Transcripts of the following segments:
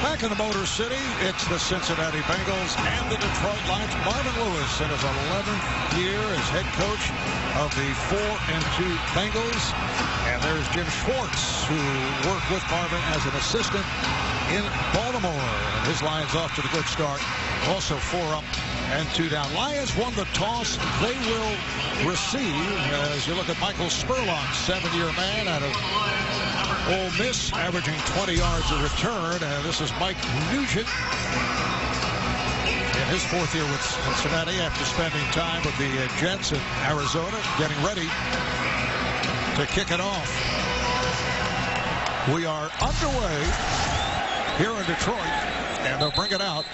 Back in the Motor City, it's the Cincinnati Bengals and the Detroit Lions. Marvin Lewis in his 11th year as head coach of the 4-2 Bengals. And there's Jim Schwartz, who worked with Marvin as an assistant in Baltimore. And his Lions off to the good start. Also 4 up and 2 down. Lions won the toss. They will receive, as you look at Michael Spurlock, 7-year man out of Ole Miss, averaging 20 yards a return. And this is Mike Nugent in his 4th year with Cincinnati after spending time with the Jets in Arizona, getting ready to kick it off. We are underway here in Detroit, and they'll bring it out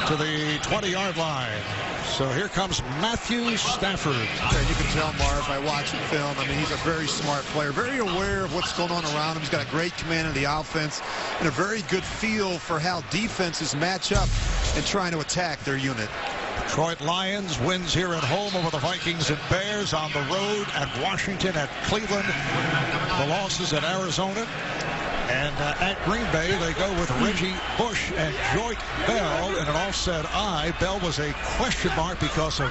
to the 20-yard line. So here comes Matthew Stafford. Yeah, you can tell, Marv, by watching film. I mean, he's a very smart player, very aware of what's going on around him. He's got a great command of the offense and a very good feel for how defenses match up and trying to attack their unit. Detroit Lions wins here at home over the Vikings and Bears, on the road at Washington, at Cleveland. The losses at Arizona. And at Green Bay, they go with Reggie Bush and Joyke Bell in an offset eye. Bell was a question mark because of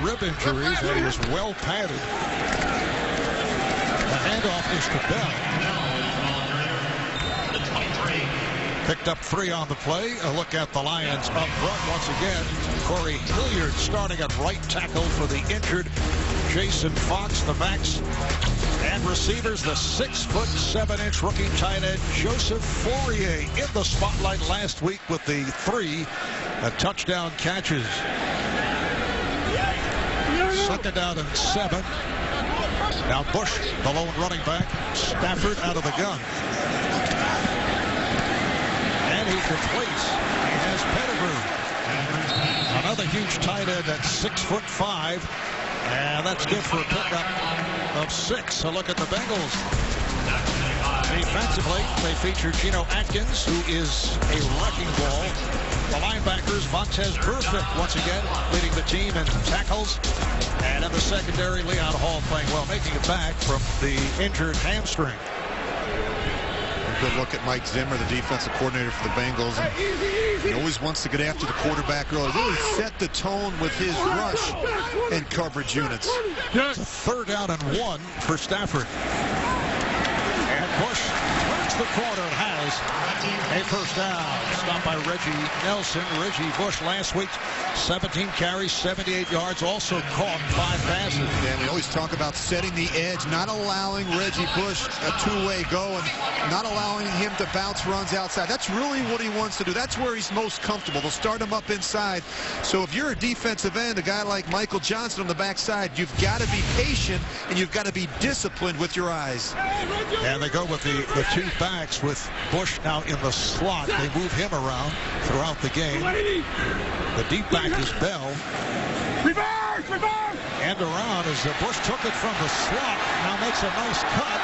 rib injuries, and he was well padded. The handoff is to Bell. Picked up 3 on the play. A look at the Lions up front once again. Corey Hilliard starting at right tackle for the injured Jason Fox. The backs and receivers, the 6'7" rookie tight end Joseph Fourier in the spotlight last week with the 3 touchdown catches. 2nd down and 7. Now Bush, the lone running back. Stafford out of the gun. And he completes. He has pedigree. Another huge tight end at 6'5". And that's good for a pickup of 6. A look at the Bengals. Defensively, they feature Geno Atkins, who is a wrecking ball. The linebackers, Vontaze Burfict, once again, leading the team in tackles. And in the secondary, Leon Hall playing well, making it back from the injured hamstring. A good look at Mike Zimmer, the defensive coordinator for the Bengals. And he always wants to get after the quarterback early. Really set the tone with his rush and coverage units. 3rd down and 1 for Stafford. And Bush turns the corner and has a 1st down. Stopped by Reggie Nelson. Reggie Bush last week, 17 carries, 78 yards, also caught 5 passes. And we always talk about setting the edge, not allowing Reggie Bush a 2-way go and not allowing him to bounce runs outside. That's really what he wants to do. That's where he's most comfortable. They'll start him up inside. So if you're a defensive end, a guy like Michael Johnson on the backside, you've got to be patient and you've got to be disciplined with your eyes. And they go with the 2 backs with Bush now in the slot. They move him around throughout the game. The deep back is Bell. And around as Bush took it from the slot. Now makes a nice cut.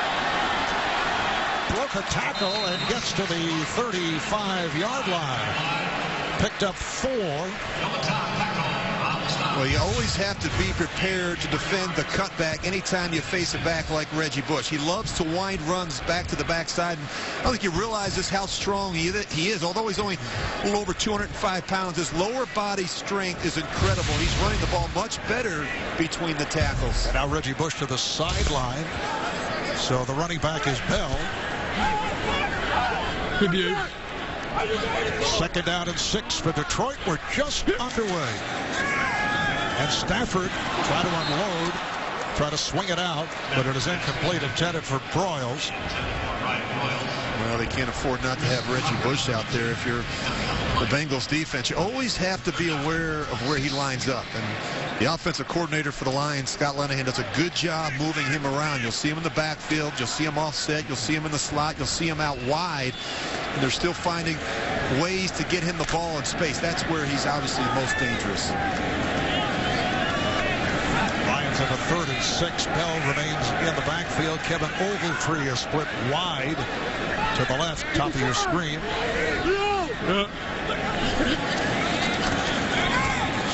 Broke a tackle and gets to the 35-yard line. Picked up 4. Well, you always have to be prepared to defend the cutback anytime you face a back like Reggie Bush. He loves to wind runs back to the backside. And I don't think he realizes how strong he is. Although he's only a little over 205 pounds, his lower body strength is incredible. He's running the ball much better between the tackles. And now Reggie Bush to the sideline. So the running back is Bell. Good view. 2nd down and 6 for Detroit. We're just underway. And Stafford try to unload, try to swing it out, but it is incomplete, intended for Broyles. Well, they can't afford not to have Reggie Bush out there. If you're the Bengals defense, you always have to be aware of where he lines up. And the offensive coordinator for the Lions, Scott Linehan, does a good job moving him around. You'll see him in the backfield. You'll see him offset. You'll see him in the slot. You'll see him out wide. And they're still finding ways to get him the ball in space. That's where he's obviously the most dangerous. Lions have a 3rd and 6. Bell remains in the backfield. Kevin Ogletree is split wide to the left, top of your screen.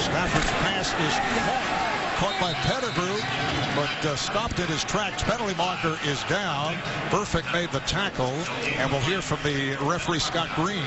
Stafford's pass is caught caught by Pettigrew, but stopped in his tracks. Penalty marker is down. Burfict made the tackle, and we'll hear from the referee, Scott Green.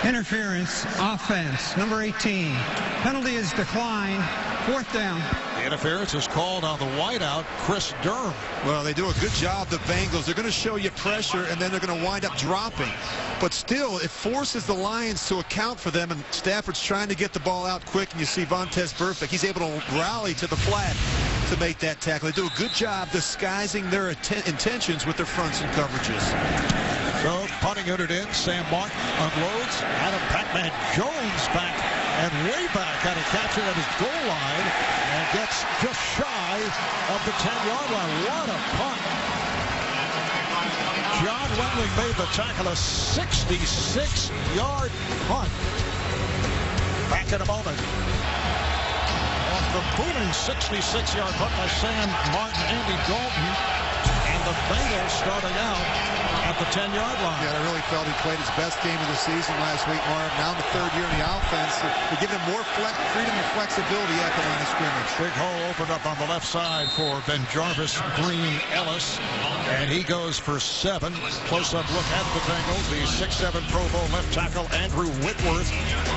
Interference, offense, number 18. Penalty is declined. 4th down. The interference is called on the wideout, Chris Durham. Well, they do a good job, the Bengals. They're going to show you pressure, and then they're going to wind up dropping. But still, it forces the Lions to account for them, and Stafford's trying to get the ball out quick, and you see Vontaze Burfict. He's able to rally to the flat to make that tackle. They do a good job disguising their intentions with their fronts and coverages. So, punting unit in, Sam Martin unloads. Adam Pac-Man Jones back and way back out of catch it at his goal line and gets just shy of the 10-yard line. What a punt. John Wendling made the tackle, a 66-yard punt. Back in a moment. Off the booming 66-yard punt by Sam Martin, Andy Dalton, and the Bengals starting out at the 10-yard line. Yeah, I really felt he played his best game of the season last week, Marv. Now in the 3rd year in the offense, they give him more freedom and flexibility at the line of scrimmage. Big hole opened up on the left side for Ben Jarvis, Green, Ellis, and he goes for 7. Close-up look at the Bengals. The 6'7" Pro Bowl left tackle, Andrew Whitworth.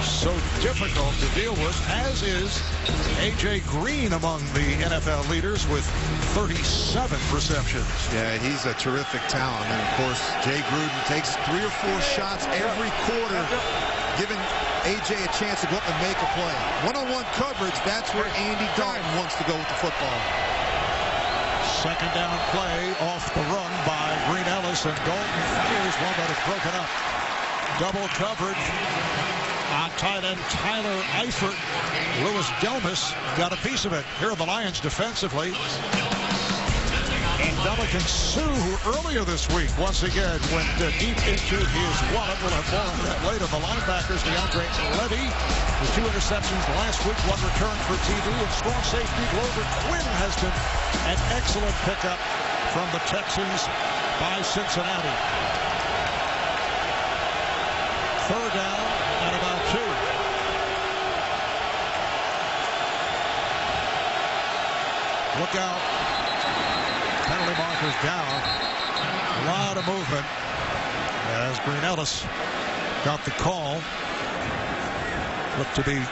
So difficult to deal with, as is A.J. Green among the NFL leaders with 37 receptions. Yeah, he's a terrific talent. And, of course, Jay Gruden takes 3 or 4 shots every quarter, giving A.J. a chance to go up and make a play. One-on-one coverage, that's where Andy Dalton wants to go with the football. 2nd down play off the run by Green Ellis, and Dalton fires one that is broken up. Double coverage on tight end Tyler Eifert. Louis Delmas got a piece of it. Here are the Lions defensively. And Dominican Sue, who earlier this week once again went deep into his wallet. We'll have more on that later. The linebackers, DeAndre Levy, with 2 interceptions last week, 1 return for TD, and strong safety Glover Quinn has been an excellent pickup from the Texans by Cincinnati. 3rd down and about 2. Look out. Penalty markers down. A lot of movement as Green Ellis got the call. Looked to be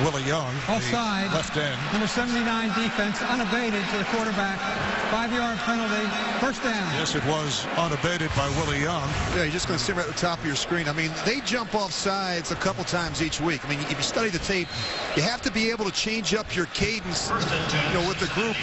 Willie Young, offside, left end. Number 79 defense, unabated to the quarterback. 5-yard penalty, 1st down. Yes, it was unabated by Willie Young. Yeah, you're just going to see right at the top of your screen. I mean, they jump off sides a couple times each week. I mean, if you study the tape, you have to be able to change up your cadence, with the group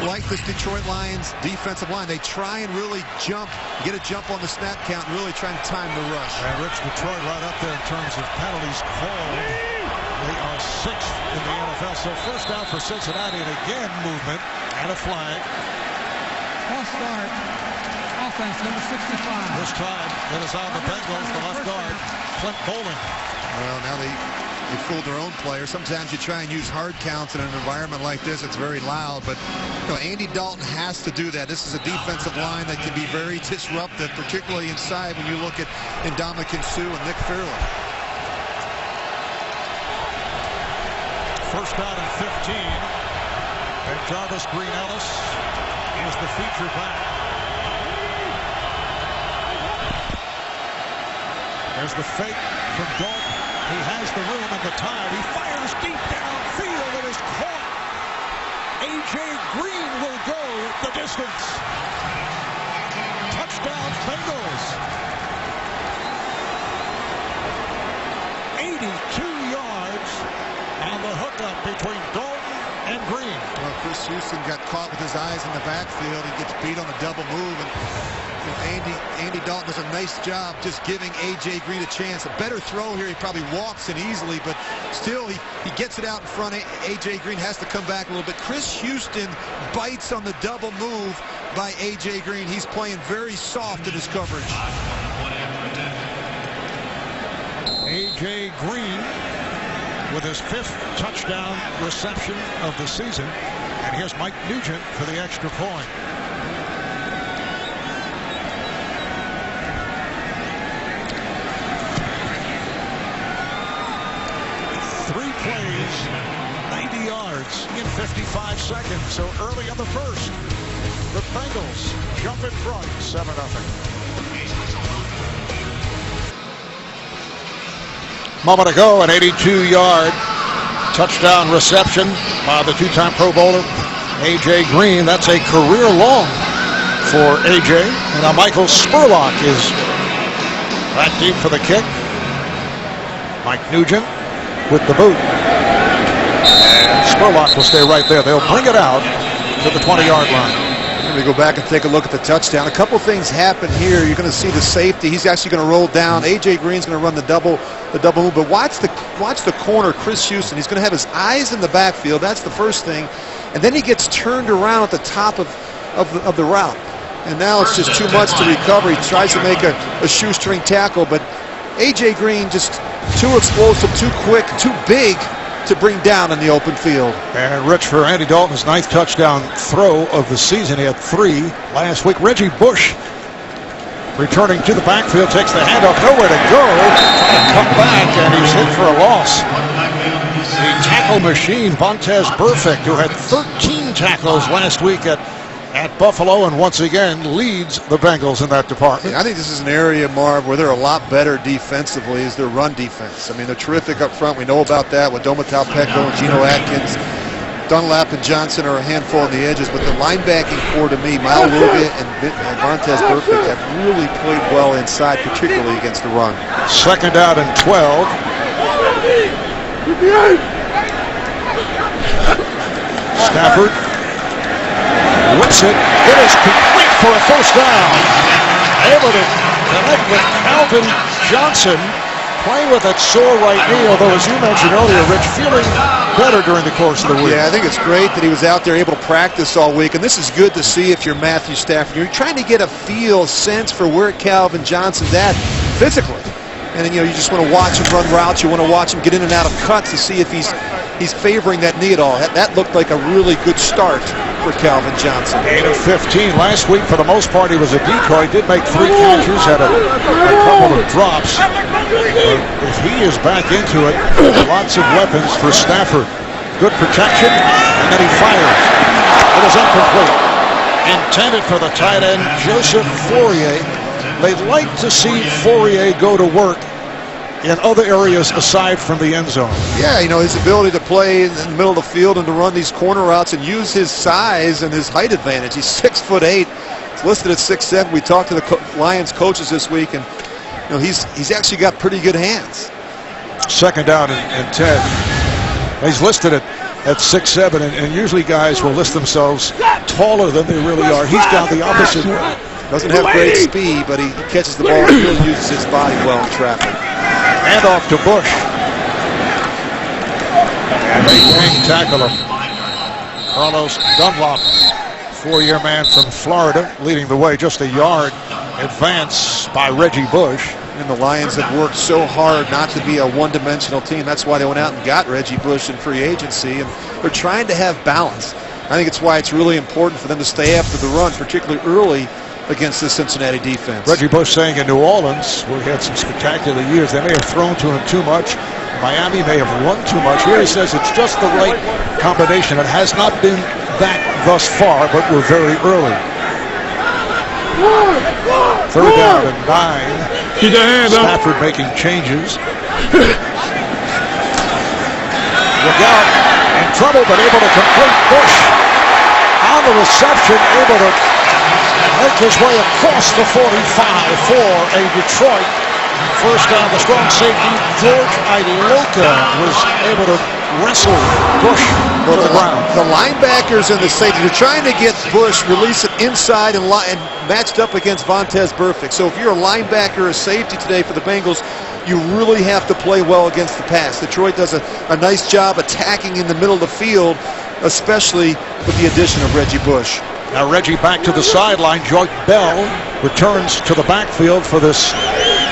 like this Detroit Lions defensive line. They try and really get a jump on the snap count, and really try and time the rush. And Rich, Detroit right up there in terms of penalties called. They are 6th in the NFL. So 1st down for Cincinnati, and again movement and a flag. False start. Offense, number 65. This time it is on the Bengals, the left guard, Clint Bowling. Well, now they fooled their own player. Sometimes you try and use hard counts in an environment like this. It's very loud, but Andy Dalton has to do that. This is a defensive line that can be very disruptive, particularly inside when you look at Ndamukong Suh and Nick Fairley. 1st down and 15. And Jarvis, Green Ellis is the feature back. There's the fake from Dalton. He has the room and the time. He fires deep downfield. It is caught. A.J. Green will go the distance. Touchdown Bengals. 82 yards on the hookup between Dalton and Green. Well, Chris Houston got caught with his eyes in the backfield. He gets beat on a double move, and Andy Dalton does a nice job just giving A.J. Green a chance. A better throw here. He probably walks it easily, but still he gets it out in front. A.J. Green has to come back a little bit. Chris Houston bites on the double move by A.J. Green. He's playing very soft in his coverage. A.J. Green with his 5th touchdown reception of the season. And here's Mike Nugent for the extra point. 90 yards in 55 seconds. So early in the first, the Bengals jump in front, 7-0. Moment ago, an 82-yard touchdown reception by the two-time Pro Bowler, A.J. Green. That's a career long for A.J. And now Michael Spurlock is back deep for the kick. Mike Nugent with the boot. And Spurlock will stay right there. They'll bring it out to the 20-yard line. We go back and take a look at the touchdown. A couple things happen here. You're going to see the safety. He's actually going to roll down. A.J. Green's going to run the double move. But watch the corner, Chris Houston. He's going to have his eyes in the backfield. That's the first thing. And then he gets turned around at the top of the route. And now it's just too much to recover. He tries to make a shoestring tackle. But A.J. Green just too explosive, too quick, too big to bring down in the open field. And Rich, for Andy Dalton's 9th touchdown throw of the season. He had 3 last week. Reggie Bush returning to the backfield, takes the handoff, nowhere to go, and come back, and he's hit for a loss. The tackle machine, Vontaze Burfict, who had 13 tackles last week at Buffalo, and once again leads the Bengals in that department. I think this is an area, Marv, where they're a lot better defensively is their run defense. I mean, they're terrific up front. We know about that with Domatal Peko and Geno Atkins. Dunlap and Johnson are a handful on the edges, but the linebacking core to me, Mal Luga and Vontaze Burfict, have really played well inside, particularly against the run. 2nd down and 12. Stafford whips it. It is complete for a first down. Able to connect with Calvin Johnson. Playing with that sore right knee, although as you mentioned earlier, Rich, feeling better during the course of the week. Yeah, I think it's great that he was out there able to practice all week, and this is good to see if you're Matthew Stafford. You're trying to get a sense for where Calvin Johnson's at physically. And then, you just want to watch him run routes. You want to watch him get in and out of cuts to see if he's favoring that knee at all. That looked like a really good start for Calvin Johnson. 8 of 15. Last week, for the most part, he was a decoy. Did make 3 catches, had a couple of drops. If he is back into it, lots of weapons for Stafford. Good protection, and then he fires. It is incomplete. Intended for the tight end, Joseph Fourier. They'd like to see Fourier go to work in other areas aside from the end zone. Yeah, his ability to play in the middle of the field and to run these corner routes and use his size and his height advantage. He's 6'8". He's listed at 6'7". We talked to the Lions coaches this week, and he's actually got pretty good hands. 2nd down and 10. He's listed at 6'7", and usually guys will list themselves taller than they really are. He's down the opposite way. Doesn't have great speed, but he catches the ball and really uses his body well in traffic. Hand off to Bush. And they gang tackle him. Carlos Dunlap, 4-year man from Florida, leading the way. Just a yard advance by Reggie Bush. And the Lions have worked so hard not to be a one-dimensional team. That's why they went out and got Reggie Bush in free agency. And they're trying to have balance. I think it's why it's really important for them to stay after the run, particularly early against the Cincinnati defense. Reggie Bush saying in New Orleans, where he had some spectacular years, they may have thrown to him too much. Miami may have run too much. Here he says it's just the right combination. It has not been that thus far, but we're very early. 3rd down and 9. Stafford making changes. Look out, in trouble, but able to complete. Bush on the reception, able to make his way across the 45 for a Detroit first down. The strong safety, George Iloka, was able to wrestle Bush to the ground. The linebackers and the safety, they're trying to get Bush, release it inside and matched up against Vontaze Burfict. So if you're a linebacker or safety today for the Bengals, you really have to play well against the pass. Detroit does a nice job attacking in the middle of the field, especially with the addition of Reggie Bush. Now Reggie back to the sideline. Joy Bell returns to the backfield for this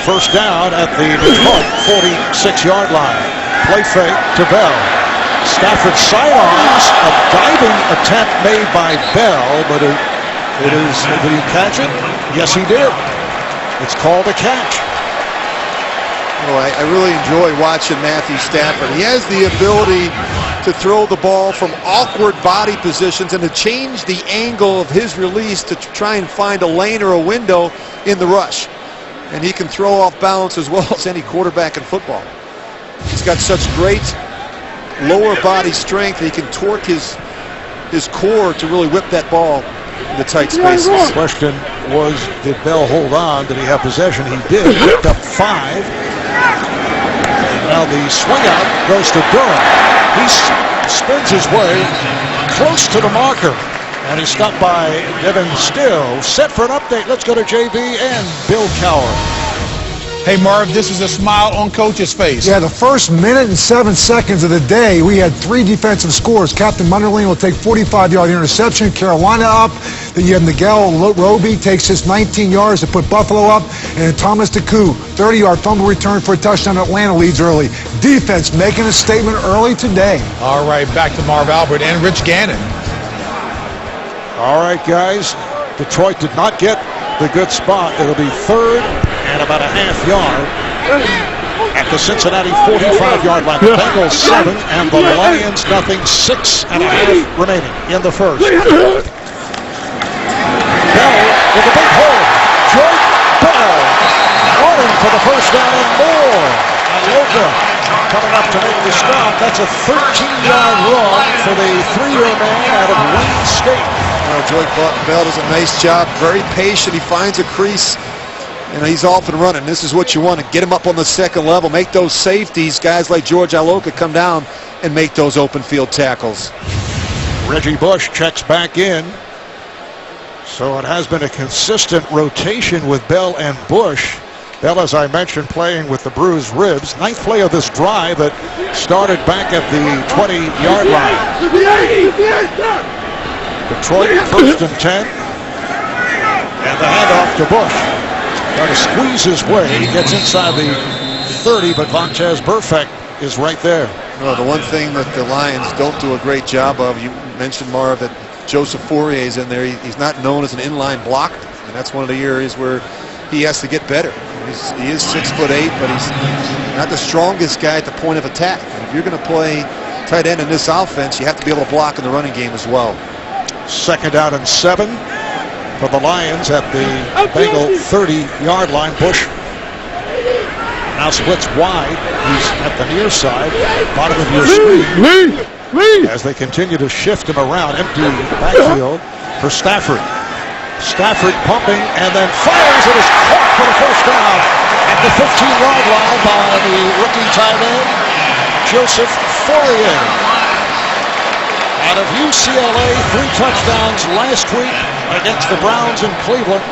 first down at the Detroit 46-yard line. Play fake to Bell. Stafford sidearms, a diving attempt made by Bell, but did he catch it? Yes, he did. It's called a catch. I really enjoy watching Matthew Stafford. He has the ability to throw the ball from awkward body positions and to change the angle of his release to try and find a lane or a window in the rush. And he can throw off balance as well as any quarterback in football. He's got such great lower body strength that he can torque his core to really whip that ball into tight spaces. The question was, did Bell hold on? Did he have possession? He did. Picked up 5. Now the swing out goes to Durham. He spins his way close to the marker. And he's stopped by Devin Still. Set for an update. Let's go to JV and Bill Cowher. Hey, Marv, this is a smile on Coach's face. Yeah, the first minute and 7 seconds of the day, we had 3 defensive scores. Captain Munderling will take 45-yard interception. Carolina up. Then you have Miguel Roby takes his 19 yards to put Buffalo up. And Thomas DeCoux, 30-yard fumble return for a touchdown. Atlanta leads early. Defense making a statement early today. All right, back to Marv Albert and Rich Gannon. All right, guys. Detroit did not get the good spot. It'll be 3rd and about a half yard at the Cincinnati 45-yard line. The Bengals 7 and the Lions nothing. 6.5 remaining in the first. Bell with a big hole. Jordan Bell running for the first down and more. Aloka coming up to make the stop. That's a 13-yard run for the 3-year man out of Wayne State. Joy Bell does a nice job. Very patient. He finds a crease. He's off and running. This is what you want to get him up on the second level. Make those safeties. Guys like George Aloka come down and make those open field tackles. Reggie Bush checks back in. So it has been a consistent rotation with Bell and Bush. Bell, as I mentioned, playing with the bruised ribs. 9th play of this drive that started back at the 20-yard line. Detroit 1st and 10. And the handoff to Bush. Trying to squeeze his way. He gets inside the 30, but Vontaze Burfict is right there. Well, the one thing that the Lions don't do a great job of, you mentioned, Marv, that Joseph Fourier is in there. He's not known as an inline blocker, and that's one of the areas where he has to get better. He is 6'8", but he's not the strongest guy at the point of attack. And if you're going to play tight end in this offense, you have to be able to block in the running game as well. 2nd down and 7 for the Lions at the Bengal 30-yard line. Bush now splits wide. He's at the near side, bottom of your screen, as they continue to shift him around. Empty backfield for Stafford. Stafford pumping and then fires. It is caught for the first down at the 15-yard line by the rookie tight end, Joseph Fourier. Out of UCLA, 3 touchdowns last week against the Browns in Cleveland.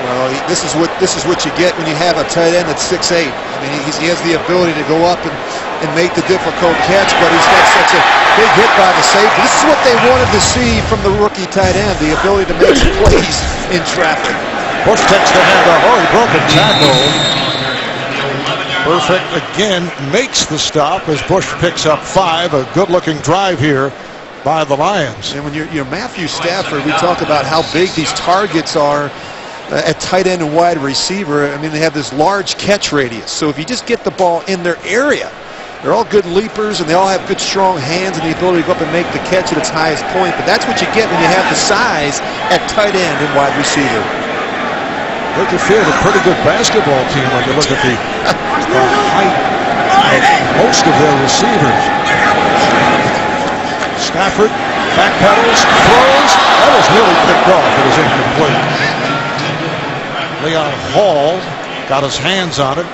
Well, this is what you get when you have a tight end that's 6'8". I mean, he has the ability to go up and make the difficult catch, but he's got such a big hit by the safety. This is what they wanted to see from the rookie tight end, the ability to make some plays in traffic. Bush takes the handoff. Oh, he broke a tackle. Burfict again makes the stop as Bush picks up 5. A good-looking drive here by the Lions. And when you're Matthew Stafford, we talk about how big these targets are at tight end and wide receiver. I mean, they have this large catch radius. So if you just get the ball in their area, they're all good leapers and they all have good strong hands and the ability to go up and make the catch at its highest point. But that's what you get when you have the size at tight end and wide receiver. They could field a pretty good basketball team when you look at the height of most of their receivers. Stafford backpedals, throws. That was really picked off. It was incomplete. Leon Hall got his hands on it,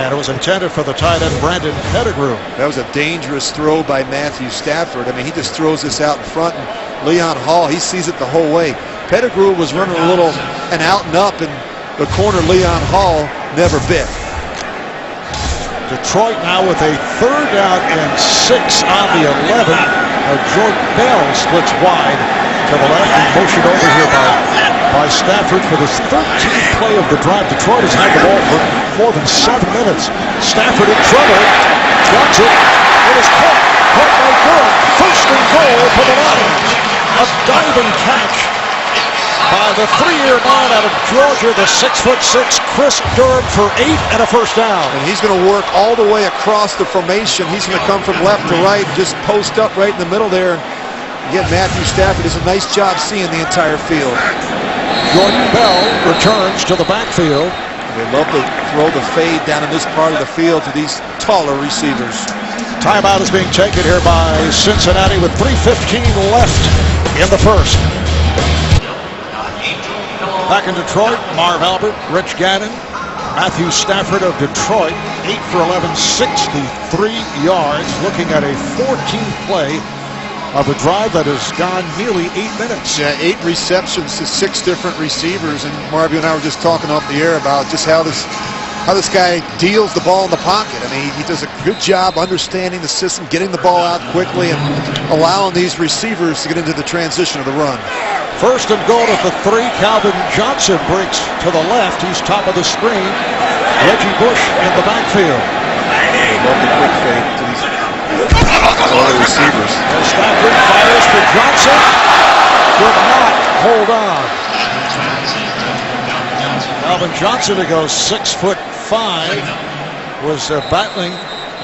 and it was intended for the tight end Brandon Pettigrew. That was a dangerous throw by Matthew Stafford. I mean, he just throws this out in front, and Leon Hall, he sees it the whole way. Pettigrew was running a little and out and up, and the corner Leon Hall never bit. Detroit now with a 3rd down and 6 on the 11. Jordan Bell splits wide to the left and motioned over here by Stafford for this 13th play of the drive. Detroit has had the ball for more than 7 minutes. Stafford in trouble, drops it. It is caught by Durham. 1st and goal for the Lions. A diving catch by the 3-year man out of Georgia, the 6'6" Chris Durham for 8 and a first down. And he's going to work all the way across the formation. He's going to come from left to right, just post up right in the middle there. And again, Matthew Stafford does a nice job seeing the entire field. Jordan Bell returns to the backfield. They love to throw the fade down in this part of the field to these taller receivers. Timeout is being taken here by Cincinnati with 3:15 left in the first. Back in Detroit, Marv Albert, Rich Gannon, Matthew Stafford of Detroit, 8 for 11, 63 yards, looking at a 14-play of a drive that has gone nearly 8 minutes. Yeah, 8 receptions to 6 different receivers. And Marv, you and I were just talking off the air about just how this guy deals the ball in the pocket. I mean, he does a good job understanding the system, getting the ball out quickly, and allowing these receivers to get into the transition of the run. First and goal at the 3. Calvin Johnson breaks to the left. He's top of the screen. Reggie Bush in the backfield. They love the quick fade to these other receivers. Stafford fires to Johnson. Could not hold on. Calvin Johnson, who goes 6'5", was battling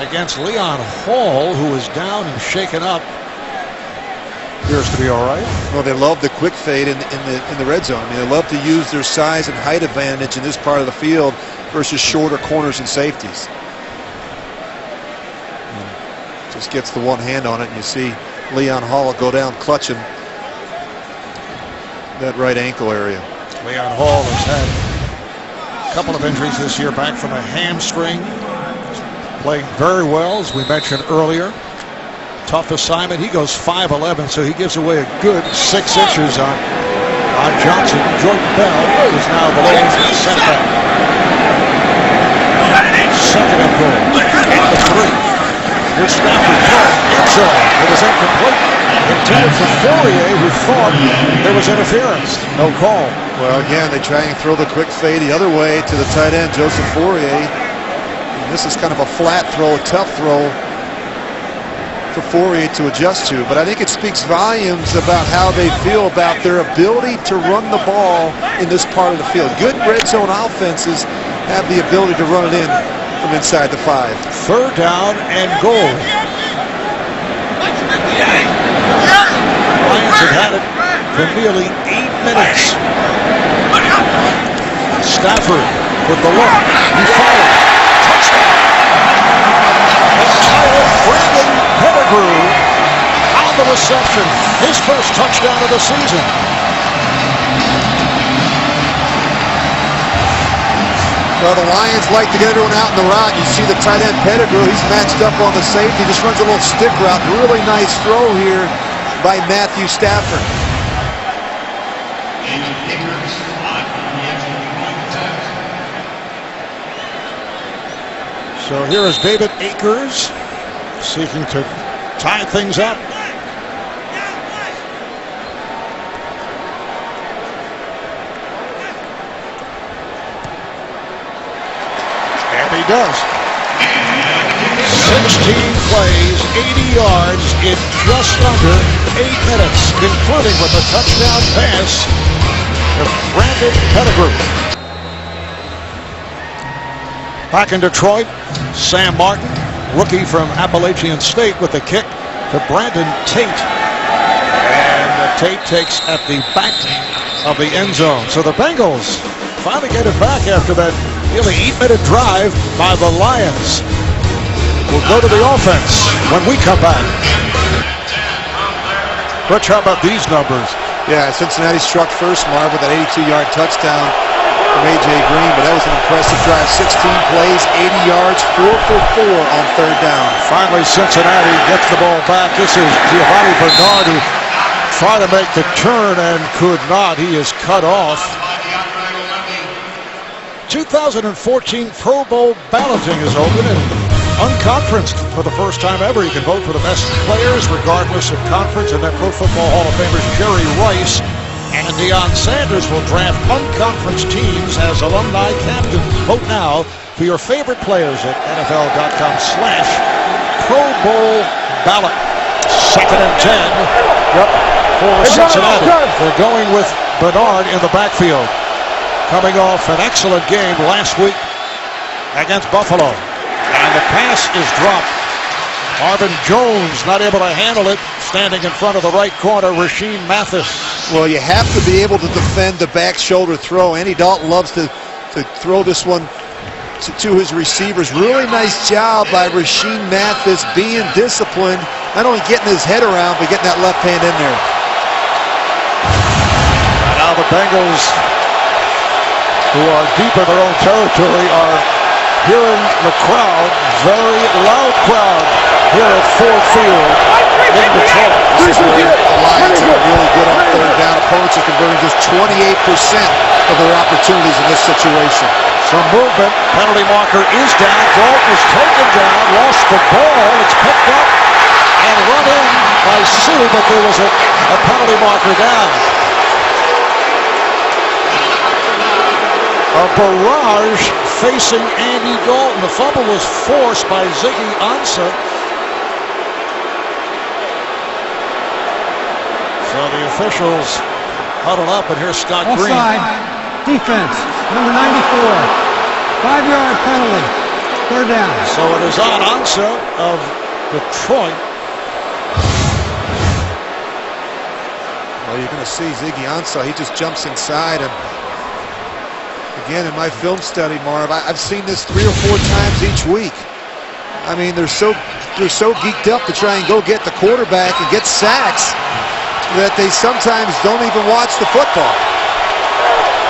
against Leon Hall, who was down and shaken up. Appears to be all right. Well, they love the quick fade in the red zone. I mean, they love to use their size and height advantage in this part of the field versus shorter corners and safeties. Just gets the one hand on it, and you see Leon Hall go down clutching that right ankle area. Leon Hall has had a couple of injuries this year, back from a hamstring. Playing very well, as we mentioned earlier. Tough assignment. He goes 5'11", so he gives away a good 6 inches on Johnson. Jordan Bell is now the Lions center back. Second and goal at the 3. Here's Stafford throwing end zone. It was incomplete. Intended for Fourier, who thought there was interference. No call. Well, again, they try and throw the quick fade the other way to the tight end, Joseph Fourier. And this is kind of a flat throw, a tough throw for Fourier to adjust to. But I think it speaks volumes about how they feel about their ability to run the ball in this part of the field. Good red zone offenses have the ability to run it in from inside the 5. Third down and goal. Lions have had it for nearly 8 minutes. Stafford with the look. He fired. Touchdown. Brandon Pettigrew on the reception. His first touchdown of the season. Well, the Lions like to get everyone out in the route. You see the tight end Pettigrew. He's matched up on the safety. Just runs a little stick route. Really nice throw here by Matthew Stafford. So here is David Akers seeking to tie things up. And he does. 16 plays, 80 yards in just under 8 minutes, concluding with a touchdown pass of Brandon Pettigrew. Back in Detroit, Sam Martin, rookie from Appalachian State, with the kick to Brandon Tate. And Tate takes at the back of the end zone. So the Bengals finally get it back after that nearly 8-minute drive by the Lions. We'll go to the offense when we come back. Rich, how about these numbers? Yeah, Cincinnati struck first, Marv, with that 82-yard touchdown from A.J. Green, but that was an impressive drive. 16 plays, 80 yards, 4 for 4 on third down. Finally, Cincinnati gets the ball back. This is Giovanni Bernard, who tried to make the turn and could not. He is cut off. 2014 Pro Bowl balloting is open and unconferenced for the first time ever. You can vote for the best players regardless of conference, and then Pro Football Hall of Famers Jerry Rice and Deion Sanders will draft unconference teams as alumni captains. Vote now for your favorite players at NFL.com/Pro Bowl ballot. Second and 10. Yep. for Cincinnati. They're going with Bernard in the backfield, coming off an excellent game last week against Buffalo. And the pass is dropped. Marvin Jones not able to handle it, standing in front of the right corner, Rasheed Mathis. Well, you have to be able to defend the back shoulder throw. Andy Dalton loves to throw this one to his receivers. Really nice job by Rasheed Mathis being disciplined, not only getting his head around, but getting that left hand in there. And now the Bengals, who are deep in their own territory, are hearing the crowd, very loud crowd, here at Ford Field in Detroit. The Lions are really good on third down. Opponents are converting just 28% of their opportunities in this situation. Some movement. Penalty marker is down. Dalton is taken down. Lost the ball. It's picked up and run in by Sue, but there was a penalty marker down. A barrage facing Andy Dalton. The fumble was forced by Ziggy Ansah. So the officials huddle up, and here's Scott Green. Offside. Defense. Number 94. 5-yard penalty. Third down. So it is on Ansah of Detroit. Well, you're going to see Ziggy Ansah. He just jumps inside, and again, in my film study, Marv, I've seen this 3 or 4 times each week. I mean, they're so geeked up to try and go get the quarterback and get sacks that they sometimes don't even watch the football.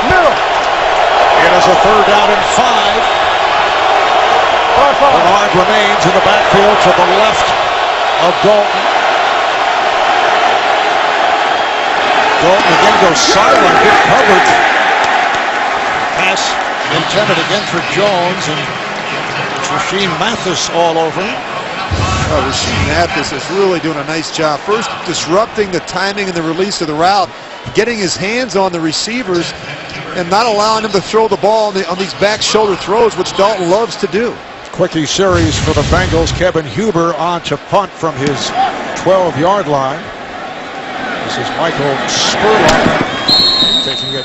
Middle. It is a third down and 5. Bernard remains in the backfield to the left of Dalton. Dalton again goes sideline, good coverage. Pass intended again for Jones, and it's Rasheed Mathis all over him. Oh, Rasheed Mathis is really doing a nice job. First, disrupting the timing and the release of the route, getting his hands on the receivers, and not allowing them to throw the ball on these back shoulder throws, which Dalton loves to do. Quickie series for the Bengals. Kevin Huber on to punt from his 12-yard line. This is Michael Spurlock taking it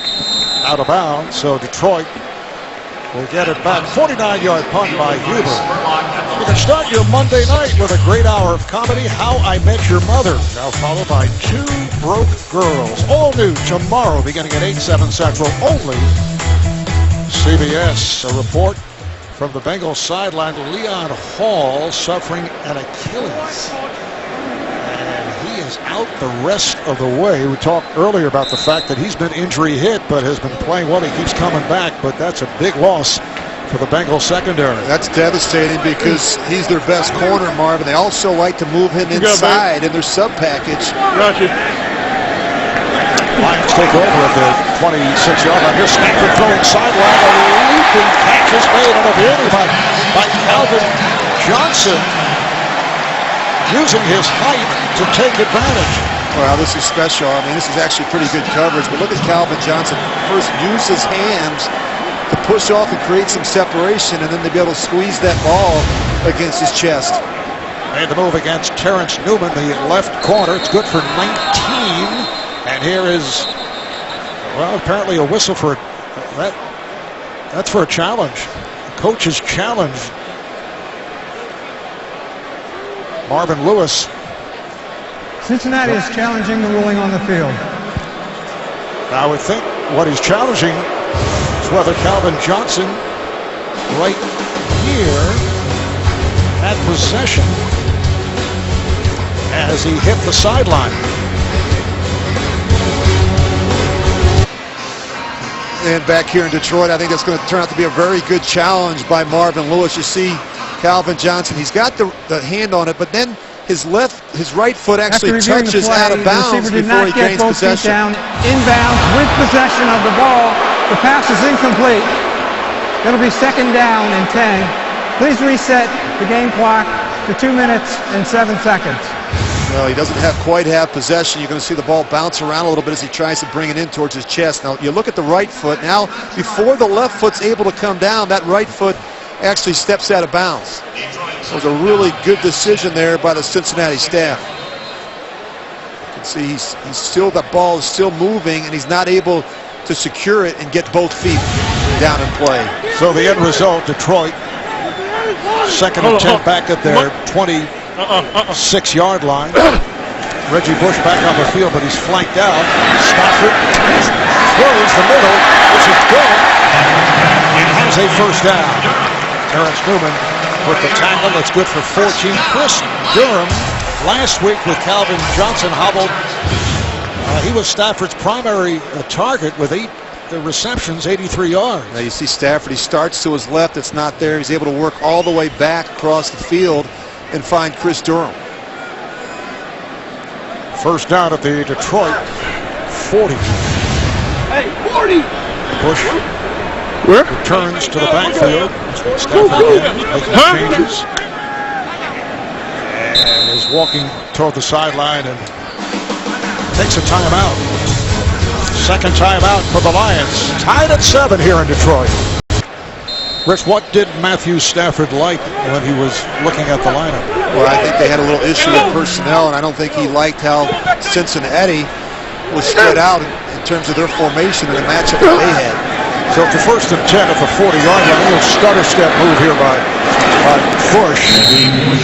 out of bounds, so Detroit will get it back. 49-yard punt by Huber. You can start your Monday night with a great hour of comedy, How I Met Your Mother, now followed by Two Broke Girls. All new tomorrow beginning at 8/7 Central, only CBS. A report from the Bengals sideline, Leon Hall suffering an Achilles. He is out the rest of the way. We talked earlier about the fact that he's been injury hit, but has been playing well. He keeps coming back, but that's a big loss for the Bengals secondary. That's devastating because he's their best corner, Marvin. They also like to move him inside in their sub package. Lions take over at the 26-yard line. Here's Stafford throwing sideline. A leaping catch is made on a beauty by Calvin Johnson, using his height to take advantage. Well, this is special. I mean, this is actually pretty good coverage, but look at Calvin Johnson. First, use his hands to push off and create some separation, and then to be able to squeeze that ball against his chest. Made the move against Terrence Newman, the left corner. It's good for 19. And here is, well, apparently a whistle for that. That's for a challenge. The coach's challenge. Marvin Lewis. Cincinnati is challenging the ruling on the field. I would think what he's challenging is whether Calvin Johnson, right here, had possession as he hit the sideline. And back here in Detroit, I think that's going to turn out to be a very good challenge by Marvin Lewis. You see Calvin Johnson, he's got the hand on it, but then his right foot actually touches out of bounds before he gains possession. Down, inbounds with possession of the ball. The pass is incomplete. It'll be second down and 10. Please reset the game clock to 2 minutes and 7 seconds. Well, he doesn't quite have possession. You're going to see the ball bounce around a little bit as he tries to bring it in towards his chest. Now, you look at the right foot. Now, before the left foot's able to come down, that right foot actually steps out of bounds. It was a really good decision there by the Cincinnati staff. can see he's still, the ball is still moving, and he's not able to secure it and get both feet down and play. So the end result, Detroit, 2nd and 10 back at their 26-yard line. Reggie Bush back on the field, but he's flanked out. Stafford throws the middle, which is good. It has a first down. Terrence Newman with the tackle. That's good for 14. Chris Durham last week with Calvin Johnson hobbled. He was Stafford's primary target with 8 receptions, 83 yards. Now you see Stafford, he starts to his left, it's not there. He's able to work all the way back across the field and find Chris Durham. First down at the Detroit 40. Hey, 40! Bush returns to the backfield. Stafford again making changes. And is walking toward the sideline and takes a timeout. Second timeout for the Lions. Tied at 7 here in Detroit. Rich, what did Matthew Stafford like when he was looking at the lineup? Well, I think they had a little issue with personnel, and I don't think he liked how Cincinnati was spread out in terms of their formation and the matchup that they had. So it's the 1st and 10 at the 40-yard line. A little stutter step move here by Bush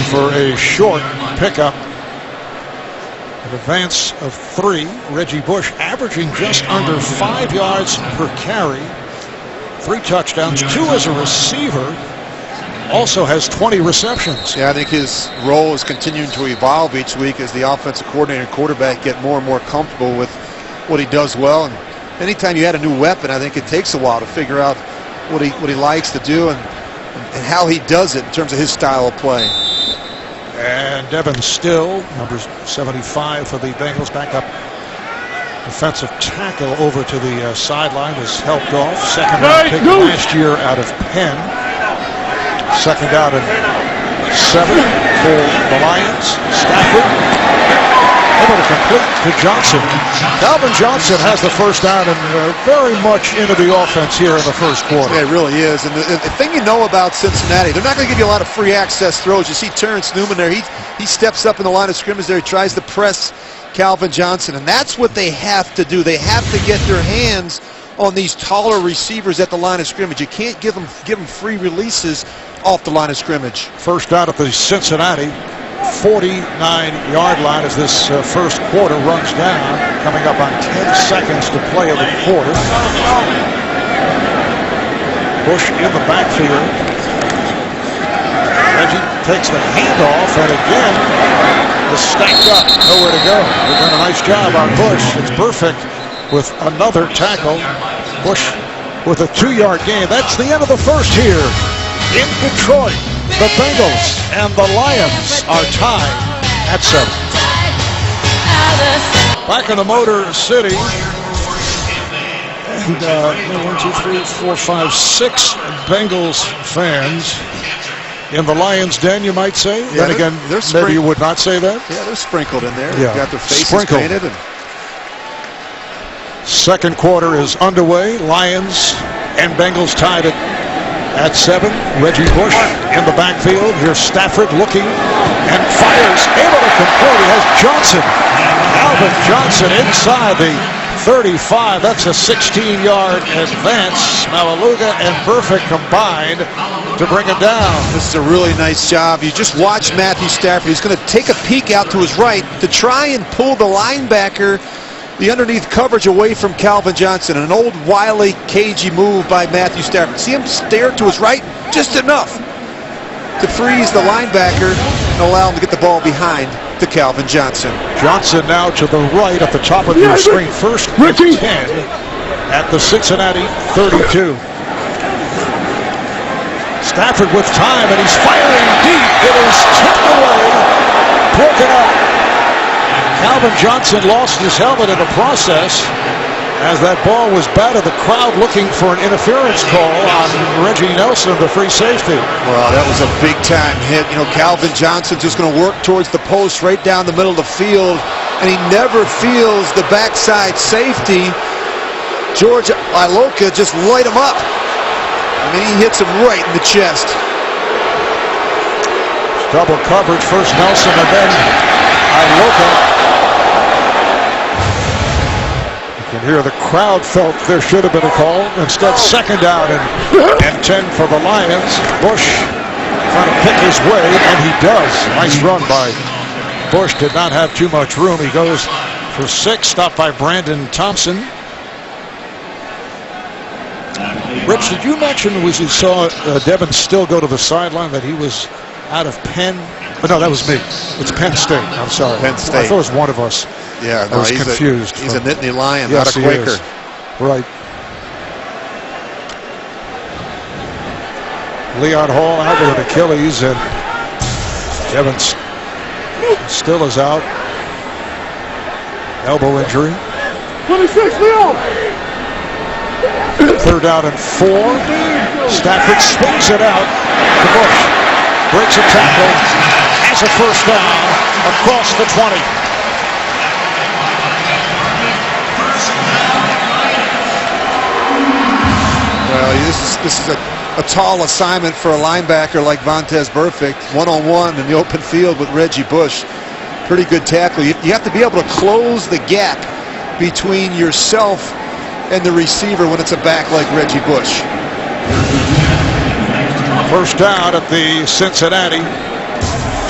for a short pickup. An advance of 3. Reggie Bush averaging just under 5 yards per carry. 3 touchdowns, 2 as a receiver. Also has 20 receptions. Yeah, I think his role is continuing to evolve each week as the offensive coordinator and quarterback get more and more comfortable with what he does well. And anytime you add a new weapon, I think it takes a while to figure out what he likes to do and how he does it in terms of his style of play. And Devin Still, number 75 for the Bengals, back up defensive tackle over to the sideline, was helped off. Second round pick last year out of Penn. Second out and 7 for the Lions. Stafford able to complete to Johnson. Calvin Johnson has the first down and very much into the offense here in the first quarter. Yeah, it really is. And the thing you know about Cincinnati, they're not going to give you a lot of free access throws. You see Terrence Newman there. He steps up in the line of scrimmage there. He tries to press Calvin Johnson, and that's what they have to do. They have to get their hands on these taller receivers at the line of scrimmage. You can't give them free releases off the line of scrimmage. First down at the Cincinnati 49-yard line as this first quarter runs down, coming up on 10 seconds to play in the quarter. Bush in the backfield. Reggie takes the handoff, and again is stacked up, nowhere to go. They've done a nice job on Bush. It's perfect with another tackle. Bush with a 2-yard gain. That's the end of the first here in Detroit. The Bengals and the Lions are tied at 7. Back in the Motor City. And 1, 2, 3, 4, 5, 6 Bengals fans in the Lions' den, you might say. Yeah, then again, maybe you would not say that. Yeah, they're sprinkled in there. Yeah. They've got their faces Sprinkled. painted. And second quarter is underway. Lions and Bengals tied at 7. Reggie Bush in the backfield. Here's Stafford looking and fires. Able to complete. He has Johnson. Calvin Johnson inside the 35. That's a 16-yard advance. Malaluga and Burfict combined to bring him down. this is a really nice job. You just watch Matthew Stafford. He's going to take a peek out to his right to try and pull the linebacker, the underneath coverage, away from Calvin Johnson. An old wily, cagey move by Matthew Stafford. See him stare to his right just enough to freeze the linebacker and allow him to get the ball behind to Calvin Johnson. Johnson now to the right at the top of your screen. First and 10 at the Cincinnati 32. Stafford with time, and he's firing deep. It is tipped away, broken up. Calvin Johnson lost his helmet in the process as that ball was batted. The crowd looking for an interference call on Reggie Nelson, the free safety. Well, that was a big-time hit. You know, Calvin Johnson's just going to work towards the post right down the middle of the field, and he never feels the backside safety. George Iloka just light him up. I mean, he hits him right in the chest. Double coverage, first Nelson and then Iloka. can hear the crowd felt there should have been a call. Instead, second down and 10 for the Lions. Bush trying to pick his way, and he does. Nice run by Bush. Did not have too much room. He goes for 6, stopped by Brandon Thompson. Rich, did you mention as you saw Devin Still go to the sideline that he was out of Penn? Oh, no, that was me. It's Penn State. I'm sorry. Penn State. I thought it was one of us. Yeah, I was confused. He's a Nittany Lion, yes, not a Quaker. Right. Leon Hall out with an Achilles, and Devin Still is out. Elbow injury. 26, Leon! Third down and 4. Stafford swings it out to Bush. Breaks a tackle. Has a first down across the 20. Well, this is a tall assignment for a linebacker like Vontaze Burfict. One-on-one in the open field with Reggie Bush. Pretty good tackle. You have to be able to close the gap between yourself and the receiver when it's a back like Reggie Bush. First down at the Cincinnati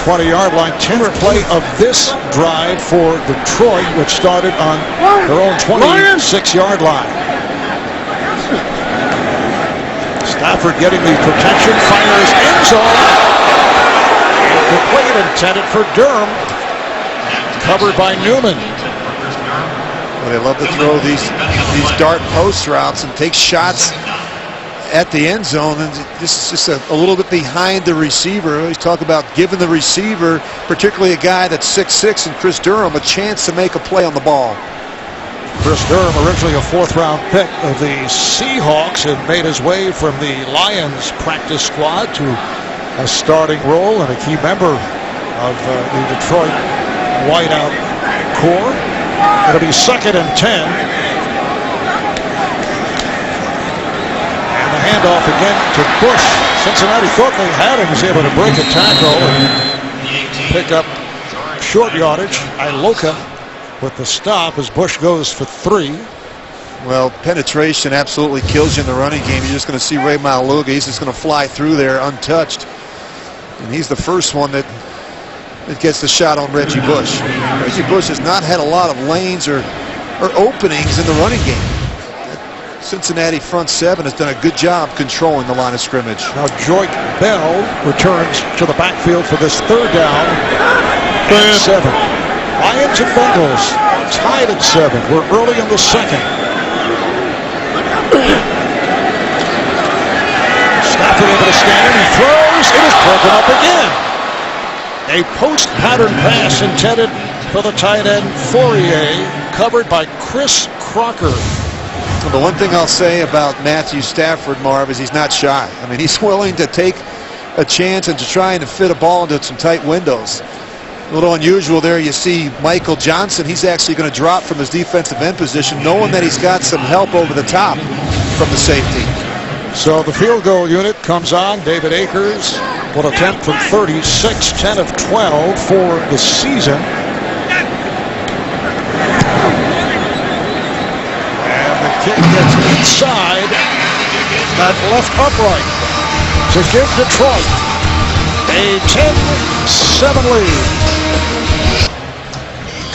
20-yard line. 10th play of this drive for Detroit, which started on their own 26-yard line. Stafford getting the protection, fires end zone. Complete, intended for Durham. Covered by Newman. Well, they love to throw these dart post routes and take shots at the end zone, and this is just a little bit behind the receiver. We always talk about giving the receiver, particularly a guy that's 6'6" and Chris Durham, a chance to make a play on the ball. Chris Durham, originally a 4th-round pick of the Seahawks, and made his way from the Lions practice squad to a starting role and a key member of the Detroit wideout core. It'll be 2nd and 10. And the handoff again to Bush. Cincinnati thought they had him. He was able to break a tackle and pick up short yardage. Iloka with the stop as Bush goes for 3. Well, penetration absolutely kills you in the running game. You're just going to see Ray Maluga. He's just going to fly through there untouched. And he's the first one that gets the shot on Reggie Bush. Reggie Bush has not had a lot of lanes or openings in the running game. Cincinnati front 7 has done a good job controlling the line of scrimmage. Now Joik Bell returns to the backfield for this 3rd down. 7. Lions and Bengals tied at 7. We're early in the 2nd. Stafford able to stand. He throws. It is broken up again. A post pattern pass intended for the tight end Fourier, covered by Chris Crocker. Well, the one thing I'll say about Matthew Stafford, Marv, is he's not shy. I mean, he's willing to take a chance and to try and fit a ball into some tight windows. A little unusual there. You see Michael Johnson. He's actually going to drop from his defensive end position, knowing that he's got some help over the top from the safety. So the field goal unit comes on. David Akers will attempt from 36, 10 of 12 for the season. And the kick gets inside that left upright to give Detroit a 10-7 lead.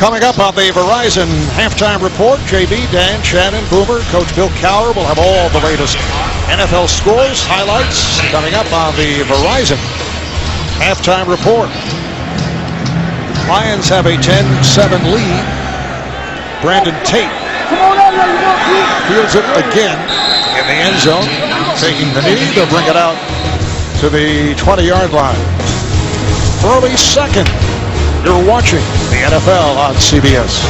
Coming up on the Verizon Halftime Report, JB, Dan, Shannon, Boomer, Coach Bill Cowher will have all the latest NFL scores, highlights, coming up on the Verizon Halftime Report. Lions have a 10-7 lead. Brandon Tate fields it again in the end zone, taking the knee. They'll bring it out to the 20-yard line. Early 2nd. You're watching the NFL on CBS.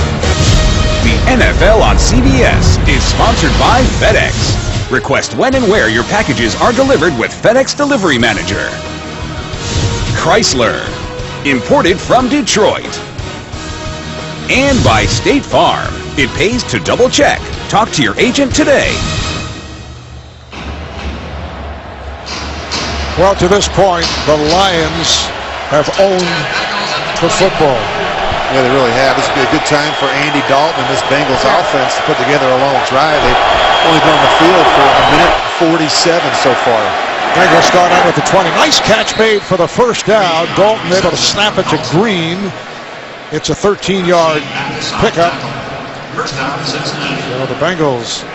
The NFL on CBS is sponsored by FedEx. Request when and where your packages are delivered with FedEx Delivery Manager. Chrysler, imported from Detroit. And by State Farm. It pays to double check. Talk to your agent today. Well, to this point, the Lions have owned the football. Yeah, they really have. This would be a good time for Andy Dalton and this Bengals offense to put together a long drive. They've only been on the field for a minute 47 so far. Bengals start out at the 20. Nice catch made for the first down. Dalton able to snap it to Green. It's a 13-yard pickup. So the Bengals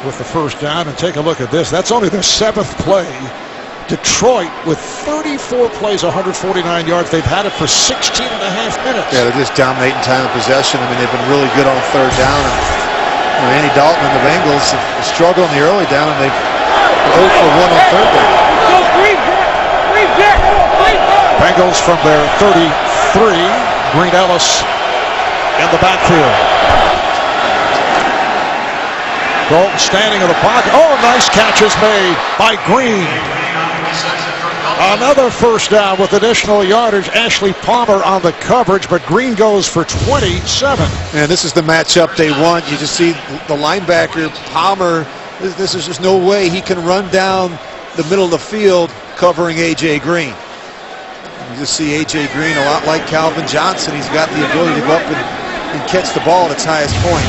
with the first down, and take a look at this. That's only their 7th play. Detroit with 34 plays, 149 yards. They've had it for 16 and a half minutes. Yeah, they're just dominating time of possession. I mean, they've been really good on third down. And Andy Dalton and the Bengals struggle in the early down, and they've 0 for 1 on third down. Bengals from their 33. Green Ellis in the backfield. Dalton standing in the pocket. Oh, nice catch is made by Green. Another first down with additional yardage. Ashley Palmer on the coverage, but Green goes for 27. And this is the matchup they want. You just see the linebacker, Palmer. This is just no way he can run down the middle of the field covering A.J. Green. You just see A.J. Green a lot like Calvin Johnson. He's got the ability to go up and catch the ball at its highest point.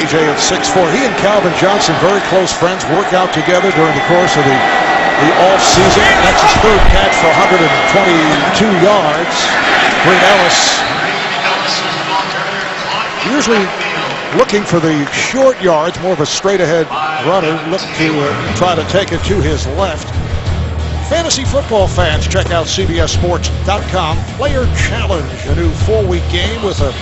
A.J. at 6'4". He and Calvin Johnson, very close friends, work out together during the course of the off-season. That's his third catch for 122 yards. Green Ellis usually looking for the short yards, more of a straight-ahead runner, looking to try to take it to his left. Fantasy football fans, check out CBSSports.com. Player Challenge, a new 4-week game with a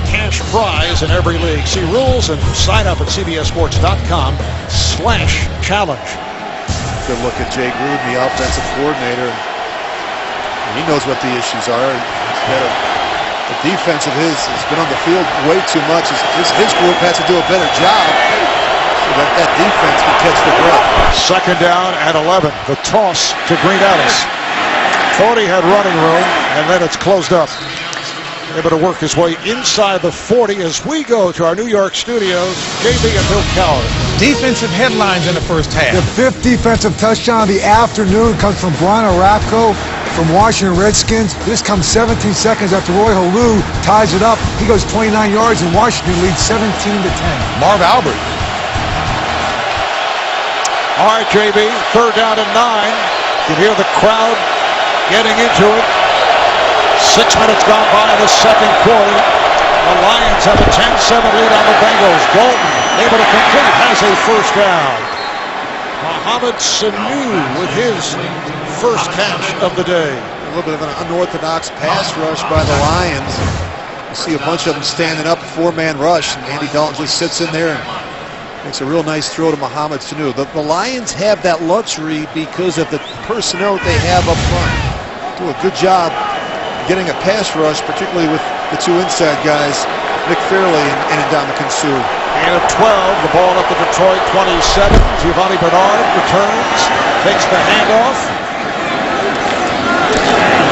cash prize in every league. See rules and sign up at CBSSports.com/challenge. Good look at Jay Gruden, the offensive coordinator. He knows what the issues are. He's got a defense of his has been on the field way too much. His group has to do a better job so that defense can catch the breath. Second down at 11. The toss to Green Ellis. Thought he had running room, and then it's closed up. Able to work his way inside the 40 as we go to our New York studios. JB and Bill Cowher. Defensive headlines in the first half. The 5th defensive touchdown of the afternoon comes from Brian Arapko from Washington Redskins. This comes 17 seconds after Roy Halou ties it up. He goes 29 yards and Washington leads 17-10. Marv Albert. All right, JB, third down and 9. You hear the crowd getting into it. 6 minutes gone by in the second quarter. The Lions have a 10-7 lead on the Bengals. Dalton able to complete, has a first down. Mohamed Sanu with his first catch of the day. A little bit of an unorthodox pass rush by the Lions. You see a bunch of them standing up, a 4-man rush, and Andy Dalton just sits in there and makes a real nice throw to Mohamed Sanu. The Lions have that luxury because of the personnel that they have up front. Do a good job getting a pass rush, particularly with the 2 inside guys, Nick Fairley and Ndamukong Suh. And at 12, the ball up to Detroit, 27. Giovanni Bernard returns, takes the handoff.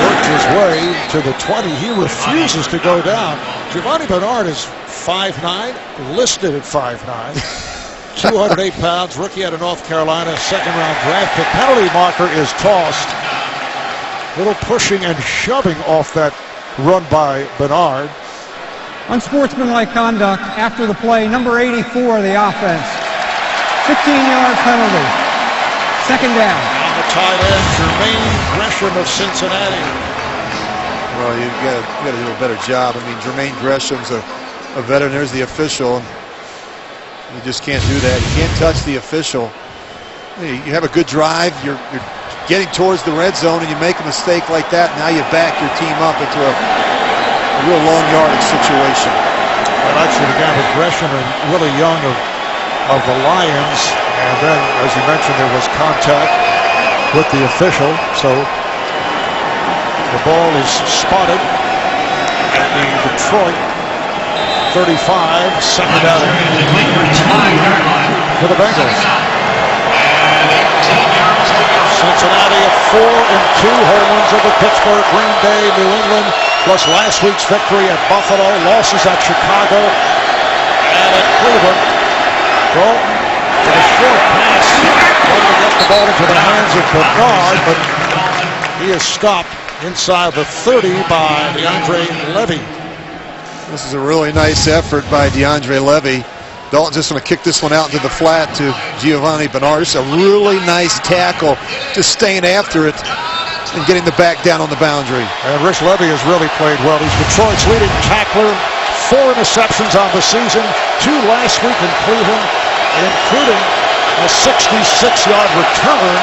Works his way to the 20. He refuses to go down. Giovanni Bernard is 5'9", listed at 5'9". 208 pounds, rookie out of North Carolina, second-round draft pick. Penalty marker is tossed. Little pushing and shoving off that run by Bernard. Unsportsmanlike conduct after the play, number 84 of the offense. 15-yard penalty. Second down. On the tight end, Jermaine Gresham of Cincinnati. Well, you've got to do a better job. I mean, Jermaine Gresham's a veteran. There's the official. You just can't do that. You can't touch the official. You have a good drive. You're getting towards the red zone and you make a mistake like that. Now you back your team up into a real long yardage situation. Well, actually, the guy with Gresham and Willie Young of the Lions. And then, as you mentioned, there was contact with the official. So the ball is spotted at the Detroit 35, second down for the Bengals. Cincinnati at 4-2, home-wins over Pittsburgh, Green Bay, New England, plus last week's victory at Buffalo, losses at Chicago, and at Cleveland. Dalton with a short pass, trying to get the ball into the hands of Bernard, but he is stopped inside the 30 by DeAndre Levy. This is a really nice effort by DeAndre Levy. Dalton's just going to kick this one out into the flat to Giovanni Bernard. A really nice tackle, just staying after it and getting the back down on the boundary. And Rich Levy has really played well. He's Detroit's leading tackler. 4 interceptions on the season, 2 last week in Cleveland, including a 66-yard return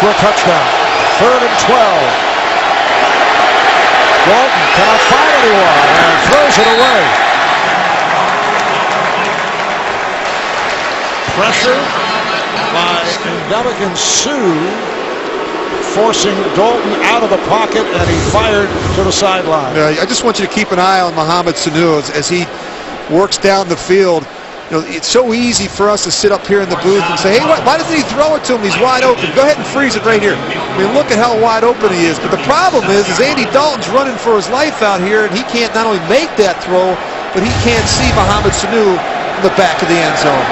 for a touchdown. 3rd and 12. Dalton cannot find anyone and throws it away. Pressure by Ndamukong Suh, forcing Dalton out of the pocket, and he fired to the sideline. I just want you to keep an eye on Mohamed Sanu as he works down the field. You know, it's so easy for us to sit up here in the booth and say, hey, why doesn't he throw it to him? He's wide open. Go ahead and freeze it right here. I mean, look at how wide open he is. But the problem is Andy Dalton's running for his life out here, and he can't not only make that throw, but he can't see Mohamed Sanu in the back of the end zone.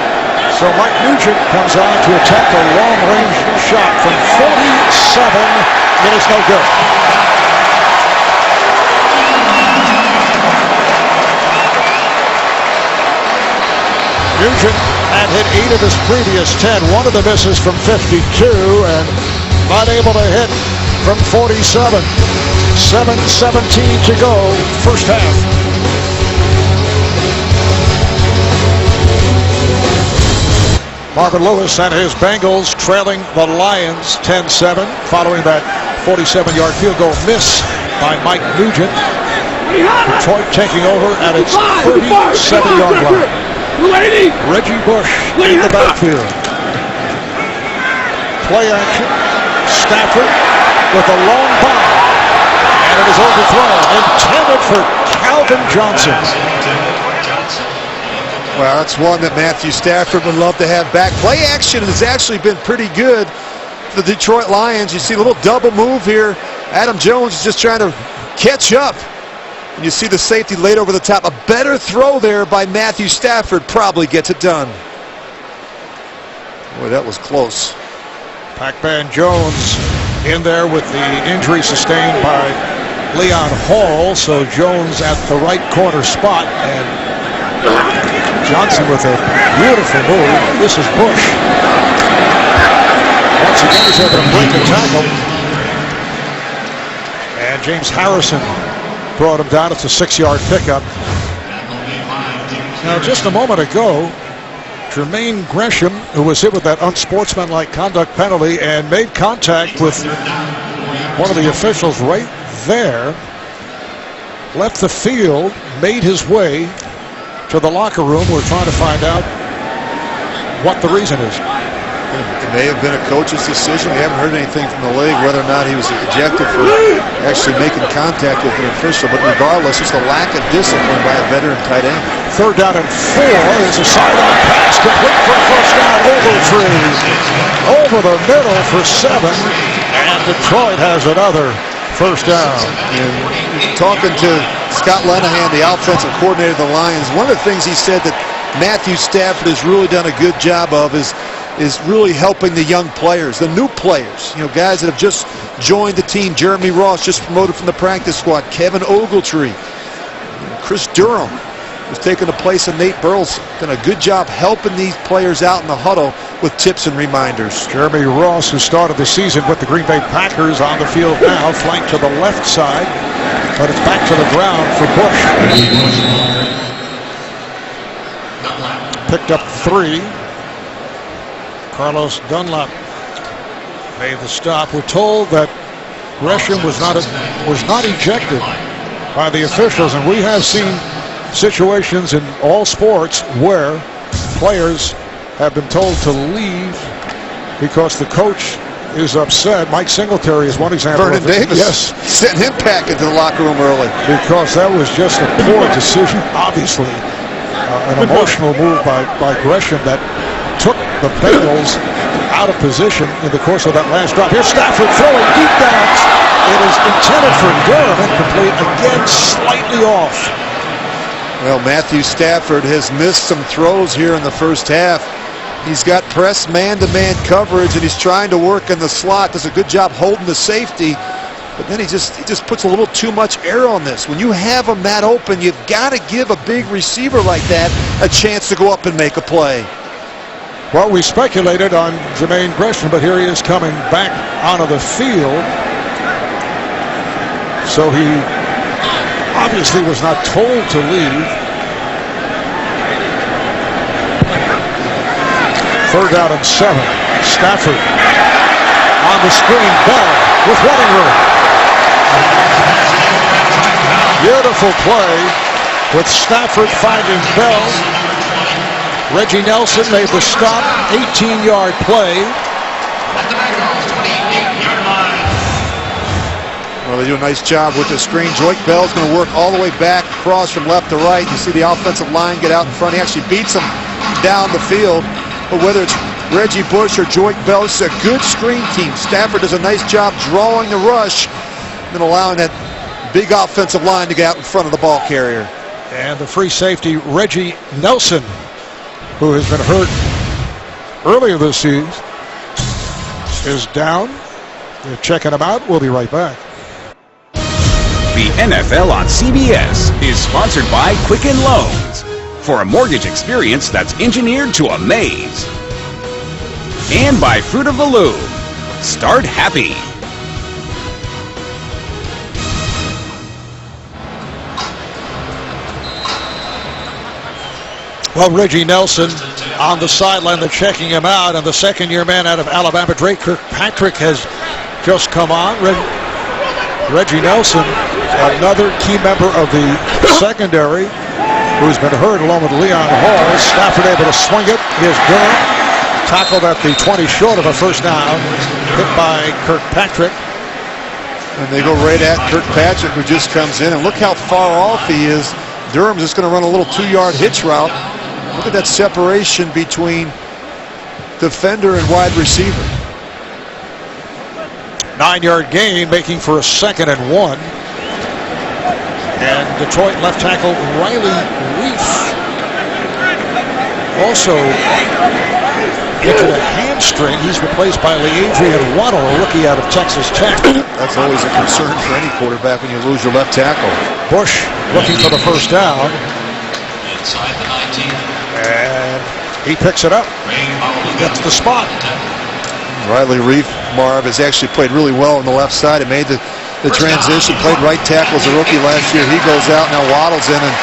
So Mike Nugent comes on to attempt a long-range shot from 47. It is no good. Nugent had hit 8 of his previous 10. One of the misses from 52 and not able to hit from 47. 7:17 to go, first half. Marvin Lewis and his Bengals trailing the Lions 10-7 following that 47-yard field goal miss by Mike Nugent. Detroit taking over at its 37-yard line. Reggie Bush in the backfield. Play action. Stafford with a long bomb. And it is overthrown. Intended for Calvin Johnson. Well, that's one that Matthew Stafford would love to have back. Play action has actually been pretty good for the Detroit Lions. You see a little double move here. Adam Jones is just trying to catch up. And you see the safety laid over the top. A better throw there by Matthew Stafford probably gets it done. Boy, that was close. Pac-Man Jones in there with the injury sustained by Leon Hall. So Jones at the right corner spot. And Johnson with a beautiful move. This is Bush. Once again, he's able to break the tackle. And James Harrison brought him down. It's a 6-yard pickup. Now, just a moment ago, Jermaine Gresham, who was hit with that unsportsmanlike conduct penalty and made contact with one of the officials right there, left the field, made his way to the locker room. We're trying to find out what the reason is. It may have been a coach's decision. We haven't heard anything from the league whether or not he was ejected for actually making contact with an official. But regardless, it's a lack of discipline by a veteran tight end. 3rd down and 4. There's a sideline pass complete for a first down. Over the middle for 7. And Detroit has another first down. And talking to Scott Linehan, the offensive coordinator of the Lions, one of the things he said that Matthew Stafford has really done a good job of is really helping the young players, the new players, guys that have just joined the team. Jeremy Ross just promoted from the practice squad. Kevin Ogletree, Chris Durham, who's taken the place of Nate Burleson. Done a good job helping these players out in the huddle with tips and reminders. Jeremy Ross, who started the season with the Green Bay Packers, on the field now, flanked to the left side, but it's back to the ground for Bush. Picked up 3. Carlos Dunlap made the stop. We're told that Gresham was not ejected by the officials, and we have seen situations in all sports where players have been told to leave because the coach is upset. Mike Singletary is one example. Vernon Davis, yes, sent him back into the locker room early because that was just a poor decision. Obviously, an emotional move by Gresham that took the Bengals out of position in the course of that last drop. Here's Stafford throwing deep down. It is intended for Durham, incomplete, again slightly off. Well, Matthew Stafford has missed some throws here in the first half. He's got press man-to-man coverage, and he's trying to work in the slot. Does a good job holding the safety. But then he just puts a little too much air on this. When you have him that open, you've got to give a big receiver like that a chance to go up and make a play. Well, we speculated on Jermaine Gresham, but here he is coming back onto the field. So he obviously was not told to leave. Third down and 7. Stafford on the screen. Bell with running room. Beautiful play with Stafford finding Bell. Reggie Nelson made the stop. 18-yard play. Well, they do a nice job with the screen. Joyke Bell's going to work all the way back across from left to right. You see the offensive line get out in front. He actually beats him down the field. But whether it's Reggie Bush or Joyke Bell, it's a good screen team. Stafford does a nice job drawing the rush and allowing that big offensive line to get out in front of the ball carrier. And the free safety, Reggie Nelson, who has been hurt earlier this season, is down. They're checking him out. We'll be right back. The NFL on CBS is sponsored by Quicken Loans, for a mortgage experience that's engineered to amaze. And by Fruit of the Loom. Start happy. Well, Reggie Nelson on the sideline, they're checking him out, and the second-year man out of Alabama, Drake Kirkpatrick, has just come on. Reggie Nelson, another key member of the secondary, who's been hurt along with Leon Hall. Stafford able to swing it. Here's Durham, tackled at the 20 short of a first down, hit by Kirkpatrick. And they go right at Kirkpatrick, who just comes in, and look how far off he is. Durham's just going to run a little 2-yard hitch route. Look at that separation between defender and wide receiver. 9-yard gain, making for a 2nd and 1. And Detroit left tackle Riley Reef also injured a hamstring. He's replaced by LeAdrian Waddle, a rookie out of Texas Tech. That's always a concern for any quarterback when you lose your left tackle. Bush looking for the first down. Inside the 19. And he picks it up. Gets the spot. Riley Reef, Marv, has actually played really well on the left side. It made the transition, played right tackle as a rookie last year. He goes out, now Waddle's in, and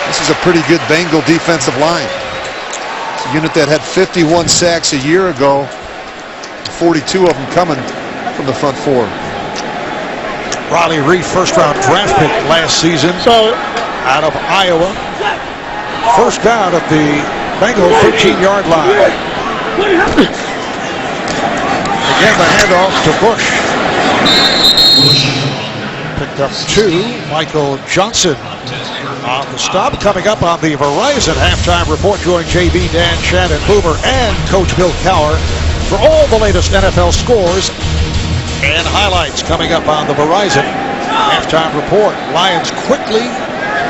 this is a pretty good Bengal defensive line. It's a unit that had 51 sacks a year ago, 42 of them coming from the front four. Riley Reef, first-round draft pick last season out of Iowa. First down at the Bengal 13-yard line. Again, the handoff to Bush. Picked up 2. Michael Johnson on the stop. Coming up on the Verizon halftime report, join JB, Dan, Shannon, Boomer, and Coach Bill Cowher for all the latest NFL scores and highlights coming up on the Verizon halftime report. Lions quickly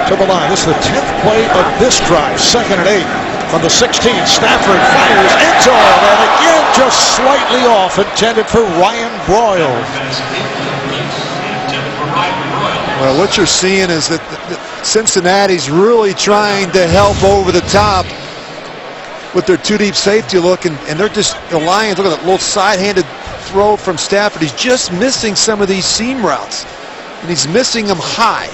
to the line. This is the 10th play of this drive. 2nd and 8 from the 16. Stafford fires end zone, and again just slightly off, intended for Ryan Broyles. Well, what you're seeing is that Cincinnati's really trying to help over the top with their 2-deep safety look, and they're just, the Lions, look at that little side-handed throw from Stafford. He's just missing some of these seam routes, and he's missing them high.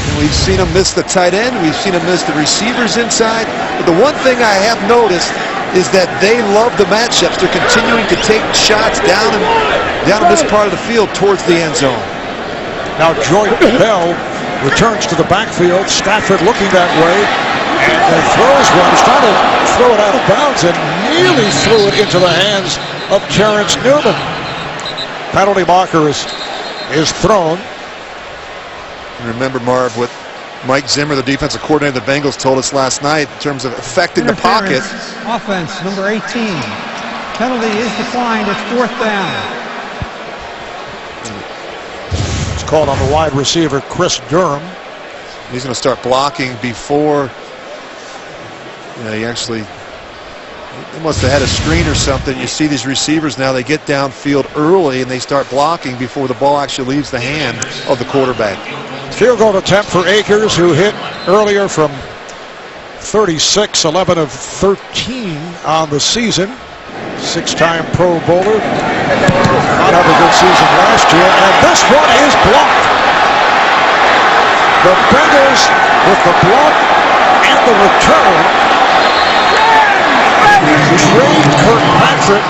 And we've seen him miss the tight end. We've seen him miss the receivers inside. But the one thing I have noticed is that they love the matchups. They're continuing to take shots down in this part of the field towards the end zone. Now Joyke Bell returns to the backfield. Stafford looking that way, and then throws one. He's trying to throw it out of bounds and nearly threw it into the hands of Terrence Newman. Penalty marker is thrown. And remember, Marv, what Mike Zimmer, the defensive coordinator of the Bengals, told us last night in terms of affecting the pocket. Offense, number 18. Penalty is declined. It's 4th down. It's called on the wide receiver, Chris Durham. He's going to start blocking before he actually They must have had a screen or something. You see these receivers now, they get downfield early and they start blocking before the ball actually leaves the hand of the quarterback. Field goal attempt for Akers, who hit earlier from 36, 11 of 13 on the season. Six-time Pro Bowler. Not have a good season last year. And this one is blocked. The Bengals with the block and the return. Trade Kirkpatrick.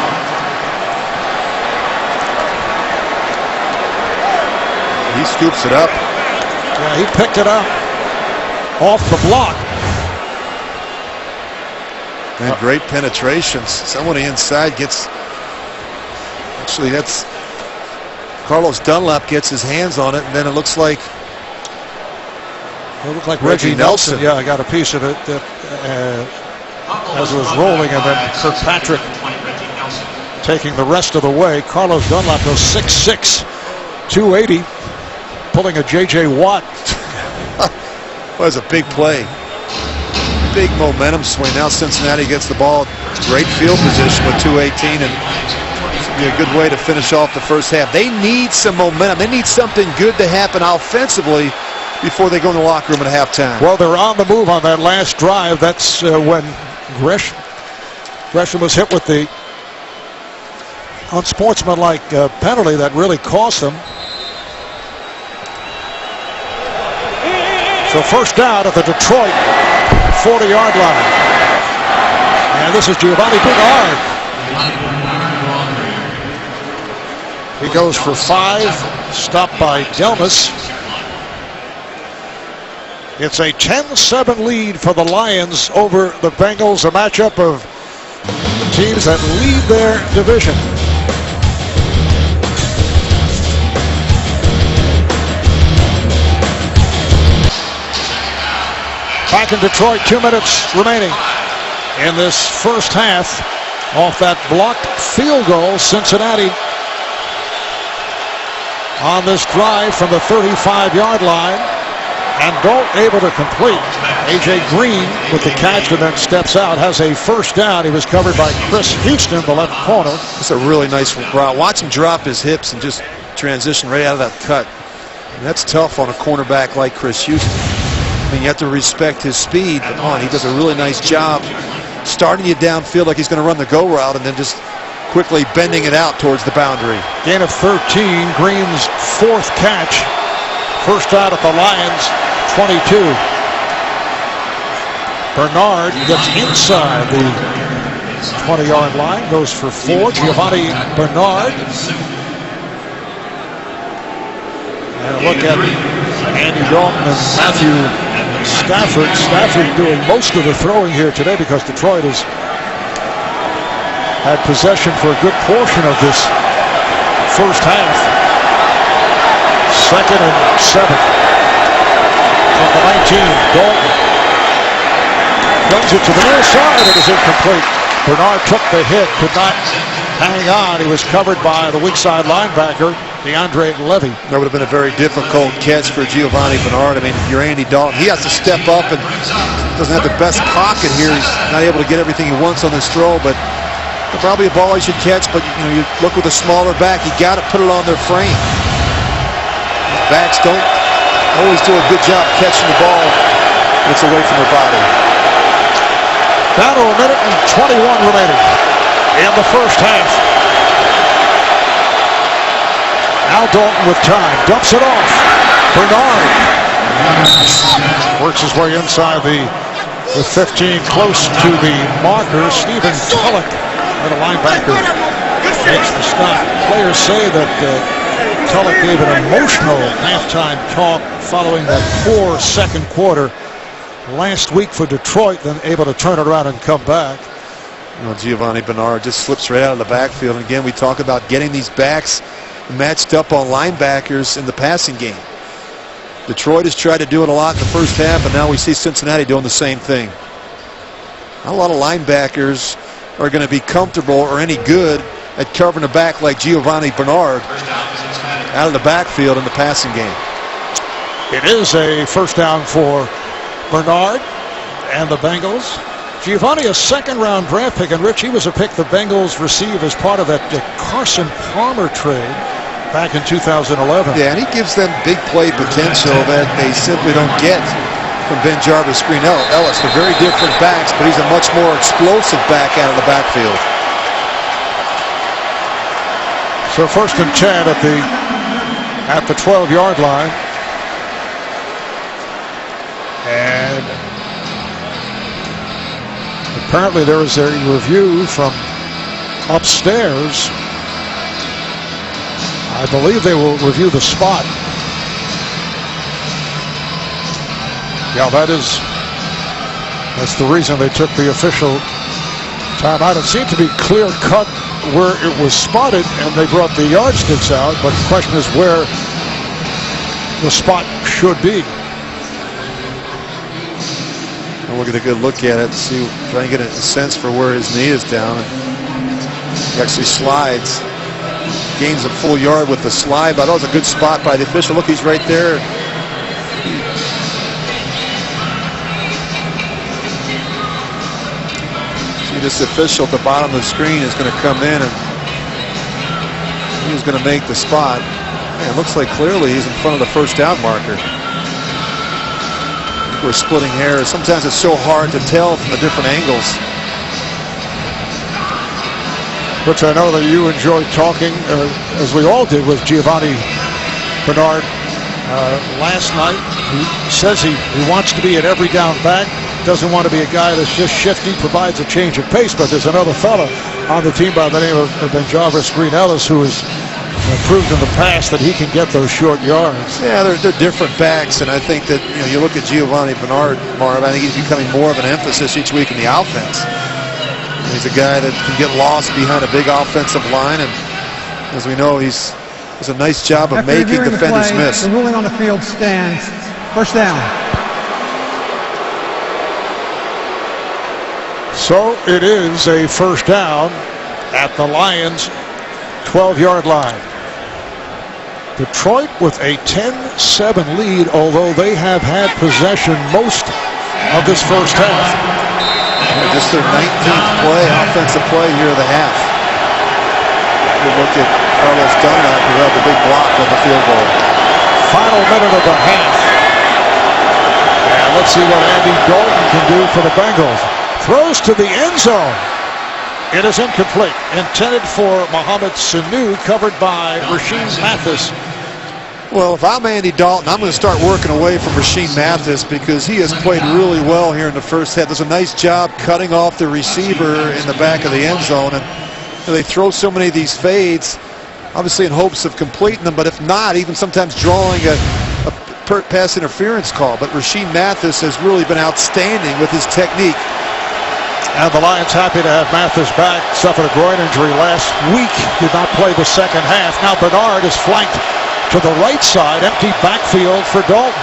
He scoops it up. Yeah, he picked it up off the block. And great penetrations. Someone inside gets. Actually, that's Carlos Dunlap gets his hands on it, and then it looks like. It looked like Reggie Nelson. Yeah, I got a piece of it as it was rolling, and then Kirkpatrick taking the rest of the way. Carlos Dunlap goes 6'6", 280, pulling a J.J. Watt. That was a big play. Big momentum swing. Now Cincinnati gets the ball. Great field position with 2:18, and this would be a good way to finish off the first half. They need some momentum. They need something good to happen offensively before they go in the locker room at halftime. Well, they're on the move on that last drive. That's when Gresham was hit with the unsportsmanlike penalty that really cost them. So first down at the Detroit 40-yard line. And this is Giovanni Bernard. He goes for 5, stopped by Delmas. It's a 10-7 lead for the Lions over the Bengals, a matchup of teams that lead their division. Back in Detroit, 2 minutes remaining in this first half. Off that blocked field goal, Cincinnati on this drive from the 35-yard line. And Dalton able to complete. A.J. Green with the catch and then steps out, has a first down. He was covered by Chris Houston, the left corner. It's a really nice route. Watch him drop his hips and just transition right out of that cut. And that's tough on a cornerback like Chris Houston. I mean, you have to respect his speed, but he does a really nice job starting you downfield like he's going to run the go route and then just quickly bending it out towards the boundary. Gain of 13, Green's 4th catch. First out at the Lions, 22. Bernard gets inside the 20-yard line, goes for 4. Giovanni Bernard. And a look at Andy Dalton and Matthew Stafford. Stafford doing most of the throwing here today because Detroit has had possession for a good portion of this first half. 2nd and 7 from the 19. Dalton runs it to the near side. It is incomplete. Bernard took the hit, could not hang on. He was covered by the weak side linebacker, DeAndre Levy. That would have been a very difficult catch for Giovanni Bernard. I mean, you're Andy Dalton. He has to step up and doesn't have the best pocket here. He's not able to get everything he wants on this throw, but probably a ball he should catch. But you look with a smaller back, you got to put it on their frame. Backs don't always do a good job catching the ball when it's away from their body. Down to 1 minute and 21 remaining in the first half. Now Dalton with time, dumps it off. Bernard works his way inside the 15, close to the marker. Stephen Tulloch, the linebacker, makes the stop. Players say that Tulloch gave an emotional halftime talk following that poor second quarter last week for Detroit, then able to turn it around and come back. Giovanni Bernard just slips right out of the backfield. And again, we talk about getting these backs matched up on linebackers in the passing game. Detroit has tried to do it a lot in the first half, and now we see Cincinnati doing the same thing. Not a lot of linebackers are going to be comfortable or any good at covering a back like Giovanni Bernard out of the backfield in the passing game. It is a first down for Bernard and the Bengals. Giovanni, a second-round draft pick, and Rich, he was a pick the Bengals received as part of that Carson Palmer trade back in 2011. Yeah, and he gives them big play potential that they simply don't get from Ben Jarvis, Green Ellis. They're very different backs, but he's a much more explosive back out of the backfield. So 1st and 10 at the 12-yard line. And apparently there is a review from upstairs. I believe they will review the spot. Yeah, that's the reason they took the official timeout. It seemed to be clear cut where it was spotted, and they brought the yardsticks out, but the question is where the spot should be. We'll get a good look at it, try and get a sense for where his knee is down. He actually slides, gains a full yard with the slide, but that was a good spot by the official. Look, he's right there. See, this official at the bottom of the screen is going to come in, and he's going to make the spot. Man, it looks like clearly he's in front of the first down marker. We're splitting hairs. Sometimes it's so hard to tell from the different angles. Which I know that you enjoyed talking, as we all did, with Giovanni Bernard last night. He says he wants to be an every down back, doesn't want to be a guy that's just shifty, provides a change of pace. But there's another fella on the team by the name of Ben Jarvis, Green Ellis, who has proved in the past that he can get those short yards. Yeah, they're different backs, and I think that you look at Giovanni Bernard, Marv, I think he's becoming more of an emphasis each week in the offense. He's a guy that can get lost behind a big offensive line, and as we know, he does a nice job of making defenders miss. The ruling on the field stands. First down. So it is a first down at the Lions' 12-yard line. Detroit with a 10-7 lead, although they have had possession most of this first half. Just their 19th offensive play here of the half. We look at Carlos Dunlap, who had the big block on the field goal. Final minute of the half. And let's see what Andy Dalton can do for the Bengals. Throws to the end zone. It is incomplete. Intended for Mohamed Sanu, covered by Rasheem Mathis. Well, if I'm Andy Dalton, I'm going to start working away from Rasheem Mathis because he has played really well here in the first half. Does a nice job cutting off the receiver in the back of the end zone. And they throw so many of these fades, obviously in hopes of completing them, but if not, even sometimes drawing a pass interference call. But Rasheem Mathis has really been outstanding with his technique. And the Lions happy to have Mathis back. Suffered a groin injury last week. Did not play the second half. Now Bernard is flanked to the right side. Empty backfield for Dalton.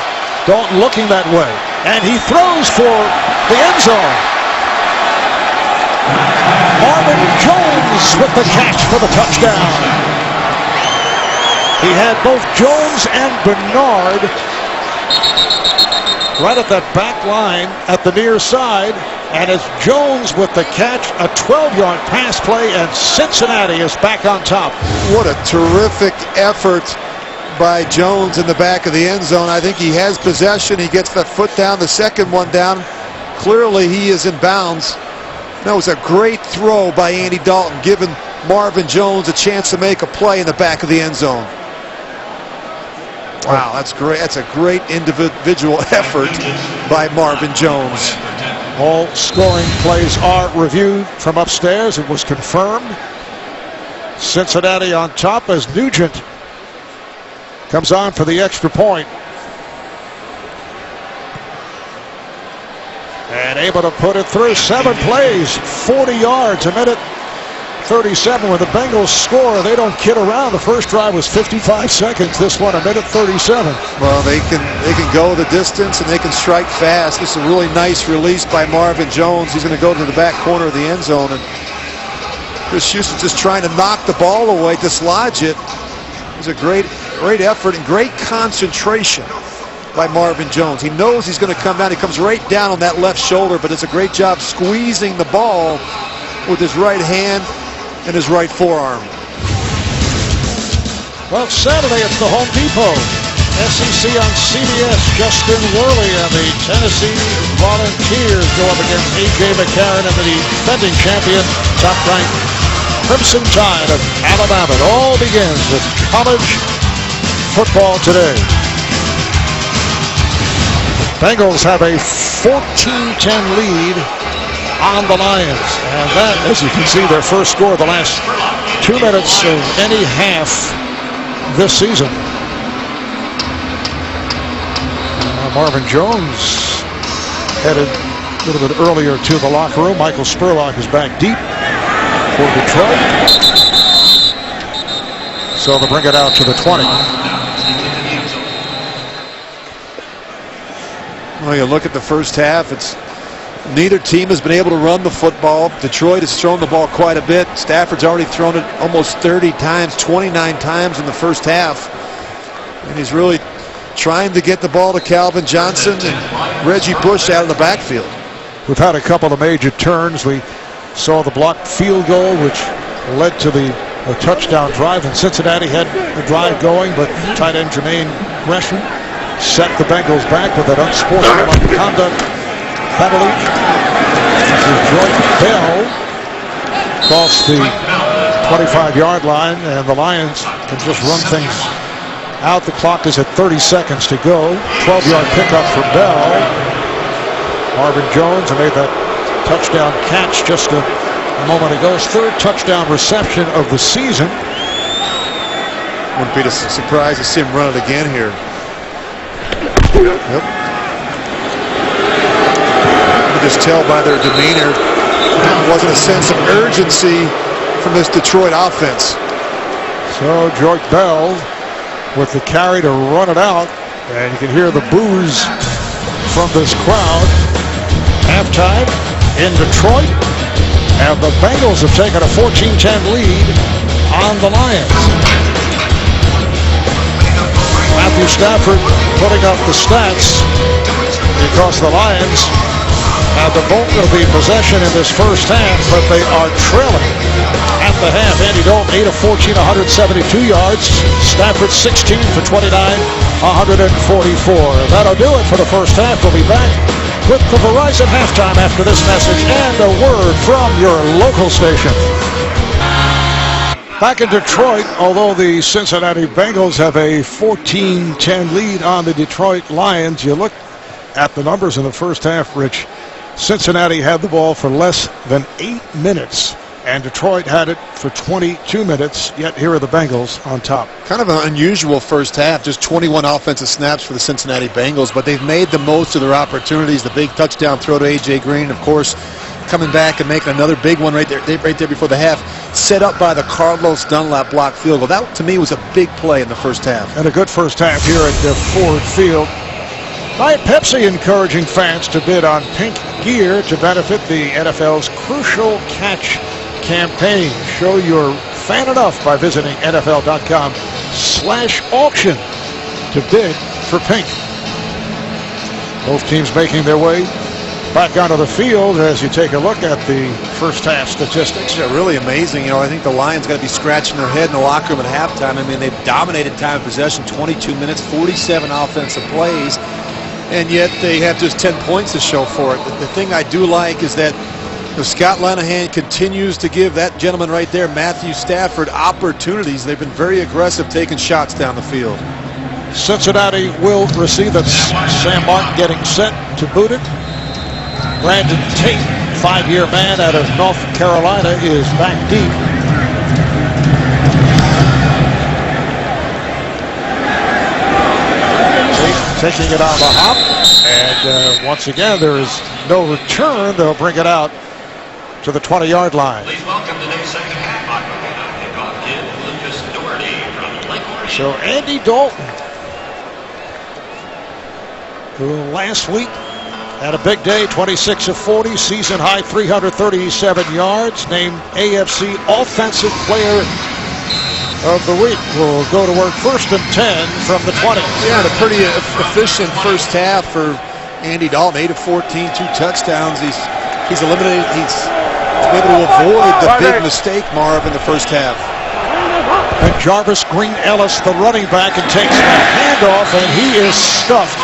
Dalton looking that way. And he throws for the end zone. Marvin Jones with the catch for the touchdown. He had both Jones and Bernard right at that back line at the near side. And it's Jones with the catch, a 12-yard pass play, and Cincinnati is back on top. What a terrific effort by Jones in the back of the end zone. I think he has possession. He gets that foot down, the second one down. Clearly he is in bounds. That was a great throw by Andy Dalton, giving Marvin Jones a chance to make a play in the back of the end zone. Wow, that's great. That's a great individual effort by Marvin Jones. All scoring plays are reviewed from upstairs. It was confirmed. Cincinnati on top as Nugent comes on for the extra point. And able to put it through. 7 plays, 40 yards, a minute 37. When the Bengals score, they don't kid around. The first drive was 55 seconds. This one, a minute 37. Well, they can go the distance and they can strike fast. This is a really nice release by Marvin Jones. He's going to go to the back corner of the end zone, and Chris Houston just trying to knock the ball away, dislodge it. It was a great effort and great concentration by Marvin Jones. He knows he's going to come down. He comes right down on that left shoulder, but does a great job squeezing the ball with his right hand and his right forearm. Well, Saturday it's the Home Depot. SEC on CBS. Justin Worley and the Tennessee Volunteers go up against A.J. McCarron and the defending champion, top-ranked Crimson Tide of Alabama. It all begins with college football today. Bengals have a 14-10 lead on the Lions. And that, as you can see, their first score of the last 2 minutes of any half this season. Marvin Jones headed a little bit earlier to the locker room. Michael Spurlock is back deep for Detroit. So they'll bring it out to the 20. Well, you look at the first half, neither team has been able to run the football. Detroit has thrown the ball quite a bit. Stafford's already thrown it almost 30 times, 29 times in the first half. And he's really trying to get the ball to Calvin Johnson and Reggie Bush out of the backfield. We've had a couple of major turns. We saw the blocked field goal, which led to the touchdown drive, and Cincinnati had the drive going, but tight end Jermaine Gresham set the Bengals back with that unsportsmanlike conduct penalty. Joyce Bell crossed the 25-yard line, and the Lions can just run things out. The clock is at 30 seconds to go. 12-yard pickup for Bell. Marvin Jones made that touchdown catch just a moment ago. His third touchdown reception of the season. Wouldn't be a surprise to see him run it again here. Yep. You can just tell by their demeanor there wasn't a sense of urgency from this Detroit offense. So George Bell with the carry to run it out, and you can hear the boos from this crowd. Halftime in Detroit, and the Bengals have taken a 14-10 lead on the Lions. Matthew Stafford putting up the stats because the Lions have the bulk of the possession in this first half, but they are trailing at the half. Andy Dalton 8 of 14, 172 yards. Stafford 16 for 29, 144. That'll do it for the first half. We'll be back with the Verizon halftime after this message and a word from your local station. Back in Detroit, although the Cincinnati Bengals have a 14-10 lead on the Detroit Lions, you look at the numbers in the first half, Rich. Cincinnati had the ball for less than 8 minutes, and Detroit had it for 22 minutes, yet here are the Bengals on top. Kind of an unusual first half, just 21 offensive snaps for the Cincinnati Bengals, but they've made the most of their opportunities. The big touchdown throw to A.J. Green, of course, coming back and making another big one right there before the half, set up by the Carlos Dunlap block field goal. That, to me, was a big play in the first half. And a good first half here at Ford Field. Diet Pepsi encouraging fans to bid on pink gear to benefit the NFL's Crucial Catch campaign. Show you're fan enough by visiting NFL.com/auction to bid for pink. Both teams making their way back onto the field as you take a look at the first half statistics. Yeah, really amazing. You know, I think the Lions got to be scratching their head in the locker room at halftime. I mean, they've dominated time of possession, 22 minutes, 47 offensive plays, and yet they have just 10 points to show for it. The thing I do like is that Scott Linehan continues to give that gentleman right there, Matthew Stafford, opportunities. They've been very aggressive taking shots down the field. Cincinnati will receive it. Sam Martin getting set to boot it. Brandon Tate, 5-year man out of North Carolina, is back deep. Tate taking it on the hop, and once again there is no return. They'll bring it out to the 20-yard line. Please welcome today's second half kickoff kid, Lucas Doherty from Lake. So Andy Dalton, who last week had a big day, 26 of 40, season high 337 yards, named AFC Offensive Player of the week will go to work 1st and 10 from the 20. Yeah, a pretty efficient first half for Andy Dalton. 8 of 14, 2 touchdowns. He's eliminated. He's able to avoid the big mistake, Marv, in the first half. And Jarvis Green Ellis, the running back, and takes the handoff, and he is stuffed.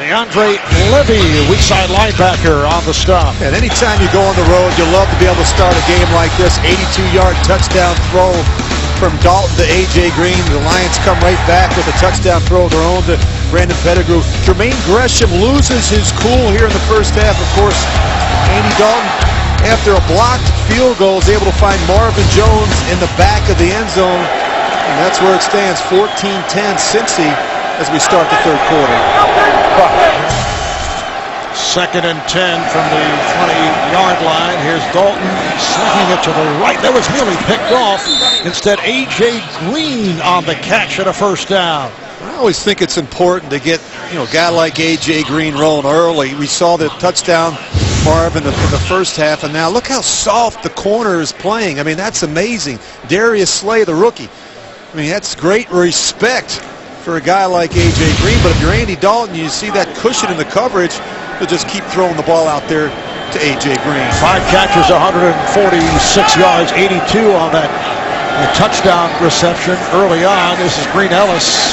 DeAndre Levy, weak side linebacker, on the stop. And anytime you go on the road, you love to be able to start a game like this. 82-yard touchdown throw from Dalton to A.J. Green. The Lions come right back with a touchdown throw of their own to Brandon Pettigrew. Jermaine Gresham loses his cool here in the first half. Of course, Andy Dalton, after a blocked field goal, is able to find Marvin Jones in the back of the end zone. And that's where it stands, 14-10 Cincy as we start the third quarter. 2nd and 10 from the 20-yard line. Here's Dalton slinging it to the right. That was nearly picked off. Instead, A.J. Green on the catch and a first down. I always think it's important to get a guy like A.J. Green rolling early. We saw the touchdown, Marv, in the first half, and now look how soft the corner is playing. I mean, that's amazing. Darius Slay, the rookie. I mean, that's great respect for a guy like A.J. Green, but if you're Andy Dalton, you see that cushion in the coverage, you'll just keep throwing the ball out there to A.J. Green. 5 catches, 146 yards, 82 on that touchdown reception early on. This is Green Ellis.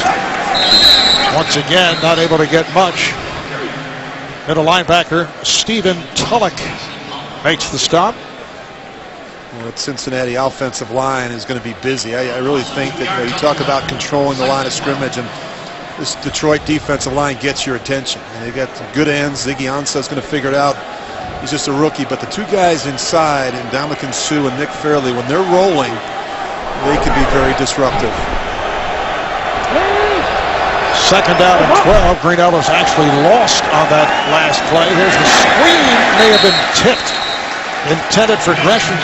Once again, not able to get much. Middle linebacker Stephen Tulloch makes the stop. Well, that Cincinnati offensive line is going to be busy. I really think that you talk about controlling the line of scrimmage, and this Detroit defensive line gets your attention. And they've got good ends. Ziggy Ansah is going to figure it out. He's just a rookie, but the two guys inside, and Ndamukong Suh and Nick Fairley, when they're rolling, they can be very disruptive. 2nd down and 12. Green Ellis actually lost on that last play. Here's the screen. May have been tipped. Intended for Gresham.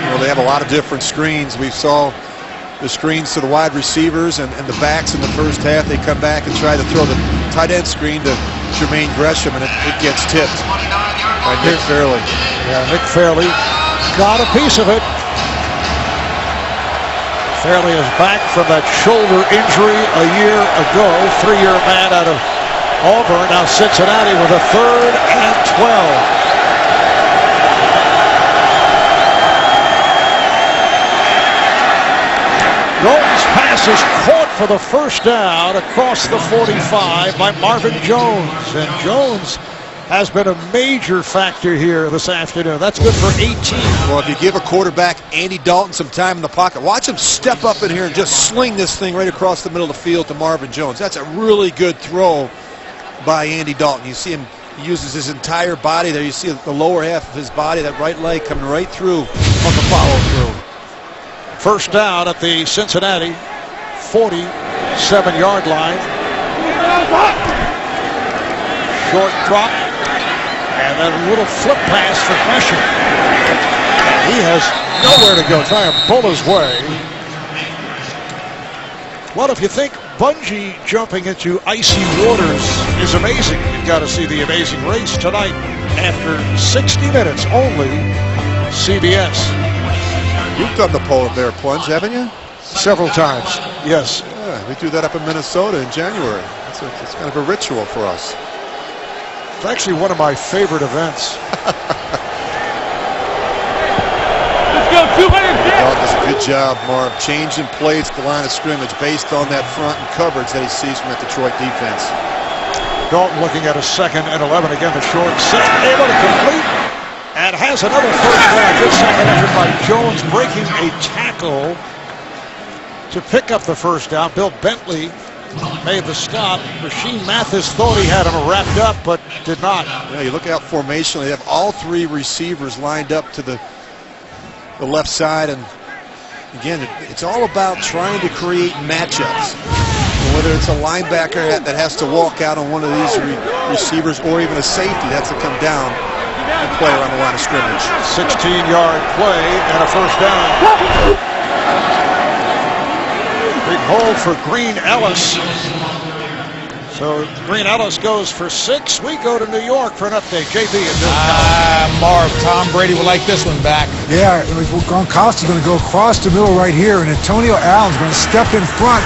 Well, they have a lot of different screens. We saw the screens to the wide receivers and the backs in the first half. They come back and try to throw the tight end screen to Jermaine Gresham, and it gets tipped by Nick Fairley. Yeah, Nick Fairley got a piece of it. Fairley is back from that shoulder injury a year ago. 3-year man out of Auburn. Now Cincinnati with a 3rd and 12. Dalton's pass is caught for the first down across the 45 by Marvin Jones. And Jones has been a major factor here this afternoon. That's good for 18. Well, if you give a quarterback, Andy Dalton, some time in the pocket, watch him step up in here and just sling this thing right across the middle of the field to Marvin Jones. That's a really good throw by Andy Dalton. You see him, he uses his entire body there. You see the lower half of his body, that right leg coming right through on the follow-through. First down at the Cincinnati 47-yard line. Short drop, and then a little flip pass for Gresham. He has nowhere to go. Try and pull his way. Well, if you think bungee jumping into icy waters is amazing, you've got to see the Amazing Race tonight after 60 minutes only. CBS. You've done the polar bear plunge, haven't you? Several times, yes. Yeah, we do that up in Minnesota in January. It's kind of a ritual for us. It's actually one of my favorite events. Let's go, 2 minutes. Dalton does a good job, Marv, changing plays to the line of scrimmage based on that front and coverage that he sees from that Detroit defense. Dalton looking at a 2nd and 11. Again, the short set, able to complete, and has another first down. Good second effort by Jones, breaking a tackle to pick up the first down. Bill Bentley made the stop. Rasheem Mathis thought he had him wrapped up, but did not. Yeah, you look out formationally, they have all 3 receivers lined up to the left side, and again, it's all about trying to create matchups. Whether it's a linebacker that has to walk out on one of these receivers, or even a safety that's to come down and play around the line of scrimmage. 16-yard play and a first down. Big hole for Green Ellis. So Green Ellis goes for 6. We go to New York for an update. JB and Bill Marv, Tom Brady will like this one back. Yeah, Gronkowski's going to go across the middle right here, and Antonio Allen's going to step in front,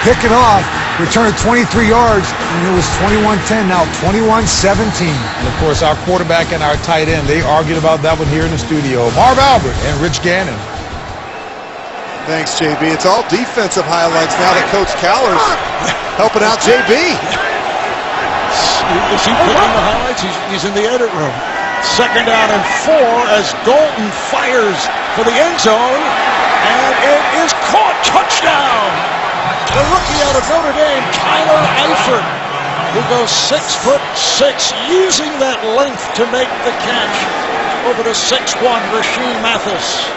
pick it off, return it 23 yards, and it was 21-10, now 21-17. And of course, our quarterback and our tight end, they argued about that one here in the studio. Marv Albert and Rich Gannon. Thanks, JB. It's all defensive highlights now that Coach Cowler's helping out JB. Is he putting the highlights? He's in the edit room. 2nd down and 4 as Dalton fires for the end zone, and it is caught. Touchdown! The rookie out of Notre Dame, Tyler Eifert, who goes 6'6", using that length to make the catch over to 6'1", Rasheem Mathis.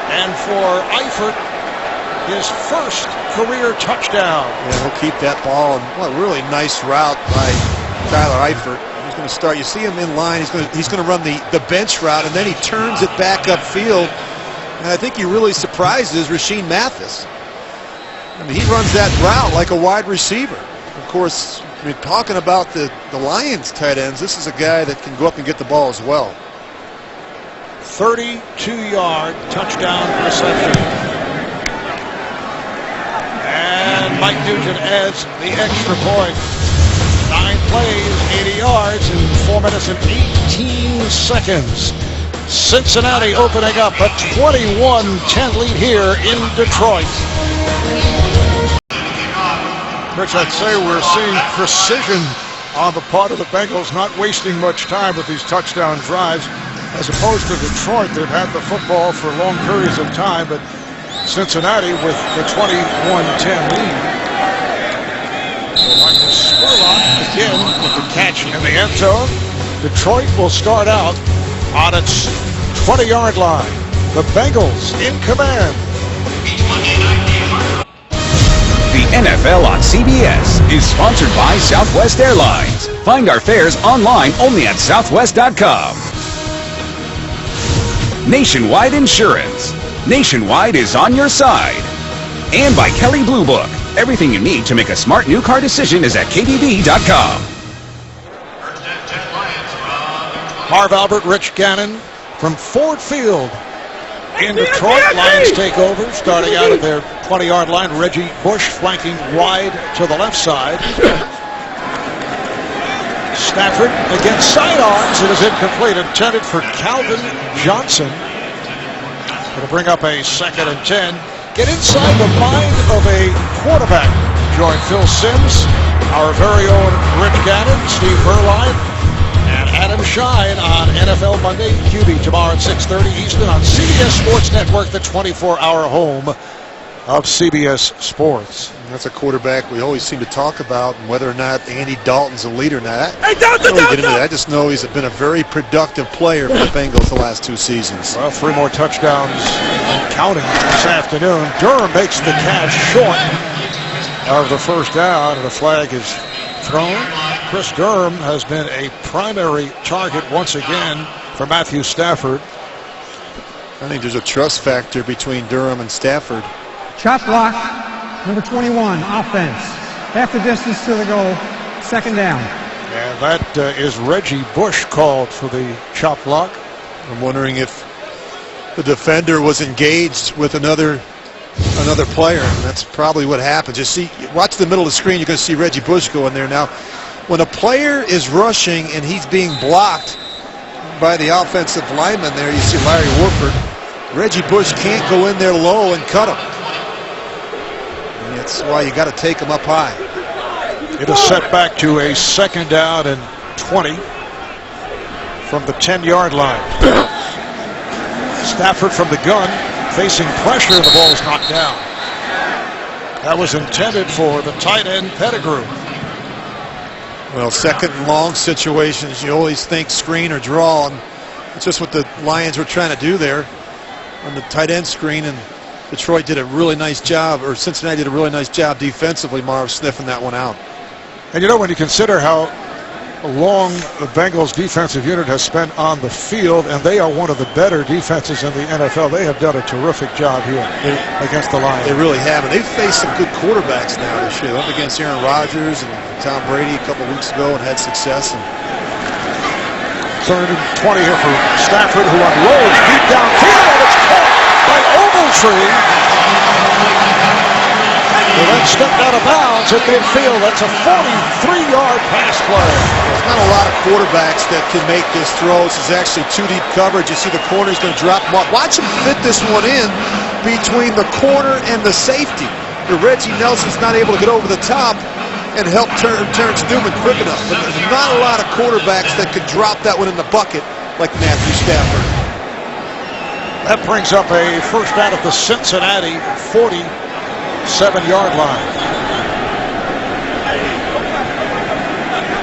And for Eifert, his first career touchdown. Yeah, he'll keep that ball. And what a really nice route by Tyler Eifert. He's going to start. You see him in line. He's going to run the bench route, and then he turns it back upfield. And I think he really surprises Rasheem Mathis. I mean, he runs that route like a wide receiver. Of course, I mean, talking about the Lions tight ends, this is a guy that can go up and get the ball as well. 32-yard touchdown reception. And Mike Nugent adds the extra point. 9 plays, 80 yards in 4 minutes and 18 seconds. Cincinnati opening up a 21-10 lead here in Detroit. Rich, I'd say we're seeing precision on the part of the Bengals, not wasting much time with these touchdown drives. As opposed to Detroit, they've had the football for long periods of time, but Cincinnati with the 21-10 lead. Michael Spurlock again with the catch in the end zone. Detroit will start out on its 20-yard line. The Bengals in command. The NFL on CBS is sponsored by Southwest Airlines. Find our fares online only at southwest.com. Nationwide Insurance. Nationwide is on your side. And by Kelley Blue Book. Everything you need to make a smart new car decision is at kbb.com. Marv Albert, Rich Gannon from Ford Field in Detroit. Lions take over, starting out at their 20-yard line. Reggie Bush flanking wide to the left side. Stafford against sidearms. It is incomplete, intended for Calvin Johnson. Going to bring up a 2nd and 10. Get inside the mind of a quarterback. Join Phil Simms, our very own Rich Gannon, Steve Berline, and Adam Shine on NFL Monday. QB tomorrow at 6:30 Eastern on CBS Sports Network, the 24-hour home of CBS Sports. And that's a quarterback we always seem to talk about, and whether or not Andy Dalton's a leader. Now, I just know he's been a very productive player for the Bengals the last 2 seasons. Well, 3 more touchdowns and counting this afternoon. Durham makes the catch short of the first down, and a flag is thrown. Chris Durham has been a primary target once again for Matthew Stafford. I think there's a trust factor between Durham and Stafford. Chop block, number 21, offense. Half the distance to the goal, 2nd down. And that is Reggie Bush called for the chop block. I'm wondering if the defender was engaged with another player. And that's probably what happened. Just watch the middle of the screen. You're going to see Reggie Bush go in there. Now, when a player is rushing and he's being blocked by the offensive lineman there, you see Larry Warford. Reggie Bush can't go in there low and cut him. And that's why you got to take him up high. It is set back to a 2nd down and 20 from the 10-yard line. Stafford from the gun, facing pressure, and the ball is knocked down. That was intended for the tight end Pettigrew. Well, 2nd and long situations, you always think screen or draw, and it's just what the Lions were trying to do there on the tight end screen, and Detroit did a really nice job, or Cincinnati did a really nice job defensively, Marv, sniffing that one out. And you know, when you consider how long the Bengals defensive unit has spent on the field, and they are one of the better defenses in the NFL. They have done a terrific job here against the Lions. They really have, and they've faced some good quarterbacks now this year. Up against Aaron Rodgers and Tom Brady a couple weeks ago and had success. And 3rd and 20 here for Stafford, who unloads deep downfield, and it's caught by Ogletree. He then stepped out of bounds at midfield. That's a 43-yard pass play. There's not a lot of quarterbacks that can make this throw. This is actually too deep coverage. You see the corner's going to drop him off. Watch him fit this one in between the corner and the safety. Reggie Nelson's not able to get over the top and help Terrence Newman quick enough. But there's not a lot of quarterbacks that could drop that one in the bucket like Matthew Stafford. That brings up a first down at the Cincinnati 47-yard line.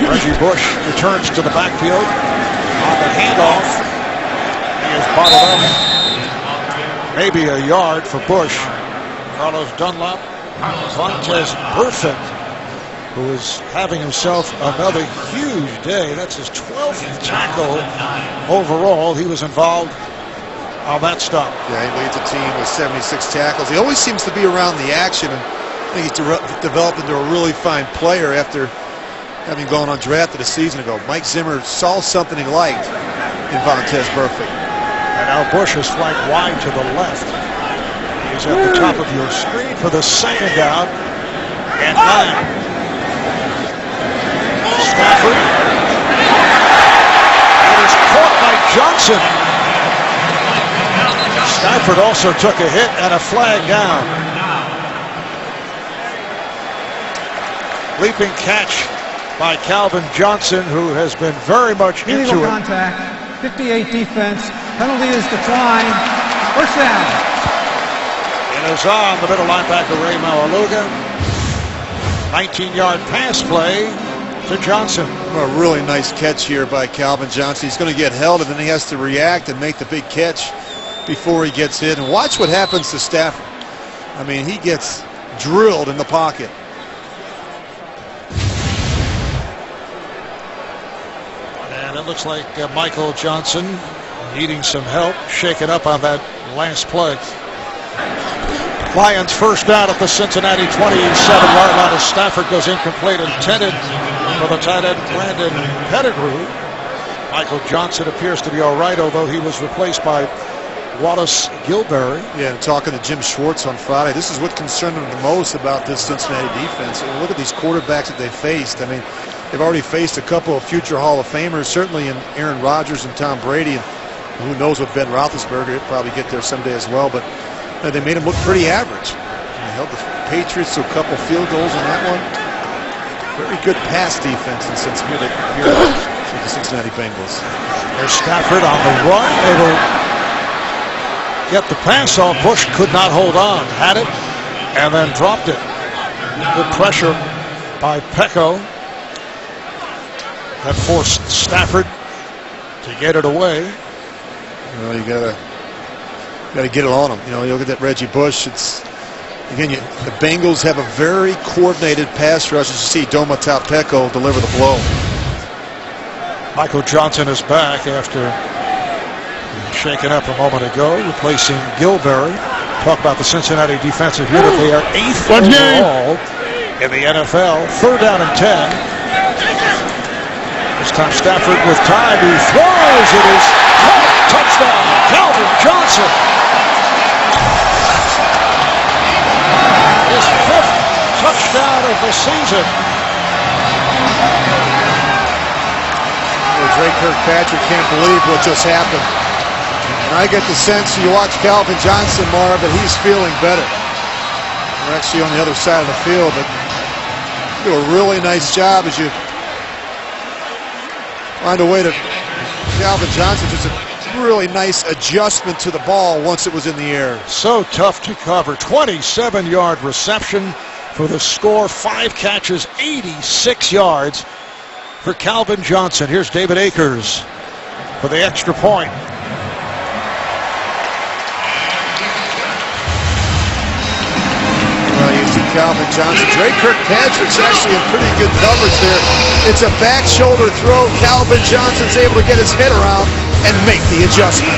Reggie Bush returns to the backfield on the handoff. He is bottled up. Maybe a yard for Bush. Carlos Dunlap, Vontaze Burfict, who is having himself another huge day. That's his 12th tackle overall. He was involved on that stop. Yeah, he leads the team with 76 tackles. He always seems to be around the action, and I think he's developed into a really fine player after having gone undrafted a season ago. Mike Zimmer saw something he liked in Vontaze Burfict. And now Bush is flanked wide to the left. He's at the top of your screen for the 2nd down and 9. Stafford. It is caught by Johnson. Stafford also took a hit and a flag down. Leaping catch by Calvin Johnson, who has been very much into it. Contact, 58 defense, penalty is declined, first down. It is on the middle linebacker Ray Malaluga. 19-yard pass play to Johnson. Well, a really nice catch here by Calvin Johnson. He's going to get held, and then he has to react and make the big catch before he gets hit. And watch what happens to Stafford. I mean, he gets drilled in the pocket. And it looks like Michael Johnson needing some help, shaken up on that last play. Lions first down at the Cincinnati 27-yard line as Stafford goes incomplete, intended for the tight end Brandon Pettigrew. Michael Johnson appears to be all right, although he was replaced by Wallace Gilberry. Yeah, and talking to Jim Schwartz on Friday, this is what concerned him the most about this Cincinnati defense. And look at these quarterbacks that they faced. I mean, they've already faced a couple of future Hall of Famers, certainly in Aaron Rodgers and Tom Brady. And who knows what Ben Roethlisberger, he'll probably get there someday as well. But they made him look pretty average. They held the Patriots to a couple field goals on that one. Very good pass defense in Cincinnati here for the Cincinnati Bengals. There's Stafford on the run. It'll get the pass off. Bush could not hold on. Had it and then dropped it. Good pressure by Pecco. That forced Stafford to get it away. Well, you gotta get it on him. You know, you look at that Reggie Bush. It's again, the Bengals have a very coordinated pass rush. As you see, Domata Pecco deliver the blow. Michael Johnson is back after shaken up a moment ago, replacing Gilberry. Talk about the Cincinnati defensive unit. They are 8th overall in the NFL. 3rd down and 10. This time Stafford with time. He throws. It is caught. Touchdown, Calvin Johnson. His 5th touchdown of the season. Ray Kirkpatrick can't believe what just happened. And I get the sense you watch Calvin Johnson, Marv, that he's feeling better. We're actually on the other side of the field, but you do a really nice job as you find a way to Calvin Johnson. Just a really nice adjustment to the ball once it was in the air. So tough to cover. 27-yard reception for the score. 5 catches, 86 yards for Calvin Johnson. Here's David Akers for the extra point. Well, you see Calvin Johnson. Dre Kirkpatrick's actually in pretty good coverage there. It's a back shoulder throw. Calvin Johnson's able to get his head around and make the adjustment.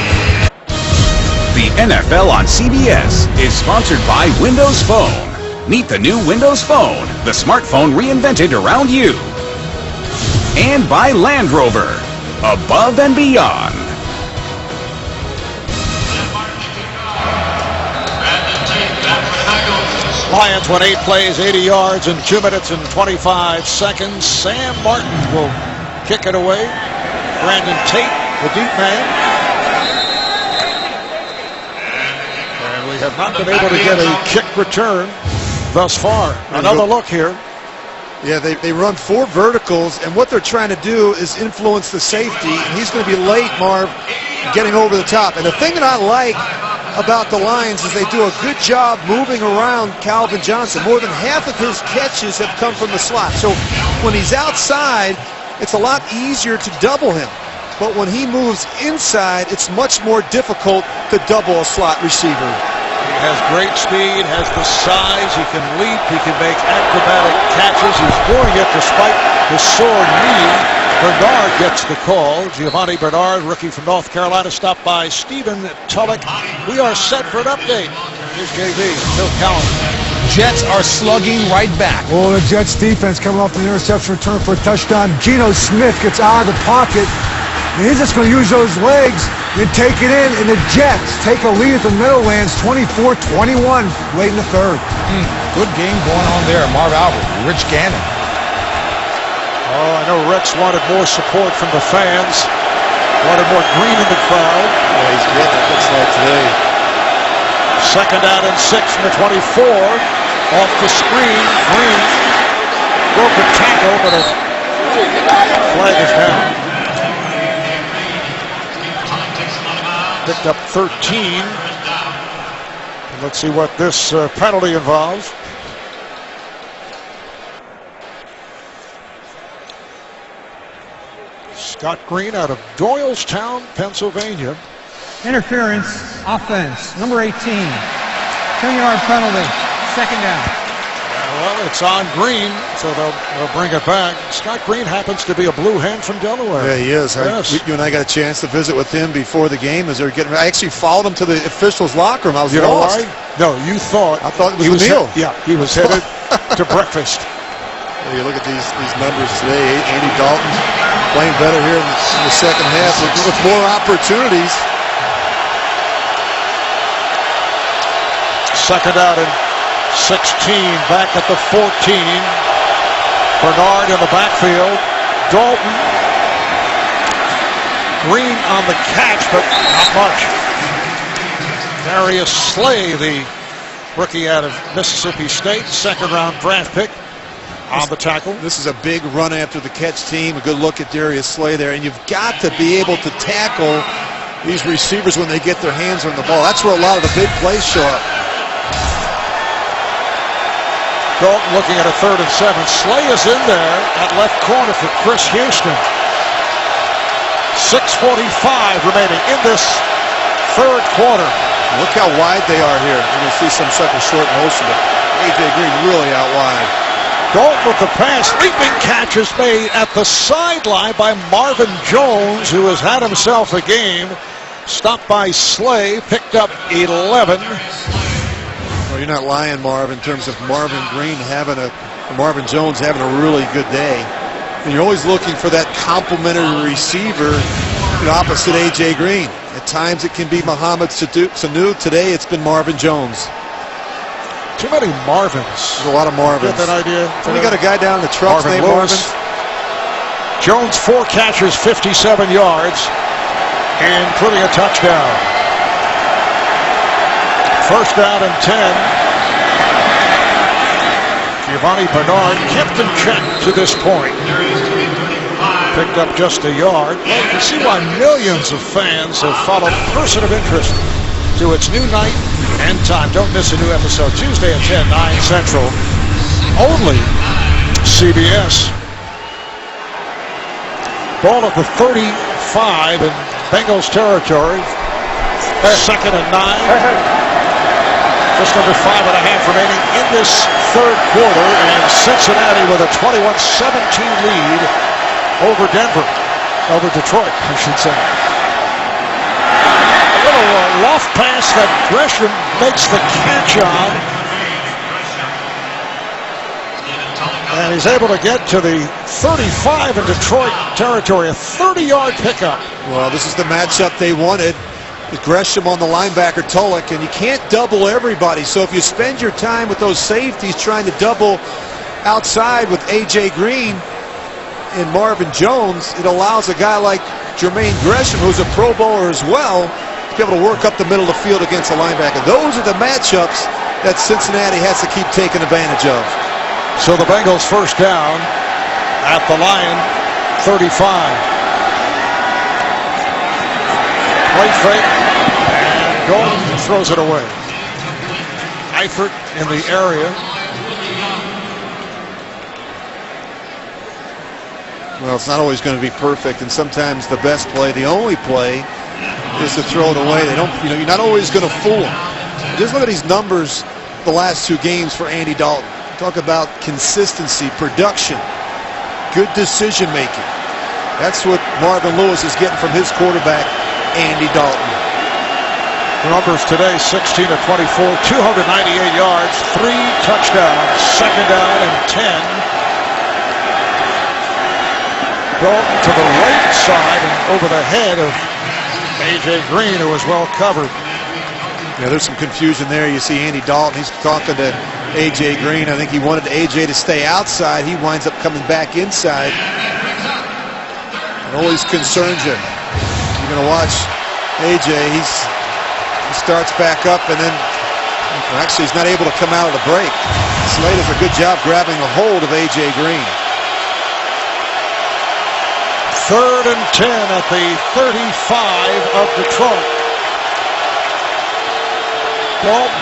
The NFL on CBS is sponsored by Windows Phone. Meet the new Windows Phone, the smartphone reinvented around you. And by Land Rover, above and beyond. Lions won 8 plays, 80 yards in 2 minutes and 25 seconds. Sam Martin will kick it away. Brandon Tate, the deep man. And we have not been able to get a kick return thus far. Another look here. Yeah, they run 4 verticals, and what they're trying to do is influence the safety. And he's going to be late, Marv, getting over the top. And the thing that I like about the Lions is they do a good job moving around Calvin Johnson. More than half of his catches have come from the slot. So when he's outside, it's a lot easier to double him. But when he moves inside, it's much more difficult to double a slot receiver. He has great speed, has the size, he can leap, he can make acrobatic catches. He's doing it despite his sore knee. Bernard gets the call. Giovanni Bernard, rookie from North Carolina, stopped by Stephen Tulloch. We are set for an update. Here's JV, Phil Cowan. Jets are slugging right back. Well, the Jets defense coming off the interception return for a touchdown. Geno Smith gets out of the pocket, and he's just going to use those legs and take it in, and the Jets take a lead at the Meadowlands 24-21 late in the third. Good game going on there. Marv Albert, Rich Gannon. Oh, I know Rex wanted more support from the fans. Wanted more green in the crowd. Oh, he's getting it. Looks like today. Second down and 6 from the 24. Off the screen. Green broke a tackle, but a flag is down. Picked up 13. And let's see what this penalty involves. Scott Green out of Doylestown, Pennsylvania. Interference, offense, number 18. 10-yard penalty, second down. Well, it's on Green, so they'll bring it back. Scott Green happens to be a blue hen from Delaware. Yeah, he is. Yes. You and I got a chance to visit with him before the game as they were getting. I actually followed him to the officials' locker room. I was You know lost. why? No, you thought. I thought it was he the meal. He was headed to breakfast. You look at these numbers today. Andy Dalton playing better here in the second half with more opportunities. Second out and 16, back at the 14. Bernard in the backfield. Dalton. Green on the catch, but not much. Darius Slay, the rookie out of Mississippi State, second-round draft pick. On the tackle. This is a big run after the catch team. A good look at Darius Slay there. And you've got to be able to tackle these receivers when they get their hands on the ball. That's where a lot of the big plays show up. Dalton looking at a 3rd and 7. Slay is in there at left corner for Chris Houston. 6:45 remaining in this third quarter. Look how wide they are here. You're going to see some type of short motion, but A.J. Green really out wide. Dalton with the pass. Leaping catch is made at the sideline by Marvin Jones, who has had himself a game. Stopped by Slay, picked up 11. Well, you're not lying, Marv, in terms of Marvin Jones having a really good day. And you're always looking for that complimentary receiver opposite A.J. Green. At times it can be Mohamed Sanu. Today it's been Marvin Jones. Too many Marvins. There's a lot of Marvins. Get that idea? We got a guy down in the trucks named Marvin. Jones, 4 catches, 57 yards, including a touchdown. First down and 10. Giovanni Bernard kept in check to this point. Picked up just a yard. Well, you can see why millions of fans have followed Person of Interest to its new night and time. Don't miss a new episode Tuesday at 10, 9 Central. Only CBS. Ball at the 35 in Bengals territory. Second and 9. Just under 5.5 remaining in this third quarter, and Cincinnati with a 21-17 lead over Denver. Over Detroit, I should say. A little loft pass that Gresham makes the catch on. And he's able to get to the 35 in Detroit territory, a 30-yard pickup. Well, this is the matchup they wanted. With Gresham on the linebacker, Tulloch, and you can't double everybody. So if you spend your time with those safeties trying to double outside with A.J. Green and Marvin Jones, it allows a guy like Jermaine Gresham, who's a Pro Bowler as well, to be able to work up the middle of the field against a linebacker. Those are the matchups that Cincinnati has to keep taking advantage of. So the Bengals first down at the Lion 35. Play fake, and Dalton throws it away. Eifert in the area. Well, it's not always going to be perfect, and sometimes the best play, the only play, is to throw it away. They don't, you're not always going to fool them. Just look at these numbers the last two games for Andy Dalton. Talk about consistency, production, good decision making. That's what Marvin Lewis is getting from his quarterback, Andy Dalton. The numbers today, 16 of 24, 298 yards, 3 touchdowns, second down and 10. Dalton to the right side and over the head of A.J. Green, who was well covered. Yeah, there's some confusion there. You see Andy Dalton, he's talking to A.J. Green. I think he wanted A.J. to stay outside. He winds up coming back inside. It always concerns you. You're going to watch A.J. He starts back up, and then actually he's not able to come out of the break. Slade does a good job grabbing a hold of A.J. Green. 3rd and 10 at the 35 of Detroit. Dalton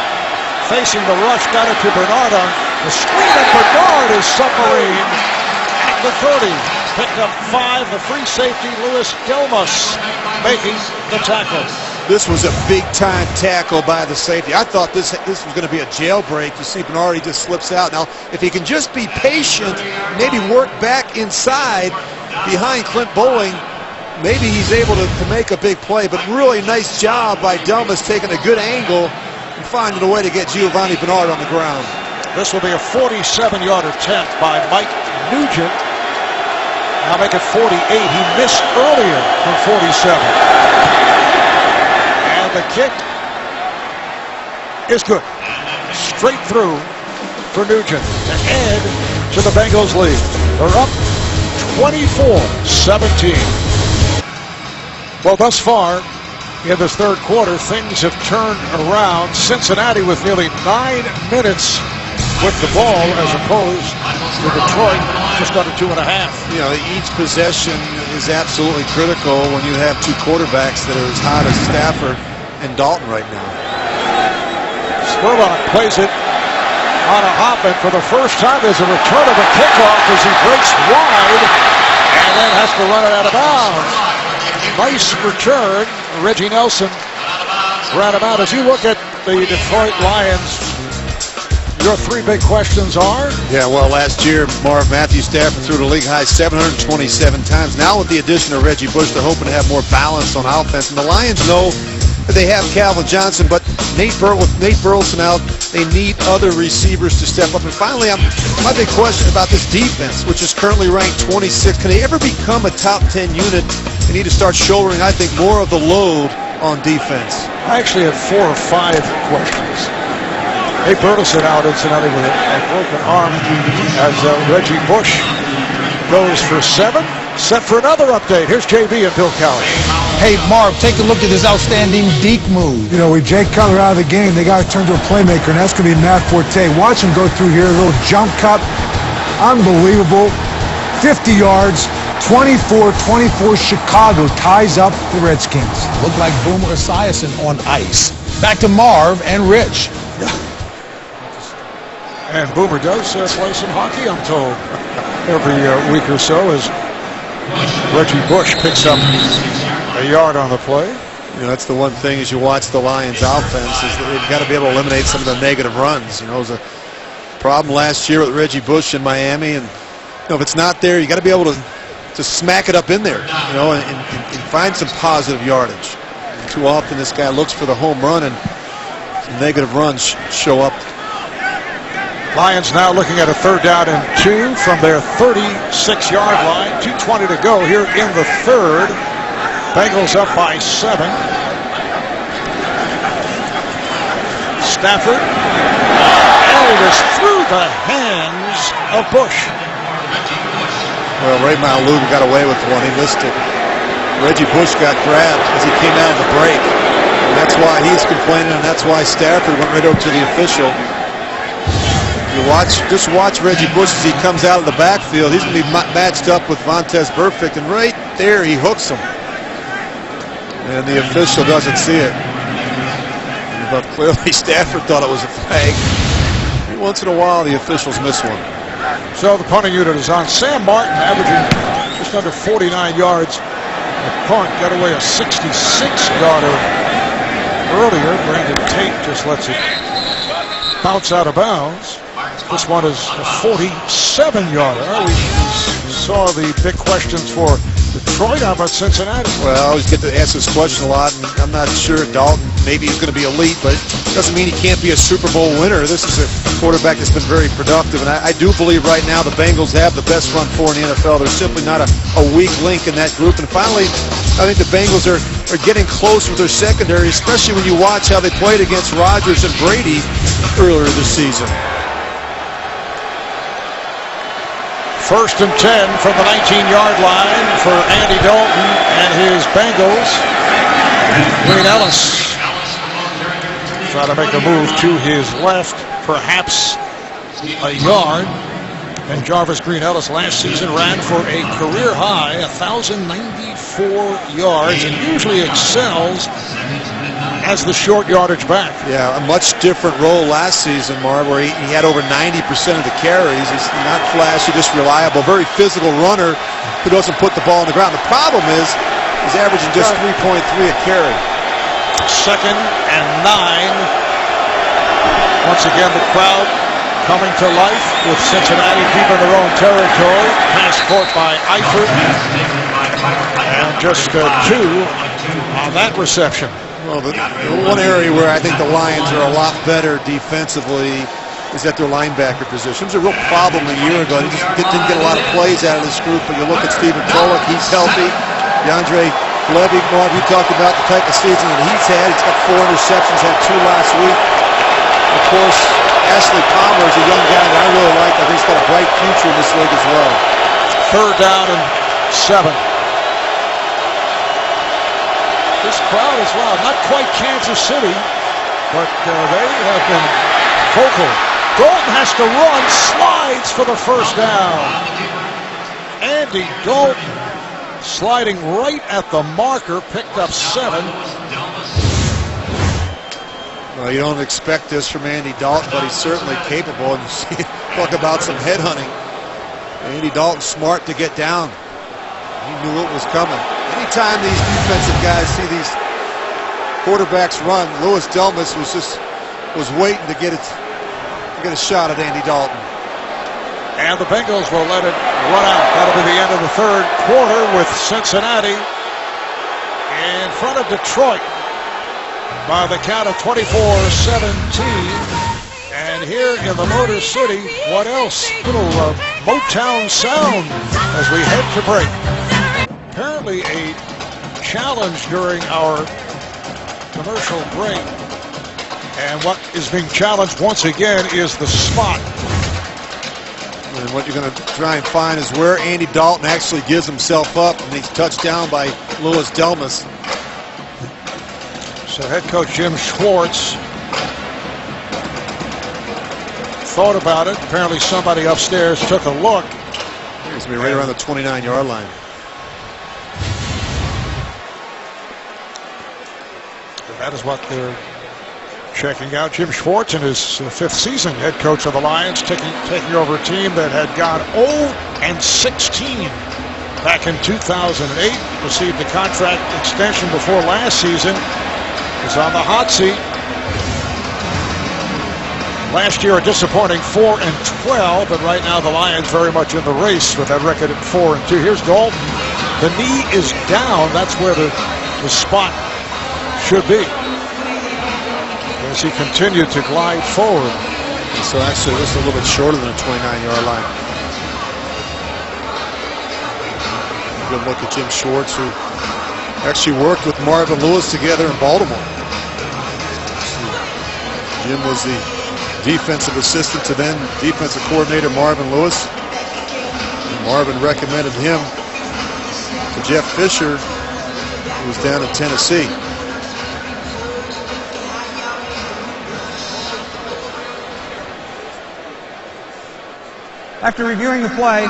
facing the rush, got it to Bernard on the screen, and Bernard is submarine at the 30. Picked up 5, the free safety, Louis Delmas, making the tackle. This was a big-time tackle by the safety. I thought this was going to be a jailbreak. You see Bernard, he just slips out. Now, if he can just be patient, maybe work back inside behind Clint Bowling, maybe he's able to make a big play. But really nice job by Delmas taking a good angle and finding a way to get Giovanni Bernard on the ground. This will be a 47-yard attempt by Mike Nugent. Now make it 48. He missed earlier from 47. And the kick is good. Straight through for Nugent to add to the Bengals lead. They're up 24-17. Well, thus far in this third quarter, things have turned around. Cincinnati with nearly 9 minutes with the ball as opposed to Detroit just under 2.5. You know, each possession is absolutely critical when you have two quarterbacks that are as hot as Stafford and Dalton right now. Spurlock plays it on a hop, and for the first time there's a return of a kickoff as he breaks wide and then has to run it out of bounds. Nice return. Reggie Nelson ran him out. As you look at the Detroit Lions, your 3 big questions are? Yeah, well, last year, Matthew Stafford threw the league high 727 times. Now with the addition of Reggie Bush, they're hoping to have more balance on offense. And the Lions know that they have Calvin Johnson, but with Nate Burleson out, they need other receivers to step up. And finally, my big question about this defense, which is currently ranked 26, can they ever become a top 10 unit? They need to start shouldering, I think, more of the load on defense. I actually have 4 or 5 questions. Nate Burleson out, incidentally, with a broken arm as Reggie Bush goes for 7. Set for another update. Here's JB and Bill Kelly. Hey, Marv, take a look at this outstanding deke move. You know, with Jake Cutler out of the game, they got to turn to a playmaker, and that's going to be Matt Forte. Watch him go through here, a little jump cut. Unbelievable. 50 yards. 24-24, Chicago ties up the Redskins. Looked like Boomer Esiason on ice. Back to Marv and Rich. And Boomer does play some hockey, I'm told, every week or so, as Reggie Bush picks up a yard on the play. You know, that's the one thing as you watch the Lions offense is that they've got to be able to eliminate some of the negative runs. You know, it was a Problem last year with Reggie Bush in Miami, and if it's not there, you got to be able to smack it up in there, and find some positive yardage. And too often this guy looks for the home run, and some negative runs show up. Lions now looking at a 3rd down and 2 from their 36-yard line. 2:20 to go here in the 3rd. Bengals up by 7. Stafford. And it is through the hands of Bush. Well, Ray Maluga got away with one. He missed it. Reggie Bush got grabbed as he came out of the break. And that's why he's complaining, and that's why Stafford went right over to the official. Just watch Reggie Bush as he comes out of the backfield. He's going to be matched up with Vontaze Burfict, and right there he hooks him. And the official doesn't see it. But clearly Stafford thought it was a flag. Once in a while the officials miss one. So the punting unit is on. Sam Martin averaging just under 49 yards. The punt got away a 66-yarder earlier. Brandon Tate just lets it bounce out of bounds. This one is a 47-yarder. We saw the big questions for Detroit. How about Cincinnati? Well, I always get to ask this question a lot, and I'm not sure Dalton, maybe he's going to be elite, but it doesn't mean he can't be a Super Bowl winner. This is a quarterback that's been very productive, and I do believe right now the Bengals have the best front four in the NFL. There's simply not a weak link in that group. And finally, I think the Bengals are getting close with their secondary, especially when you watch how they played against Rodgers and Brady earlier this season. 1st and 10 from the 19-yard line for Andy Dalton and his Bengals. Green Ellis trying to make a move to his left, perhaps a yard. And Jarvis Green Ellis last season ran for a career high 1,094 yards and usually excels as the short yardage back. Yeah, a much different role last season, Marv, where he had over 90% of the carries. He's not flashy, just reliable, very physical runner who doesn't put the ball on the ground. The problem is he's averaging just 3.3 a carry. 2nd and 9. Once again, the crowd coming to life with Cincinnati deep in their own territory. Pass caught by Eifert. And just 2 on that reception. Well, the one area where I think the Lions are a lot better defensively is at their linebacker position. It was a real problem a year ago. They just didn't get a lot of plays out of this group. But you look at Stephen Pollock, he's healthy. DeAndre Levy, Marv, you talked about the type of season that he's had. He's got 4 interceptions, had 2 last week. Of course, Ashley Palmer is a young guy that I really like. I think he's got a bright future in this league as well. 3rd down and 7. This crowd is loud. Not quite Kansas City, but they have been vocal. Dalton has to run, slides for the 1st down. Andy Dalton sliding right at the marker, picked up 7. Well, you don't expect this from Andy Dalton, but he's certainly capable. And you see, talk about some headhunting. Andy Dalton's smart to get down. He knew it was coming. Anytime these defensive guys see these quarterbacks run, Louis Delmas was waiting to get a shot at Andy Dalton. And the Bengals will let it run out. That'll be the end of the 3rd quarter with Cincinnati in front of Detroit by the count of 24-17. And here in the Motor City, what else? Little Motown sound as we head to break. Apparently a challenge during our commercial break. And what is being challenged once again is the spot. And what you're going to try and find is where Andy Dalton actually gives himself up, and he's touched down by Louis Delmas. So head coach Jim Schwartz thought about it. Apparently somebody upstairs took a look. He's going to be right around the 29-yard line. That is what they're checking out. Jim Schwartz in his 5th season, head coach of the Lions, taking over a team that had gone 0-16 back in 2008. Received a contract extension before last season. Is on the hot seat. Last year a disappointing 4-12, but right now the Lions very much in the race with that record at 4-2. Here's Dalton. The knee is down. That's where the spot should be. As he continued to glide forward. So actually this is a little bit shorter than a 29-yard line. Good look at Jim Schwartz, who actually worked with Marvin Lewis together in Baltimore. Jim was the defensive assistant to then defensive coordinator Marvin Lewis. And Marvin recommended him to Jeff Fisher, who was down in Tennessee. After reviewing the play,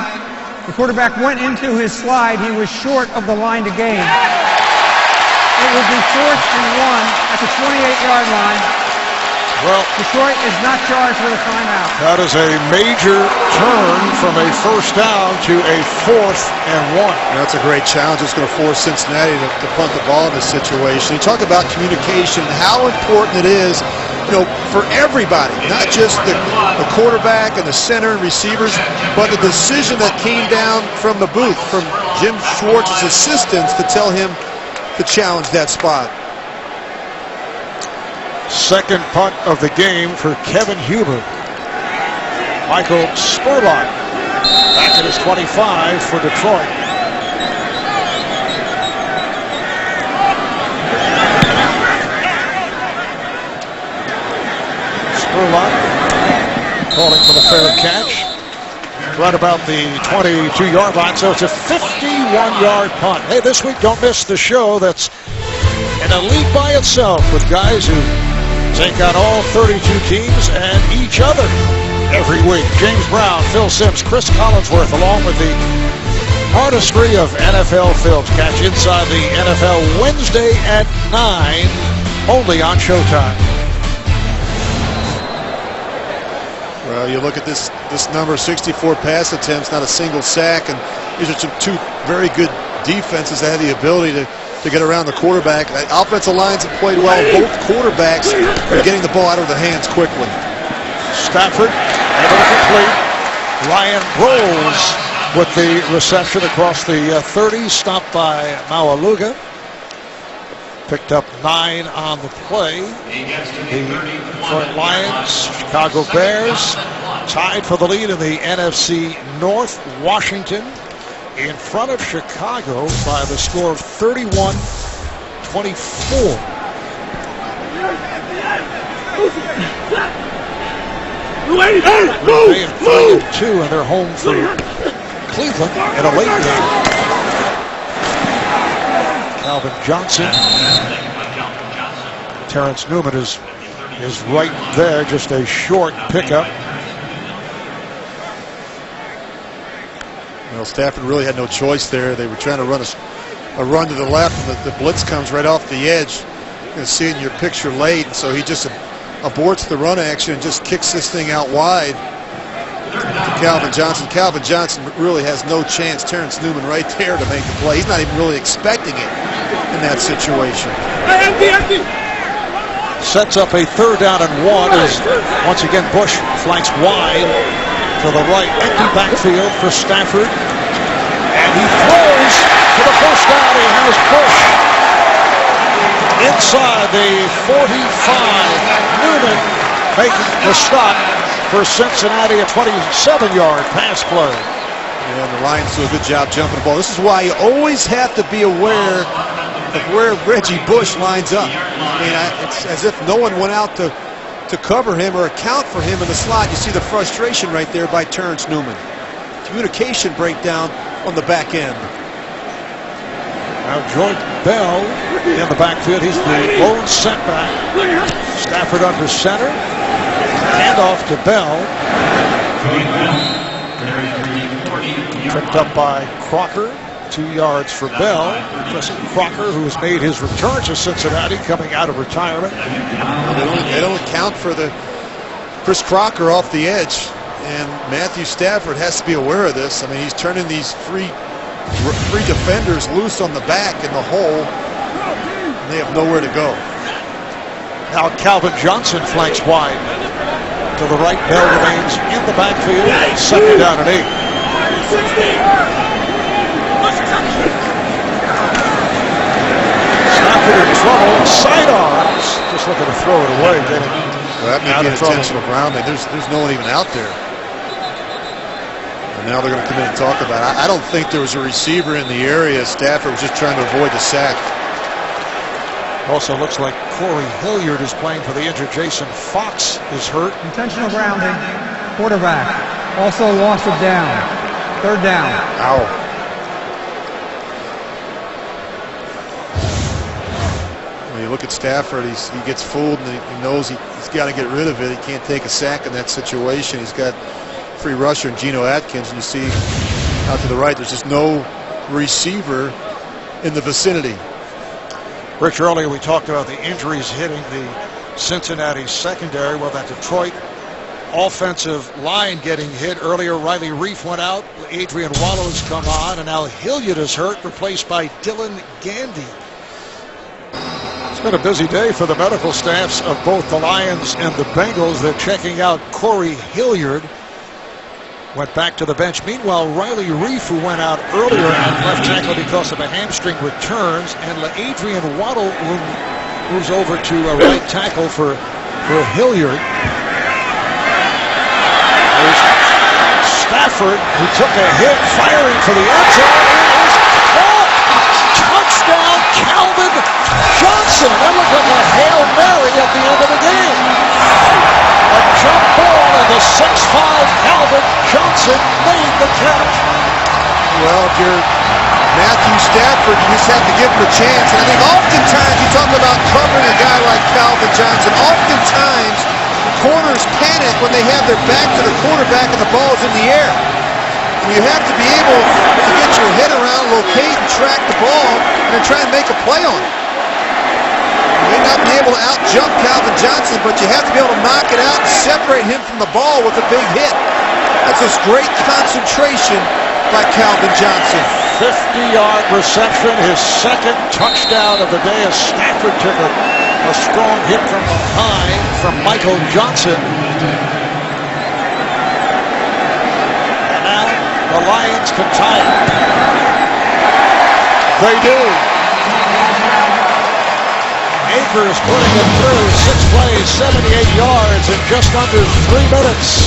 the quarterback went into his slide. He was short of the line to gain. It will be 4th and 1 at the 28-yard line. Well, Detroit is not charged with a timeout. That is a major turn from a first down to a 4th and 1. That's a great challenge. It's going to force Cincinnati to punt the ball in this situation. You talk about communication, how important it is, for everybody, not just the quarterback and the center and receivers, but the decision that came down from the booth, from Jim Schwartz's assistants to tell him to challenge that spot. Second punt of the game for Kevin Huber. Michael Spurlock back at his 25 for Detroit. Spurlock calling for the fair catch. Right about the 22-yard line, so it's a 51-yard punt. Hey, this week don't miss the show that's an elite by itself with guys who take on all 32 teams and each other every week. James Brown, Phil Simms, Chris Collinsworth, along with the artistry of NFL films. Catch Inside the NFL Wednesday at 9, only on Showtime. Well, you look at this number, 64 pass attempts, not a single sack, and these are two very good defenses that have the ability to get around the quarterback. Offensive lines have played well. Both quarterbacks are getting the ball out of their hands quickly. Stafford able to complete. Ryan rolls with the reception across the 30, stopped by Maualuga. Picked up 9 on the play. The Detroit Lions, Chicago Bears, tied for the lead in the NFC North. Washington in front of Chicago by the score of 31-24. They in 3-2, and they're home for Cleveland in a late game. Calvin Johnson. Terrence Newman is right there, just a short pickup. Well, Stafford really had no choice there. They were trying to run a run to the left, and the blitz comes right off the edge. You can see it in your picture late, so he just aborts the run action and just kicks this thing out wide to Calvin Johnson. Calvin Johnson really has no chance. Terrence Newman right there to make the play. He's not even really expecting it in that situation. Sets up a 3rd down and 1 as once again Bush flanks wide to the right. Empty backfield for Stafford. And he throws to the first down. He has Bush inside the 45. Newman making the stop for Cincinnati, a 27-yard pass play. Yeah, the Lions do a good job jumping the ball. This is why you always have to be aware of where Reggie Bush lines up. I mean, it's as if no one went out to cover him or account for him in the slot. You see the frustration right there by Terrence Newman. Communication breakdown on the back end. Now Jordan Bell in the backfield. He's the lone setback. Stafford under center. Handoff to Bell. Tripped up by Crocker. 2 yards for Bell. Justin Crocker, who has made his return to Cincinnati, coming out of retirement. They don't account for the Chris Crocker off the edge, and Matthew Stafford has to be aware of this. I mean, he's turning these three defenders loose on the back in the hole, and they have nowhere to go. Now Calvin Johnson flanks wide. to the right. Bell remains in the backfield. Second down and 8. Stafford in trouble. Sidearms. Just looking to throw it away. Well, that may be an intentional grounding. There's no one even out there. And now they're going to come in and talk about it. I don't think there was a receiver in the area. Stafford was just trying to avoid the sack. Also looks like Corey Hilliard is playing for the injured. Jason Fox is hurt. Intentional grounding. Quarterback. Also loss of down. Third down. Ow. When you look at Stafford, he gets fooled and he knows he's got to get rid of it. He can't take a sack in that situation. He's got free rusher and Geno Atkins, and you see out to the right, there's just no receiver in the vicinity. Rich, earlier we talked about the injuries hitting the Cincinnati secondary. Well, that Detroit offensive line getting hit earlier. Riley Reef went out. Adrian Waddle has come on, and now Hilliard is hurt, replaced by Dylan Gandy. It's been a busy day for the medical staffs of both the Lions and the Bengals. They're checking out Corey Hilliard. Went back to the bench. Meanwhile, Riley Reef, who went out earlier at left tackle because of a hamstring, returns, and Adrian Waddle moves over to right tackle for Hilliard. There's Stafford, who took a hit, firing for the end zone. Touchdown, Calvin Johnson. That looked like a Hail Mary at the end of the game. A jump ball, and the 6'5" Calvin Johnson made the catch. Well, if you're Matthew Stafford, you just have to give him a chance. And I think oftentimes you talk about covering a guy like Calvin Johnson. Oftentimes, corners panic when they have their back to the quarterback and the ball is in the air. And you have to be able to get your head around, locate, and track the ball, and then try and make a play on it. You may not be able to out-jump Calvin Johnson, but you have to be able to knock it out and separate him from the ball with a big hit. That's just great concentration by Calvin Johnson. 50-yard reception, his second touchdown of the day as Stafford took a strong hit from behind from Michael Johnson. And now the Lions can tie it. They do. Akers putting it through, 6 plays, 78 yards in just under 3 minutes.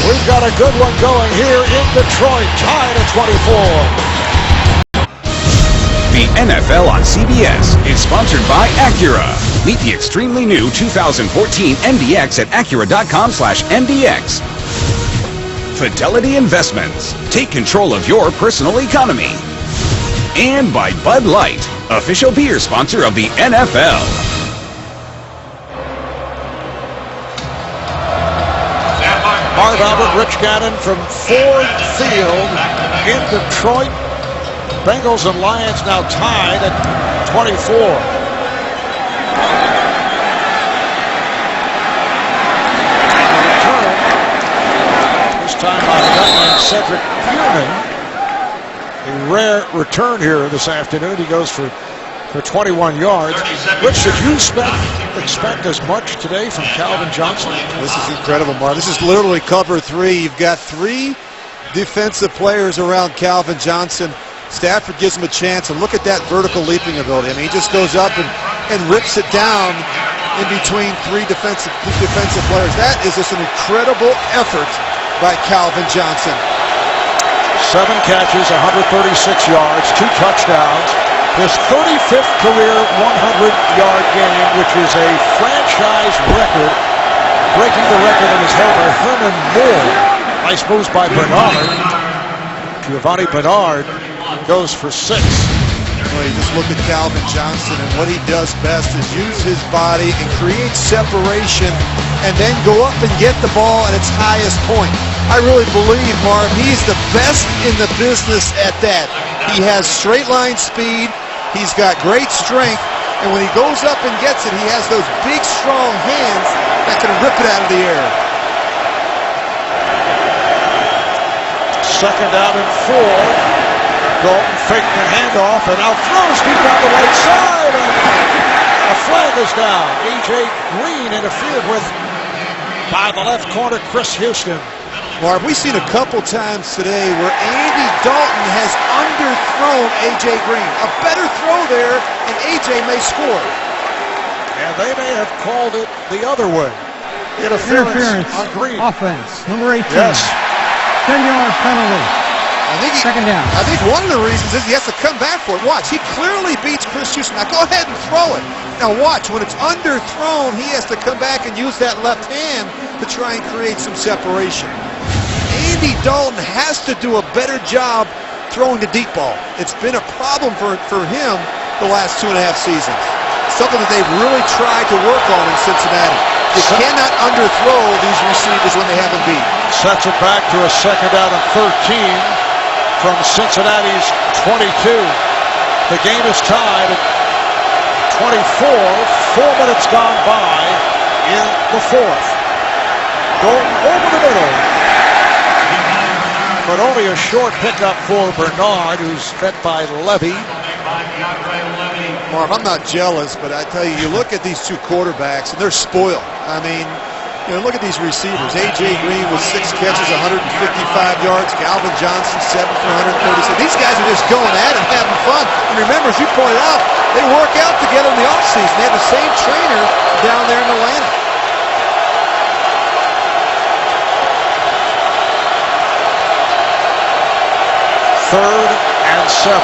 We've got a good one going here in Detroit, tied at 24. The NFL on CBS is sponsored by Acura. Meet the extremely new 2014 MDX at Acura.com/MDX. Fidelity Investments. Take control of your personal economy. And by Bud Light, official beer sponsor of the NFL. Marv Albert, Rich Gannon from Ford Field in Detroit. Bengals and Lions now tied at 24. This time by the gunman Cedric Bierman. A rare return here this afternoon. He goes for 21 yards. Rich, should you expect as much today from Calvin Johnson? This is incredible, Mark. This is literally cover 3. You've got 3 defensive players around Calvin Johnson. Stafford gives him a chance, and look at that vertical leaping ability. I mean, he just goes up and rips it down in between 3 defensive players. That is just an incredible effort by Calvin Johnson. 7 catches, 136 yards, 2 touchdowns. His 35th career 100-yard game, which is a franchise record. Breaking the record in his held by Herman Moore. Nice moves by Bernard. Giovanni Bernard goes for 6. Well, you just look at Calvin Johnson, and what he does best is use his body and create separation and then go up and get the ball at its highest point. I really believe, Marv, he's the best in the business at that. He has straight line speed. He's got great strength, and when he goes up and gets it, he has those big, strong hands that can rip it out of the air. Second down and 4. Dalton faked the handoff and now throws deep down the right side. And a flag is down. A.J. Green interfered with by the left corner, Chris Houston. Marv, we've seen a couple times today where Andy Dalton has underthrown A.J. Green. A better throw there, and A.J. may score. And they may have called it the other way. Interference on Green. Offense, number 18. Yes. 10-yard penalty. Second down. I think one of the reasons is he has to come back for it. Watch, he clearly beats Chris Houston. Now go ahead and throw it. Now watch, when it's underthrown, he has to come back and use that left hand to try and create some separation. Andy Dalton has to do a better job throwing the deep ball. It's been a problem for him the last 2.5 seasons. Something that they've really tried to work on in Cincinnati. You cannot underthrow these receivers when they haven't beat. Sets it back to a second down and 13 from Cincinnati's 22. The game is tied at 24. 4 minutes gone by in the fourth. Going over the middle. But only a short pickup for Bernard, who's fed by Levy. Marv, I'm not jealous, but I tell you, you look at these two quarterbacks, and they're spoiled. I mean, you know, look at these receivers. A.J. Green with 6 catches, 155 yards. Calvin Johnson, 7 for 136. These guys are just going at it, having fun. And remember, as you pointed out, they work out together in the offseason. They have the same trainer down there in Atlanta. Third and 7.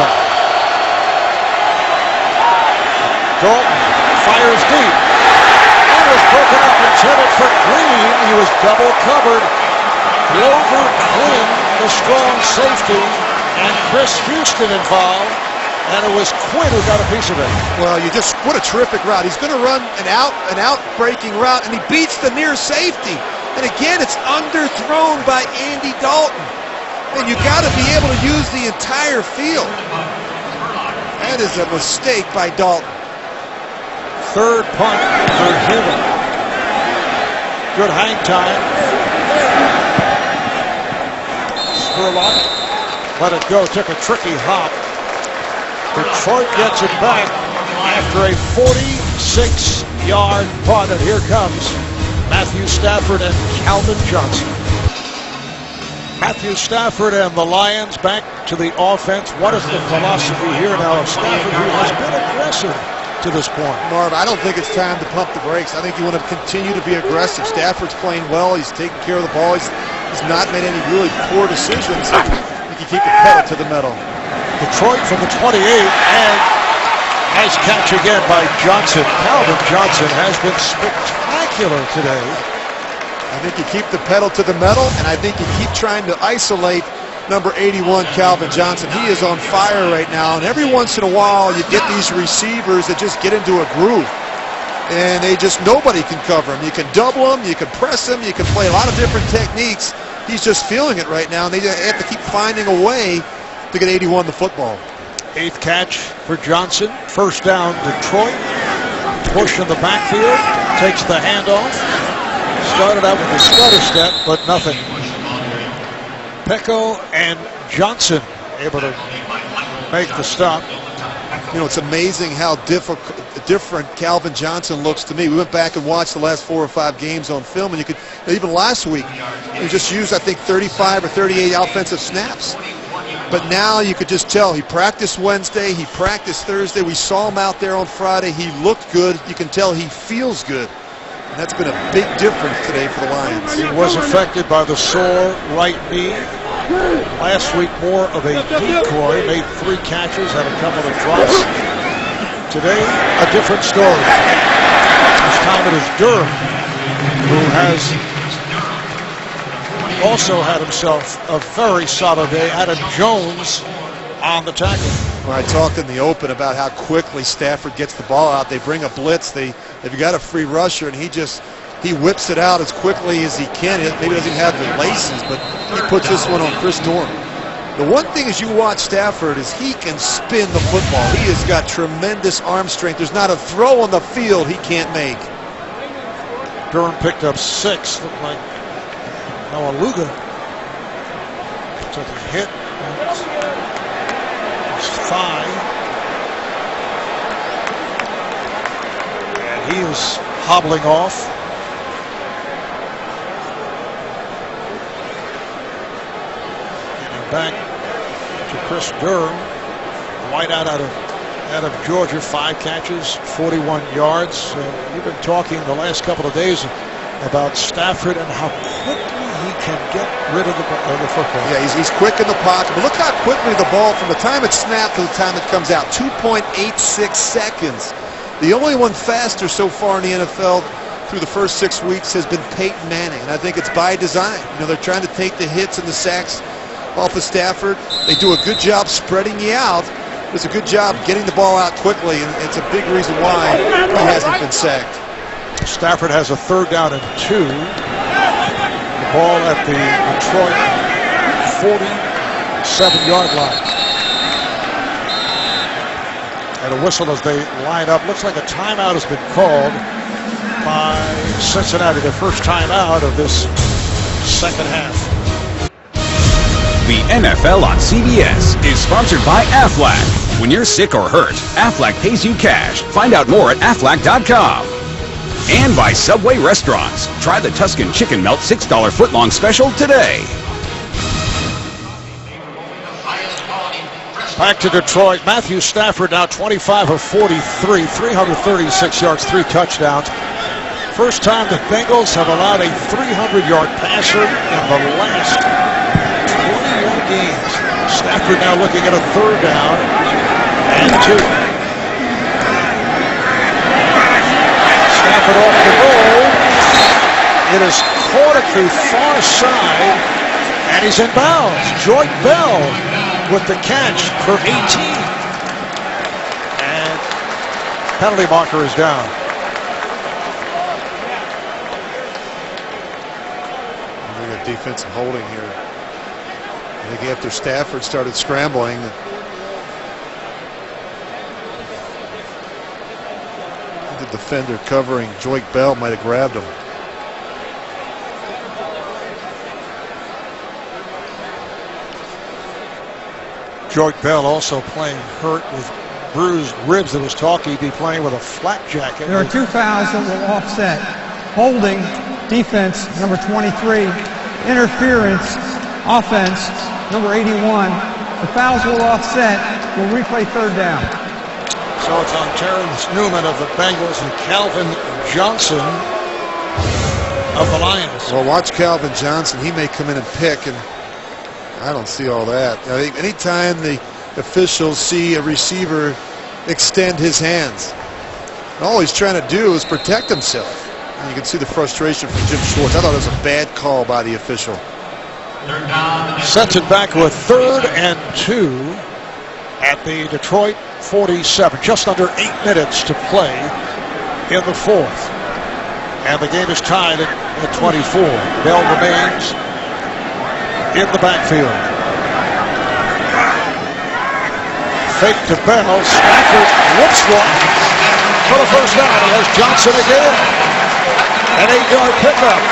Dalton fires deep. It was broken up, intended for Green. He was double covered. Grover Quinn, the strong safety, and Chris Houston involved. And it was Quinn who got a piece of it. Well, what a terrific route. He's going to run an out-breaking route, and he beats the near safety. And again, it's underthrown by Andy Dalton. And you got to be able to use the entire field. That is a mistake by Dalton. Third punt for Human. Good hang time. Spurlock let it go, took a tricky hop. Detroit gets it back after a 46-yard punt, and here comes Matthew Stafford and Calvin Johnson. Matthew Stafford and the Lions back to the offense. What is the philosophy here now of Stafford, who has been aggressive to this point? Marv, I don't think it's time to pump the brakes. I think you want to continue to be aggressive. Stafford's playing well. He's taking care of the ball. He's not made any really poor decisions. I think you keep the pedal to the metal. Detroit from the 28, and nice catch again by Johnson. Calvin Johnson has been spectacular today. I think you keep the pedal to the metal, and I think you keep trying to isolate number 81, Calvin Johnson. He is on fire right now, and every once in a while you get these receivers that just get into a groove, and nobody can cover them. You can double them, you can press them, you can play a lot of different techniques. He's just feeling it right now, and they have to keep finding a way to get 81 the football. 8th catch for Johnson. First down, Detroit. Push in the backfield, takes the handoff. Started out with a stutter step, but nothing. Pecco and Johnson able to make the stop. You know, it's amazing how different Calvin Johnson looks to me. We went back and watched the last 4 or 5 games on film, and you could, even last week, he just used, I think, 35 or 38 offensive snaps. But now you could just tell he practiced Wednesday, he practiced Thursday. We saw him out there on Friday. He looked good. You can tell he feels good. And that's been a big difference today for the Lions. He was affected by the sore right knee. Last week, more of a decoy. Made 3 catches, had a couple of drops. Today, a different story. This time it is Durham, who has also had himself a very solid day. Adam Jones on the tackle. Well, I talked in the open about how quickly Stafford gets the ball out. They bring a blitz. They've got a free rusher, and he whips it out as quickly as he can. Maybe doesn't have the laces, but he puts this one on Chris Durham. The one thing as you watch Stafford is he can spin the football. He has got tremendous arm strength. There's not a throw on the field he can't make. Durham picked up 6. Looked like Aluga took a hit on his thigh. And he is hobbling off. back to Chris Durham. Wideout out of Georgia, 5 catches, 41 yards. You've been talking the last couple of days about Stafford and how quickly he can get rid of the football. Yeah, he's quick in the pocket. But look how quickly the ball, from the time it's snapped to the time it comes out, 2.86 seconds. The only one faster so far in the NFL through the first 6 weeks has been Peyton Manning, and I think it's by design. You know, they're trying to take the hits and the sacks off of Stafford. They do a good job spreading you out. It's a good job getting the ball out quickly, and it's a big reason why he hasn't been sacked. Stafford has a 3rd down and 2. The ball at the Detroit 47-yard line. And a whistle as they line up. Looks like a timeout has been called by Cincinnati, their first timeout of this second half. The NFL on CBS is sponsored by Aflac. When you're sick or hurt, Aflac pays you cash. Find out more at Aflac.com. And by Subway Restaurants. Try the Tuscan Chicken Melt $6 footlong special today. Back to Detroit. Matthew Stafford now 25 of 43, 336 yards, 3 touchdowns. First time the Bengals have allowed a 300-yard passer in the last 21 games. Stafford now looking at a 3rd down and 2. Stafford off the goal. It is caught at the far side, and he's in bounds. Joy Bell with the catch for 18. And penalty marker is down. We got defensive holding here. I think after Stafford started scrambling, the defender covering Joyke Bell might have grabbed him. Joyke Bell also playing hurt with bruised ribs. That was talk he'd be playing with a flak jacket. There are 2 fouls that will offset. Holding, defense, number 23. Interference, offense, number 81. The fouls will offset. We'll replay 3rd down. So it's on Terrence Newman of the Bengals and Calvin Johnson of the Lions. Well, watch Calvin Johnson. He may come in and pick, and I don't see all that. I think anytime the officials see a receiver extend his hands, all he's trying to do is protect himself. And you can see the frustration from Jim Schwartz. I thought it was a bad call by the official. Sets it back with 3rd and 2 at the Detroit 47. Just under 8 minutes to play in the 4th. And the game is tied at 24. Bell remains in the backfield. Fake to Bell. Stafford looks one for the first down. He has Johnson again. An 8-yard pickup.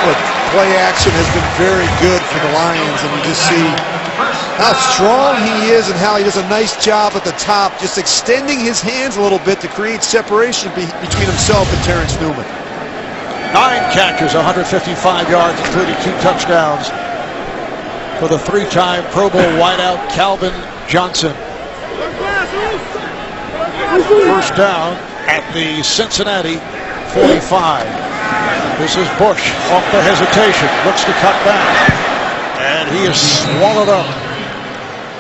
But play action has been very good for the Lions, and you just see how strong he is and how he does a nice job at the top, just extending his hands a little bit to create separation between himself and Terrence Newman. 9 catches, 155 yards, including 2 touchdowns for the 3-time Pro Bowl wideout Calvin Johnson. First down at the Cincinnati 45. This is Bush off the hesitation, looks to cut back, and he is swallowed up.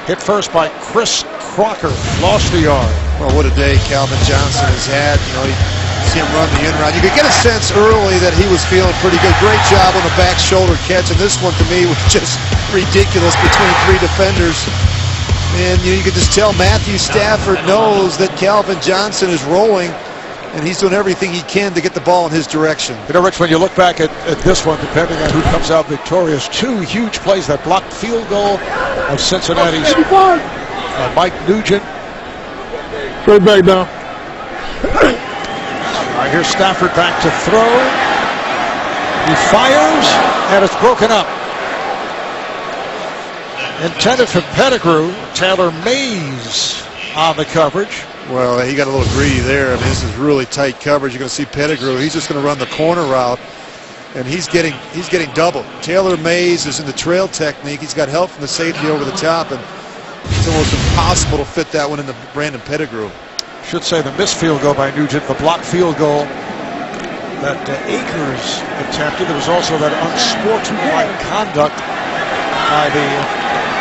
Hit first by Chris Crocker, lost the yard. Well, what a day Calvin Johnson has had. You know, you see him run the in route. You could get a sense early that he was feeling pretty good. Great job on the back shoulder catch, and this one to me was just ridiculous between 3 defenders. And you could just tell Matthew Stafford knows that Calvin Johnson is rolling, and he's doing everything he can to get the ball in his direction. You know, Rich, when you look back at this one, depending on who comes out victorious, 2 huge plays. That blocked field goal of Cincinnati's Mike Nugent. Straight back down. All right, here's Stafford back to throw. He fires, and it's broken up. Intended for Pettigrew. Taylor Mays on the coverage. Well, he got a little greedy there. I mean, this is really tight coverage. You're going to see Pettigrew. He's just going to run the corner route. and he's getting doubled. Taylor Mays is in the trail technique. He's got help from the safety over the top, and it's almost impossible to fit that one into Brandon Pettigrew. Should say the missed field goal by Nugent, the blocked field goal that Akers attempted. There was also that unsportsmanlike conduct by the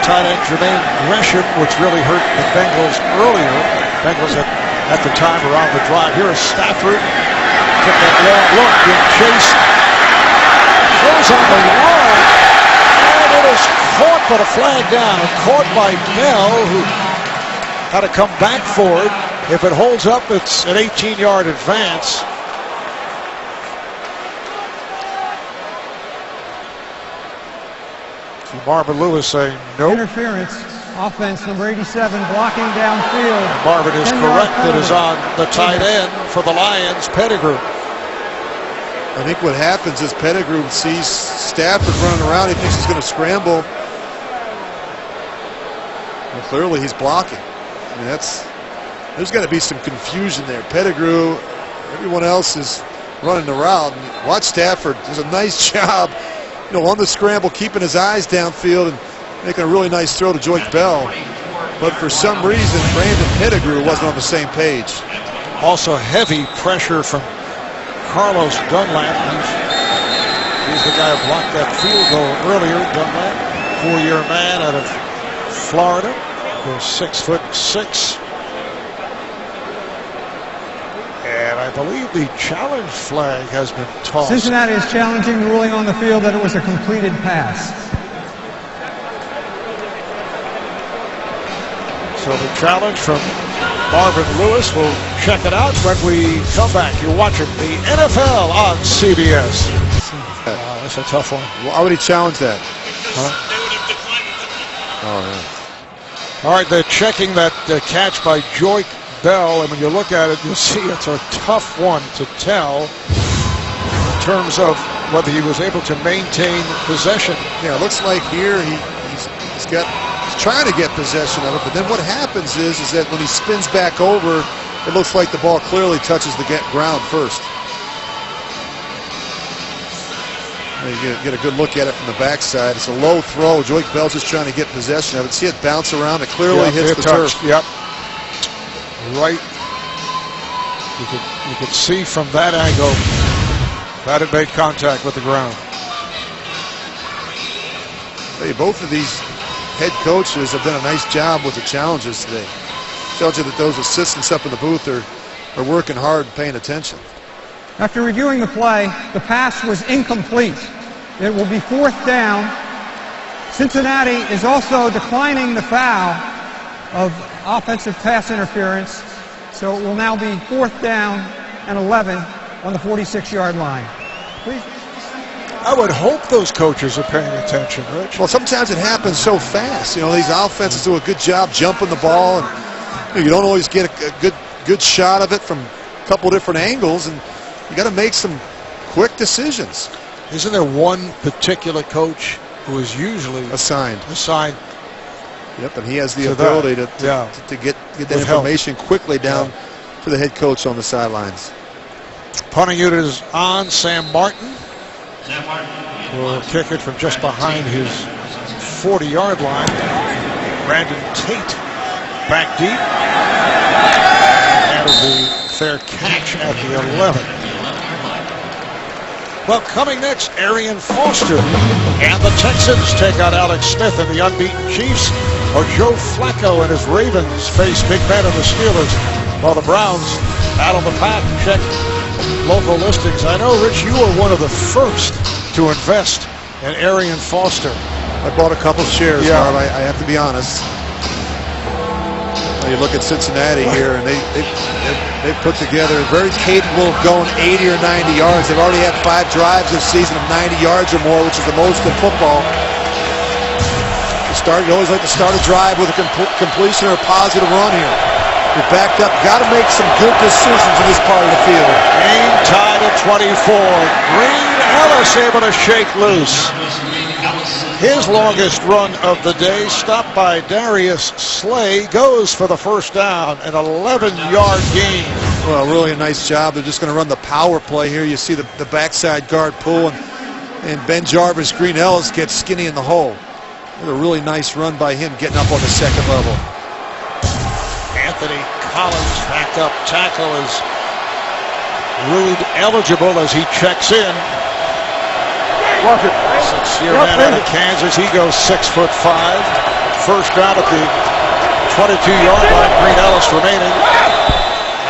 tight end Jermaine Gresham, which really hurt the Bengals earlier. Bengals at the time were on the drive. Here is Stafford. Took that long look, being chased. Goes on the run, and it is caught, but a flag down. Caught by Bell, who had to come back for it. If it holds up, it's an 18-yard advance. Marvin Lewis saying no. Interference. Offense number 87 blocking downfield. Marvin is correct. It is on the tight end for the Lions, Pettigrew. I think what happens is Pettigrew sees Stafford running around. He thinks he's going to scramble. Well, clearly he's blocking. I mean, there's got to be some confusion there. Pettigrew, everyone else is running the route. And watch Stafford does a nice job, on the scramble, keeping his eyes downfield and making a really nice throw to Joyke Bell. But for some reason, Brandon Pettigrew wasn't on the same page. Also heavy pressure from Carlos Dunlap. He's the guy who blocked that field goal earlier. Dunlap, 4-year man out of Florida, goes 6'6". And I believe the challenge flag has been tossed. Cincinnati is challenging the ruling on the field that it was a completed pass. So the challenge from Marvin Lewis. We'll check it out when we come back. You're watching the NFL on CBS. Wow, that's a tough one. Why would he challenge that? Huh? Oh, yeah. All right, they're checking that catch by Joyke Bell, and when you look at it, you'll see it's a tough one to tell in terms of whether he was able to maintain possession. Yeah, it looks like here he's trying to get possession of it, but then what happens is that when he spins back over, it looks like the ball clearly touches the ground first. You get a good look at it from the backside. It's a low throw. Joyke Bell's just trying to get possession of it. See it bounce around. It clearly hits the turf. Yep. Right. You could see from that angle that it made contact with the ground. Hey, both of these head coaches have done a nice job with the challenges today. Tells you that those assistants up in the booth are working hard and paying attention. After reviewing the play, the pass was incomplete. It will be 4th down. Cincinnati is also declining the foul of offensive pass interference, so it will now be 4th down and 11 on the 46-yard line. Please. I would hope those coaches are paying attention, Rich. Well, sometimes it happens so fast. These offenses do a good job jumping the ball, and you don't always get a good shot of it from a couple different angles, and you got to make some quick decisions. Isn't there one particular coach who is usually assigned? Yep, and he has the ability to get that information quickly down to the head coach on the sidelines. Punting unit is on. Sam Martin will kick it from just behind his 40-yard line. Brandon Tate back deep. And the fair catch at the 11. Well, coming next, Arian Foster and the Texans take out Alex Smith and the unbeaten Chiefs, or Joe Flacco and his Ravens face Big Ben and the Steelers, while the Browns battle the pack. Check local listings. I know, Rich, you were one of the first to invest in Arian Foster. I bought a couple shares, Marv. I have to be honest. You look at Cincinnati here, and they've put together very capable of going 80 or 90 yards. They've already had 5 drives this season of 90 yards or more, which is the most in football. You always like to start a drive with a completion or a positive run here. You're backed up. Got to make some good decisions in this part of the field. Game tied at 24. Green Ellis able to shake loose. His longest run of the day, stopped by Darius Slay, goes for the first down, an 11-yard gain. Well, really a nice job. They're just going to run the power play here. You see the backside guard pull, and And Ben Jarvis, Green Ellis gets skinny in the hole. A really nice run by him getting up on the second level. Anthony Collins backed up tackle is ruled eligible as he checks in. 6-year man out of Kansas. He goes 6'5". First down at the 22-yard line. Green Ellis remaining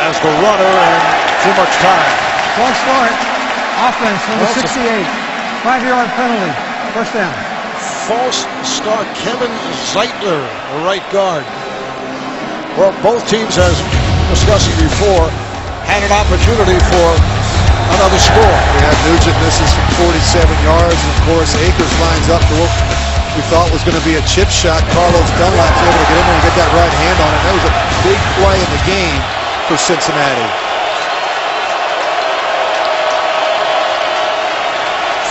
as the runner and too much time. False start. Offense, number 68. 5-yard penalty. First down. False start. Kevin Zeitler, the right guard. Well, both teams, as discussing before, had an opportunity for another score. Yeah, Nugent misses from 47 yards. And of course, Akers lines up to what we thought was going to be a chip shot. Carlos Dunlap's able to get in there and get that right hand on it. That was a big play in the game for Cincinnati.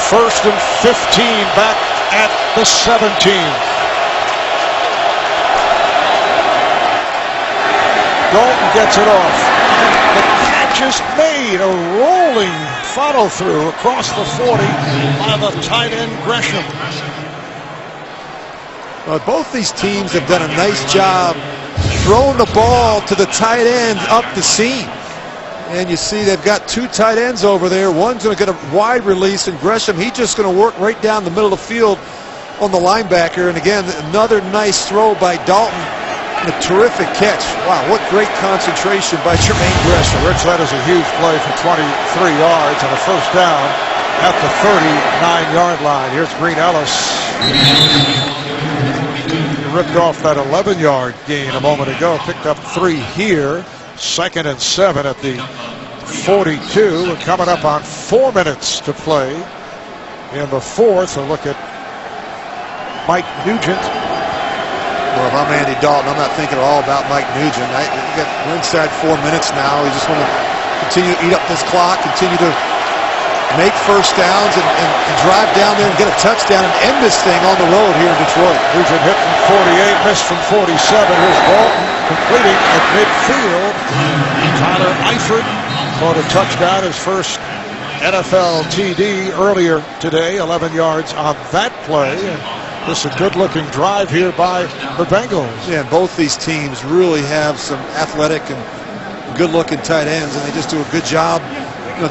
First and 15 back at the 17. Dalton gets it off. The catch is made. A rolling follow through across the 40 by the tight end Gresham. Well, both these teams have done a nice job throwing the ball to the tight ends up the seam. And you see they've got two tight ends over there. One's going to get a wide release, and Gresham, he's just going to work right down the middle of the field on the linebacker. And again, another nice throw by Dalton. And a terrific catch. Wow, what great concentration by Jermaine Gresham. Rich, that is a huge play for 23 yards and a first down at the 39-yard line. Here's Green Ellis. He ripped off that 11-yard gain a moment ago. Picked up 3 here. 2nd and 7 at the 42. We're coming up on 4 minutes to play in the fourth. A look at Mike Nugent. Well, if I'm Andy Dalton, I'm not thinking at all about Mike Nugent. We're inside 4 minutes now. We just want to continue to eat up this clock, continue to make first downs and drive down there and get a touchdown and end this thing on the road here in Detroit. Nugent hit from 48, missed from 47. Here's Dalton completing at midfield. Tyler Eifert caught a touchdown, his first NFL TD earlier today, 11 yards on that play. And this is a good-looking drive here by the Bengals. Yeah, both these teams really have some athletic and good-looking tight ends, and they just do a good job,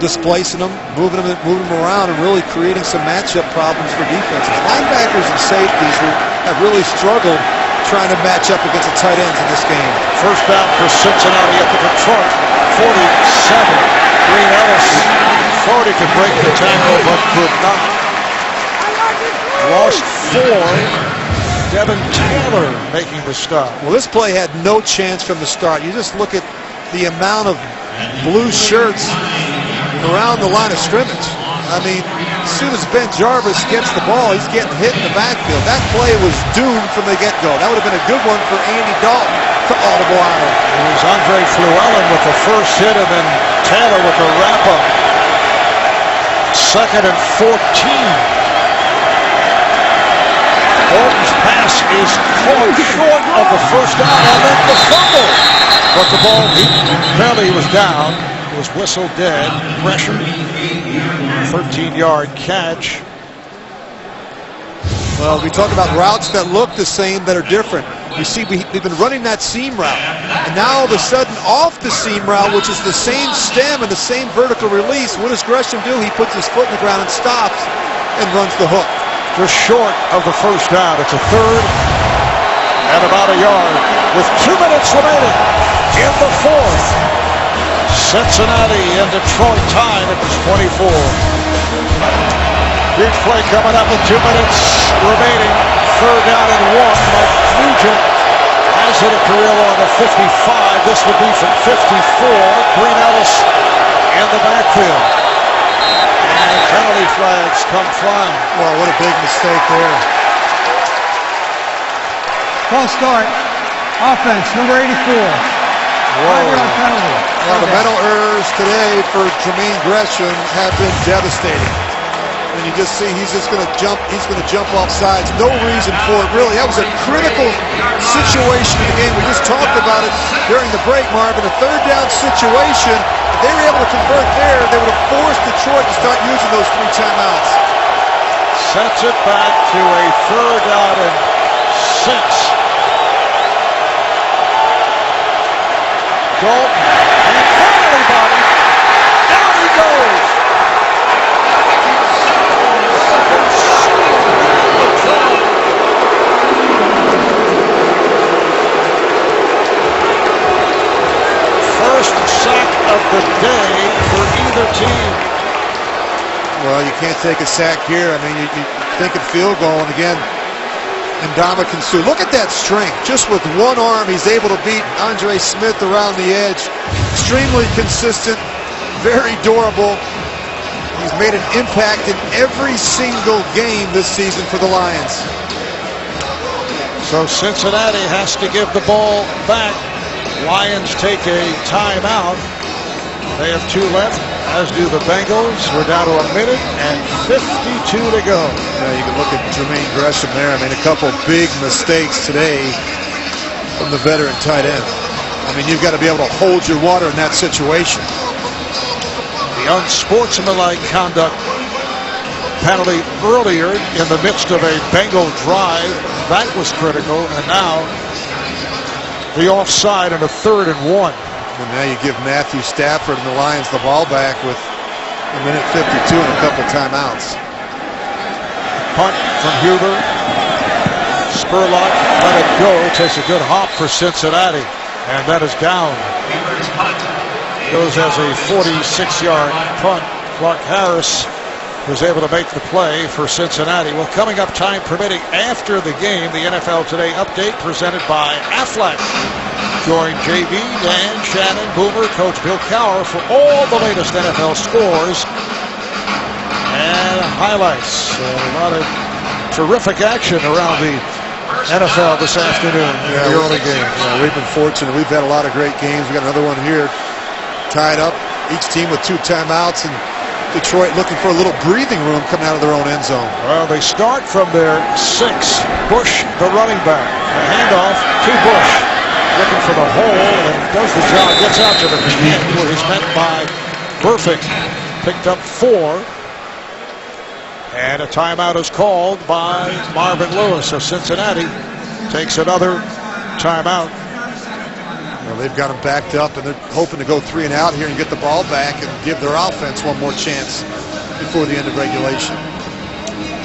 displacing them, moving them around, and really creating some matchup problems for defenses. Linebackers and safeties have really struggled trying to match up against the tight ends in this game. First down for Cincinnati at the Detroit 47. Green Ellis thought he could break the tackle, but could not. Lost 4. Devin Taylor making the stop. Well, this play had no chance from the start. You just look at the amount of blue shirts around the line of scrimmage. I mean, as soon as Ben Jarvis gets the ball, he's getting hit in the backfield. That play was doomed from the get-go. That would have been a good one for Andy Dalton to audible out of. It was Andre Fluellen with the first hit, and then Taylor with the wrap-up. 2nd and 14. Dalton's pass is caught short of the first down, and then the fumble. But the ball, he was down. It was whistled dead. Gresham, 13-yard catch. Well, we talk about routes that look the same that are different. You see, we've been running that seam route, and now all of a sudden off the seam route, which is the same stem and the same vertical release, what does Gresham do? He puts his foot in the ground and stops and runs the hook. Just short of the first down. It's a 3rd and about a yard with 2 minutes remaining in the fourth. Cincinnati and Detroit tied at the 24. Big play coming up with 2 minutes remaining. 3rd down and 1. Mike Nugent has hit a career on the 55. This would be from 54. Green Ellis in the backfield. And penalty flags come flying. Well, what a big mistake there. False start. Offense, number 84. 5-yard penalty. Well, the mental errors today for Jermaine Gresham have been devastating. And you just see he's going to jump off sides. No reason for it, really. That was a critical situation in the game. We just talked about it during the break, Marvin. A 3rd down situation. If they were able to convert there, they would have forced Detroit to start using those 3 timeouts. sets it back to a 3rd down and 6. Dalton, and everybody, down he goes. First sack of the day for either team. Well, you can't take a sack here. I mean, you think of field goal, and again, Ndamukong Suh. Look at that strength. Just with one arm, he's able to beat Andre Smith around the edge. Extremely consistent, very durable. He's made an impact in every single game this season for the Lions. So Cincinnati has to give the ball back. Lions take a timeout. They have 2 left, as do the Bengals. We're down to 1 minute and 52 to go. You can look at Jermaine Gresham there. I mean, a couple big mistakes today from the veteran tight end. I mean, you've got to be able to hold your water in that situation. The unsportsmanlike conduct penalty earlier in the midst of a Bengal drive, that was critical, and now the offside on a 3rd and 1. And now you give Matthew Stafford and the Lions the ball back with 1 minute 52 and a couple timeouts. Punt from Huber. Spurlock let it go. Takes a good hop for Cincinnati, and that is down. Goes as a 46-yard punt. Clark Harris was able to make the play for Cincinnati. Well, coming up, time permitting, after the game, the NFL Today update presented by Aflac. Join JB, Dan, Shannon, Boomer, Coach Bill Cowher for all the latest NFL scores and highlights. A lot of terrific action around the NFL this afternoon in the early games. Yeah, we've been fortunate. We've had a lot of great games. We got another one here tied up. Each team with 2 timeouts, and Detroit looking for a little breathing room coming out of their own end zone. Well, they start from their 6. Bush, the running back. A handoff to Bush. Looking for the hole, and does the job. Gets out to the end where he's met by Burfict. Picked up 4. And a timeout is called by Marvin Lewis. So Cincinnati takes another timeout. Well, they've got them backed up, and they're hoping to go 3 and out here and get the ball back and give their offense one more chance before the end of regulation.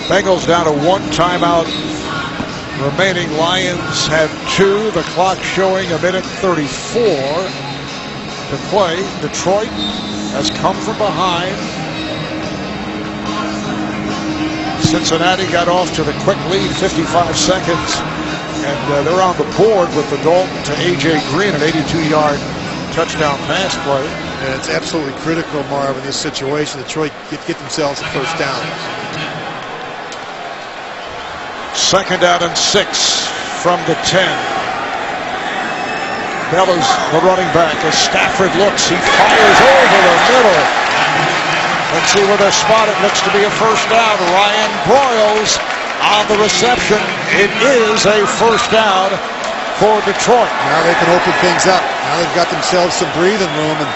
Bengals down to 1 timeout remaining. Lions have 2. The clock showing 1 minute 34 to play. Detroit has come from behind. Cincinnati got off to the quick lead, 55 seconds. And they're on the board with the Dalton to A.J. Green, an 82-yard touchdown pass play. And it's absolutely critical, Marv, in this situation. Detroit get themselves a 1st down. 2nd down and 6 from the 10. Bella's the running back. As Stafford looks, he fires over the middle. Let's see where they're spotted. Looks to be a 1st down. Ryan Broyles on the reception. It is a 1st down for Detroit. Now they can open things up. Now they've got themselves some breathing room, and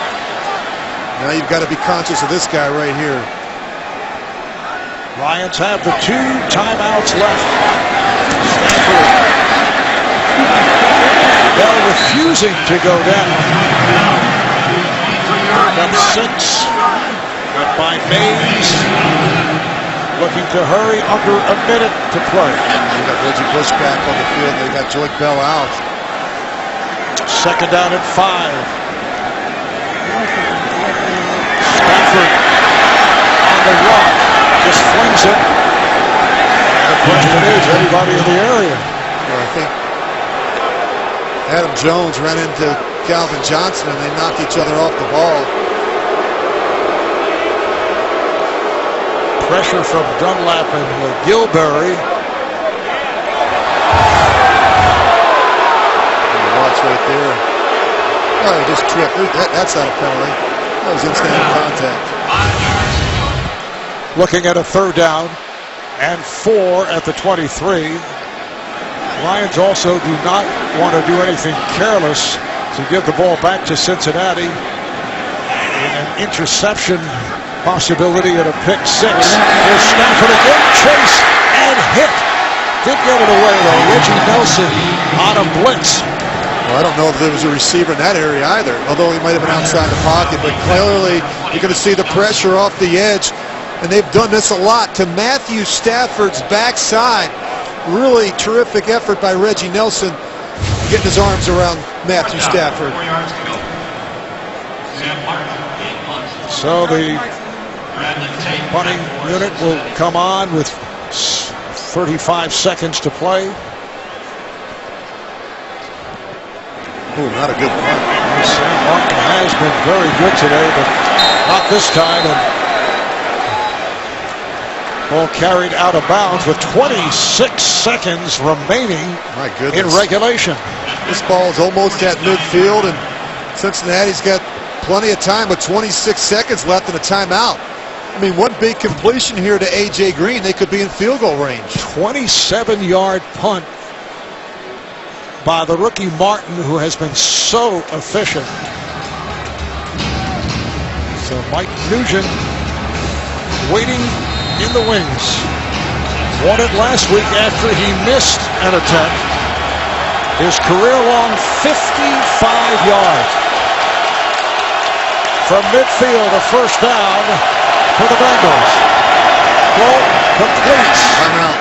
now you've got to be conscious of this guy right here. Lions have the 2 timeouts left. Stafford. Bell refusing to go down. That's 6. Got by Mays. Looking to hurry, under a minute to play. They got Reggie Bush back on the field. They got Joyke Bell out. 2nd down and 5. Stafford on the run. Just flings it. And the question is, anybody in the area? Well, I think Adam Jones ran into Calvin Johnson, and they knocked each other off the ball. Pressure from Dunlap and Gilberry. Watch right there. Oh, he just tripped. That's not a penalty. That was instant contact. Looking at a 3rd down and 4 at the 23. Lions also do not want to do anything careless to give the ball back to Cincinnati. An interception Possibility at a pick six. Here's Stafford again, chase and hit. Did get it away though. Reggie Nelson on a blitz. Well, I don't know if there was a receiver in that area either, although he might have been outside the pocket, but clearly you're going to see the pressure off the edge, and they've done this a lot to Matthew Stafford's backside. Really terrific effort by Reggie Nelson getting his arms around Matthew Stafford. So the punting unit will come on with 35 seconds to play. Ooh, not a good punt. Sam Martin has been very good today, but not this time. And ball carried out of bounds with 26 seconds remaining My goodness. in regulation. This ball is almost at midfield, and Cincinnati's got plenty of time with 26 seconds left in a timeout. I mean, one big completion here to A.J. Green, they could be in field goal range. 27-yard punt by the rookie Martin, who has been so efficient. So Mike Nugent waiting in the wings. Won it last week after he missed an attempt. His career-long 55 yards. From midfield, a first down for the Bengals. Goal completes. Timeout.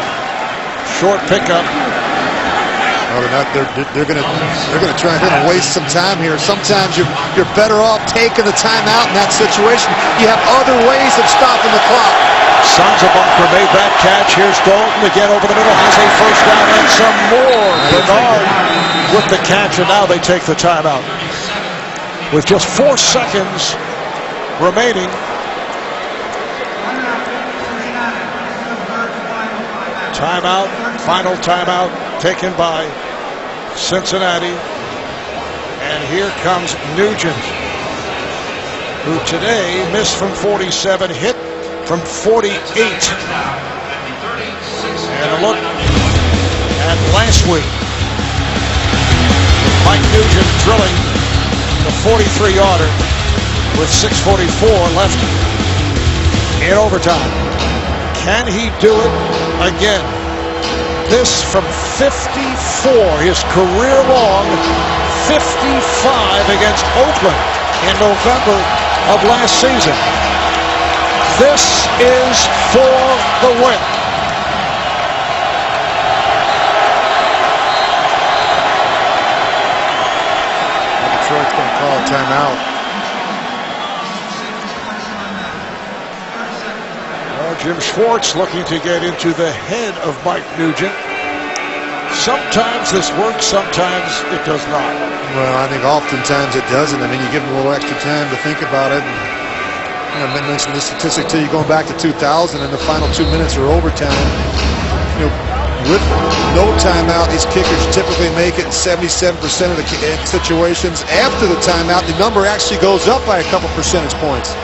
Short pickup. Oh, they're going to try to waste some time here. Sometimes you're better off taking the timeout in that situation. You have other ways of stopping the clock. Sanzabacher made that catch. Here's Dalton again over the middle. Has a first down and some more. Bernard with the catch, and now they take the timeout. With just 4 seconds remaining. Timeout, final timeout taken by Cincinnati. And here comes Nugent, who today missed from 47, hit from 48. And a look at last week. Mike Nugent drilling the 43-yarder with 6:44 left in overtime. Can he do it again? This from 54, his career-long 55 against Oakland in November of last season. This is for the win. Detroit's going to call a timeout. Jim Schwartz looking to get into the head of Mike Nugent. Sometimes this works, sometimes it does not. Well, I think oftentimes it doesn't. I mean, you give them a little extra time to think about it. And, I mentioned this statistic to you going back to 2000, and the final 2 minutes are overtime. With no timeout, these kickers typically make it in 77% of the situations. After the timeout, the number actually goes up by a couple percentage points.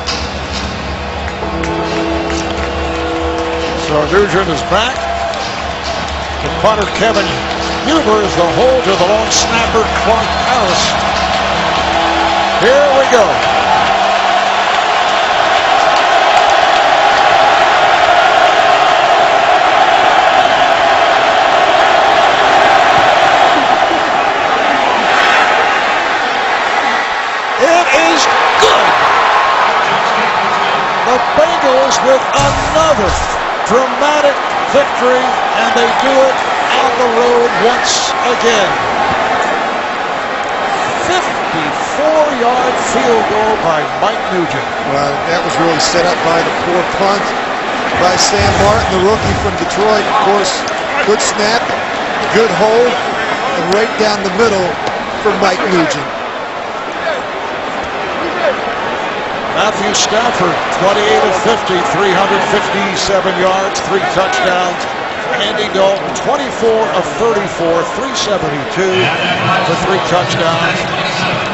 So Nugent is back. The punter Kevin Huber is the hold to the long snapper Clark Harris. Here we go. It is good. The Bengals with another dramatic victory, and they do it on the road once again. 54-yard field goal by Mike Nugent. Well, that was really set up by the poor punt by Sam Martin, the rookie from Detroit. Of course, good snap, good hold, and right down the middle for Mike Nugent. Matthew Stafford, 28 of 50, 357 yards, 3 touchdowns. Andy Dalton, 24 of 34, 372 for 3 touchdowns.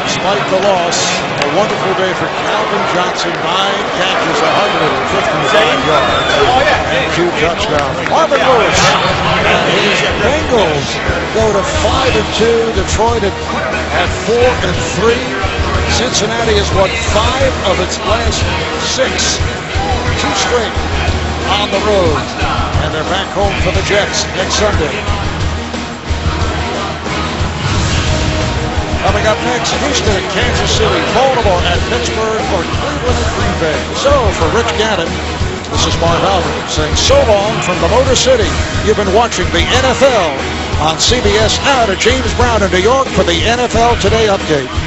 Despite the loss, a wonderful day for Calvin Johnson, 9 catches, 155 yards, and 2 touchdowns. Marvin Lewis and his Bengals go to 5-2. Detroit at 4-3. Cincinnati has won 5 of its last 6. 2 straight on the road. And they're back home for the Jets next Sunday. Coming up next, Houston at Kansas City, Baltimore at Pittsburgh, or Cleveland at Green Bay. So for Rich Gannon, this is Marv Albert saying so long from the Motor City. You've been watching the NFL on CBS. Now to James Brown in New York for the NFL Today update.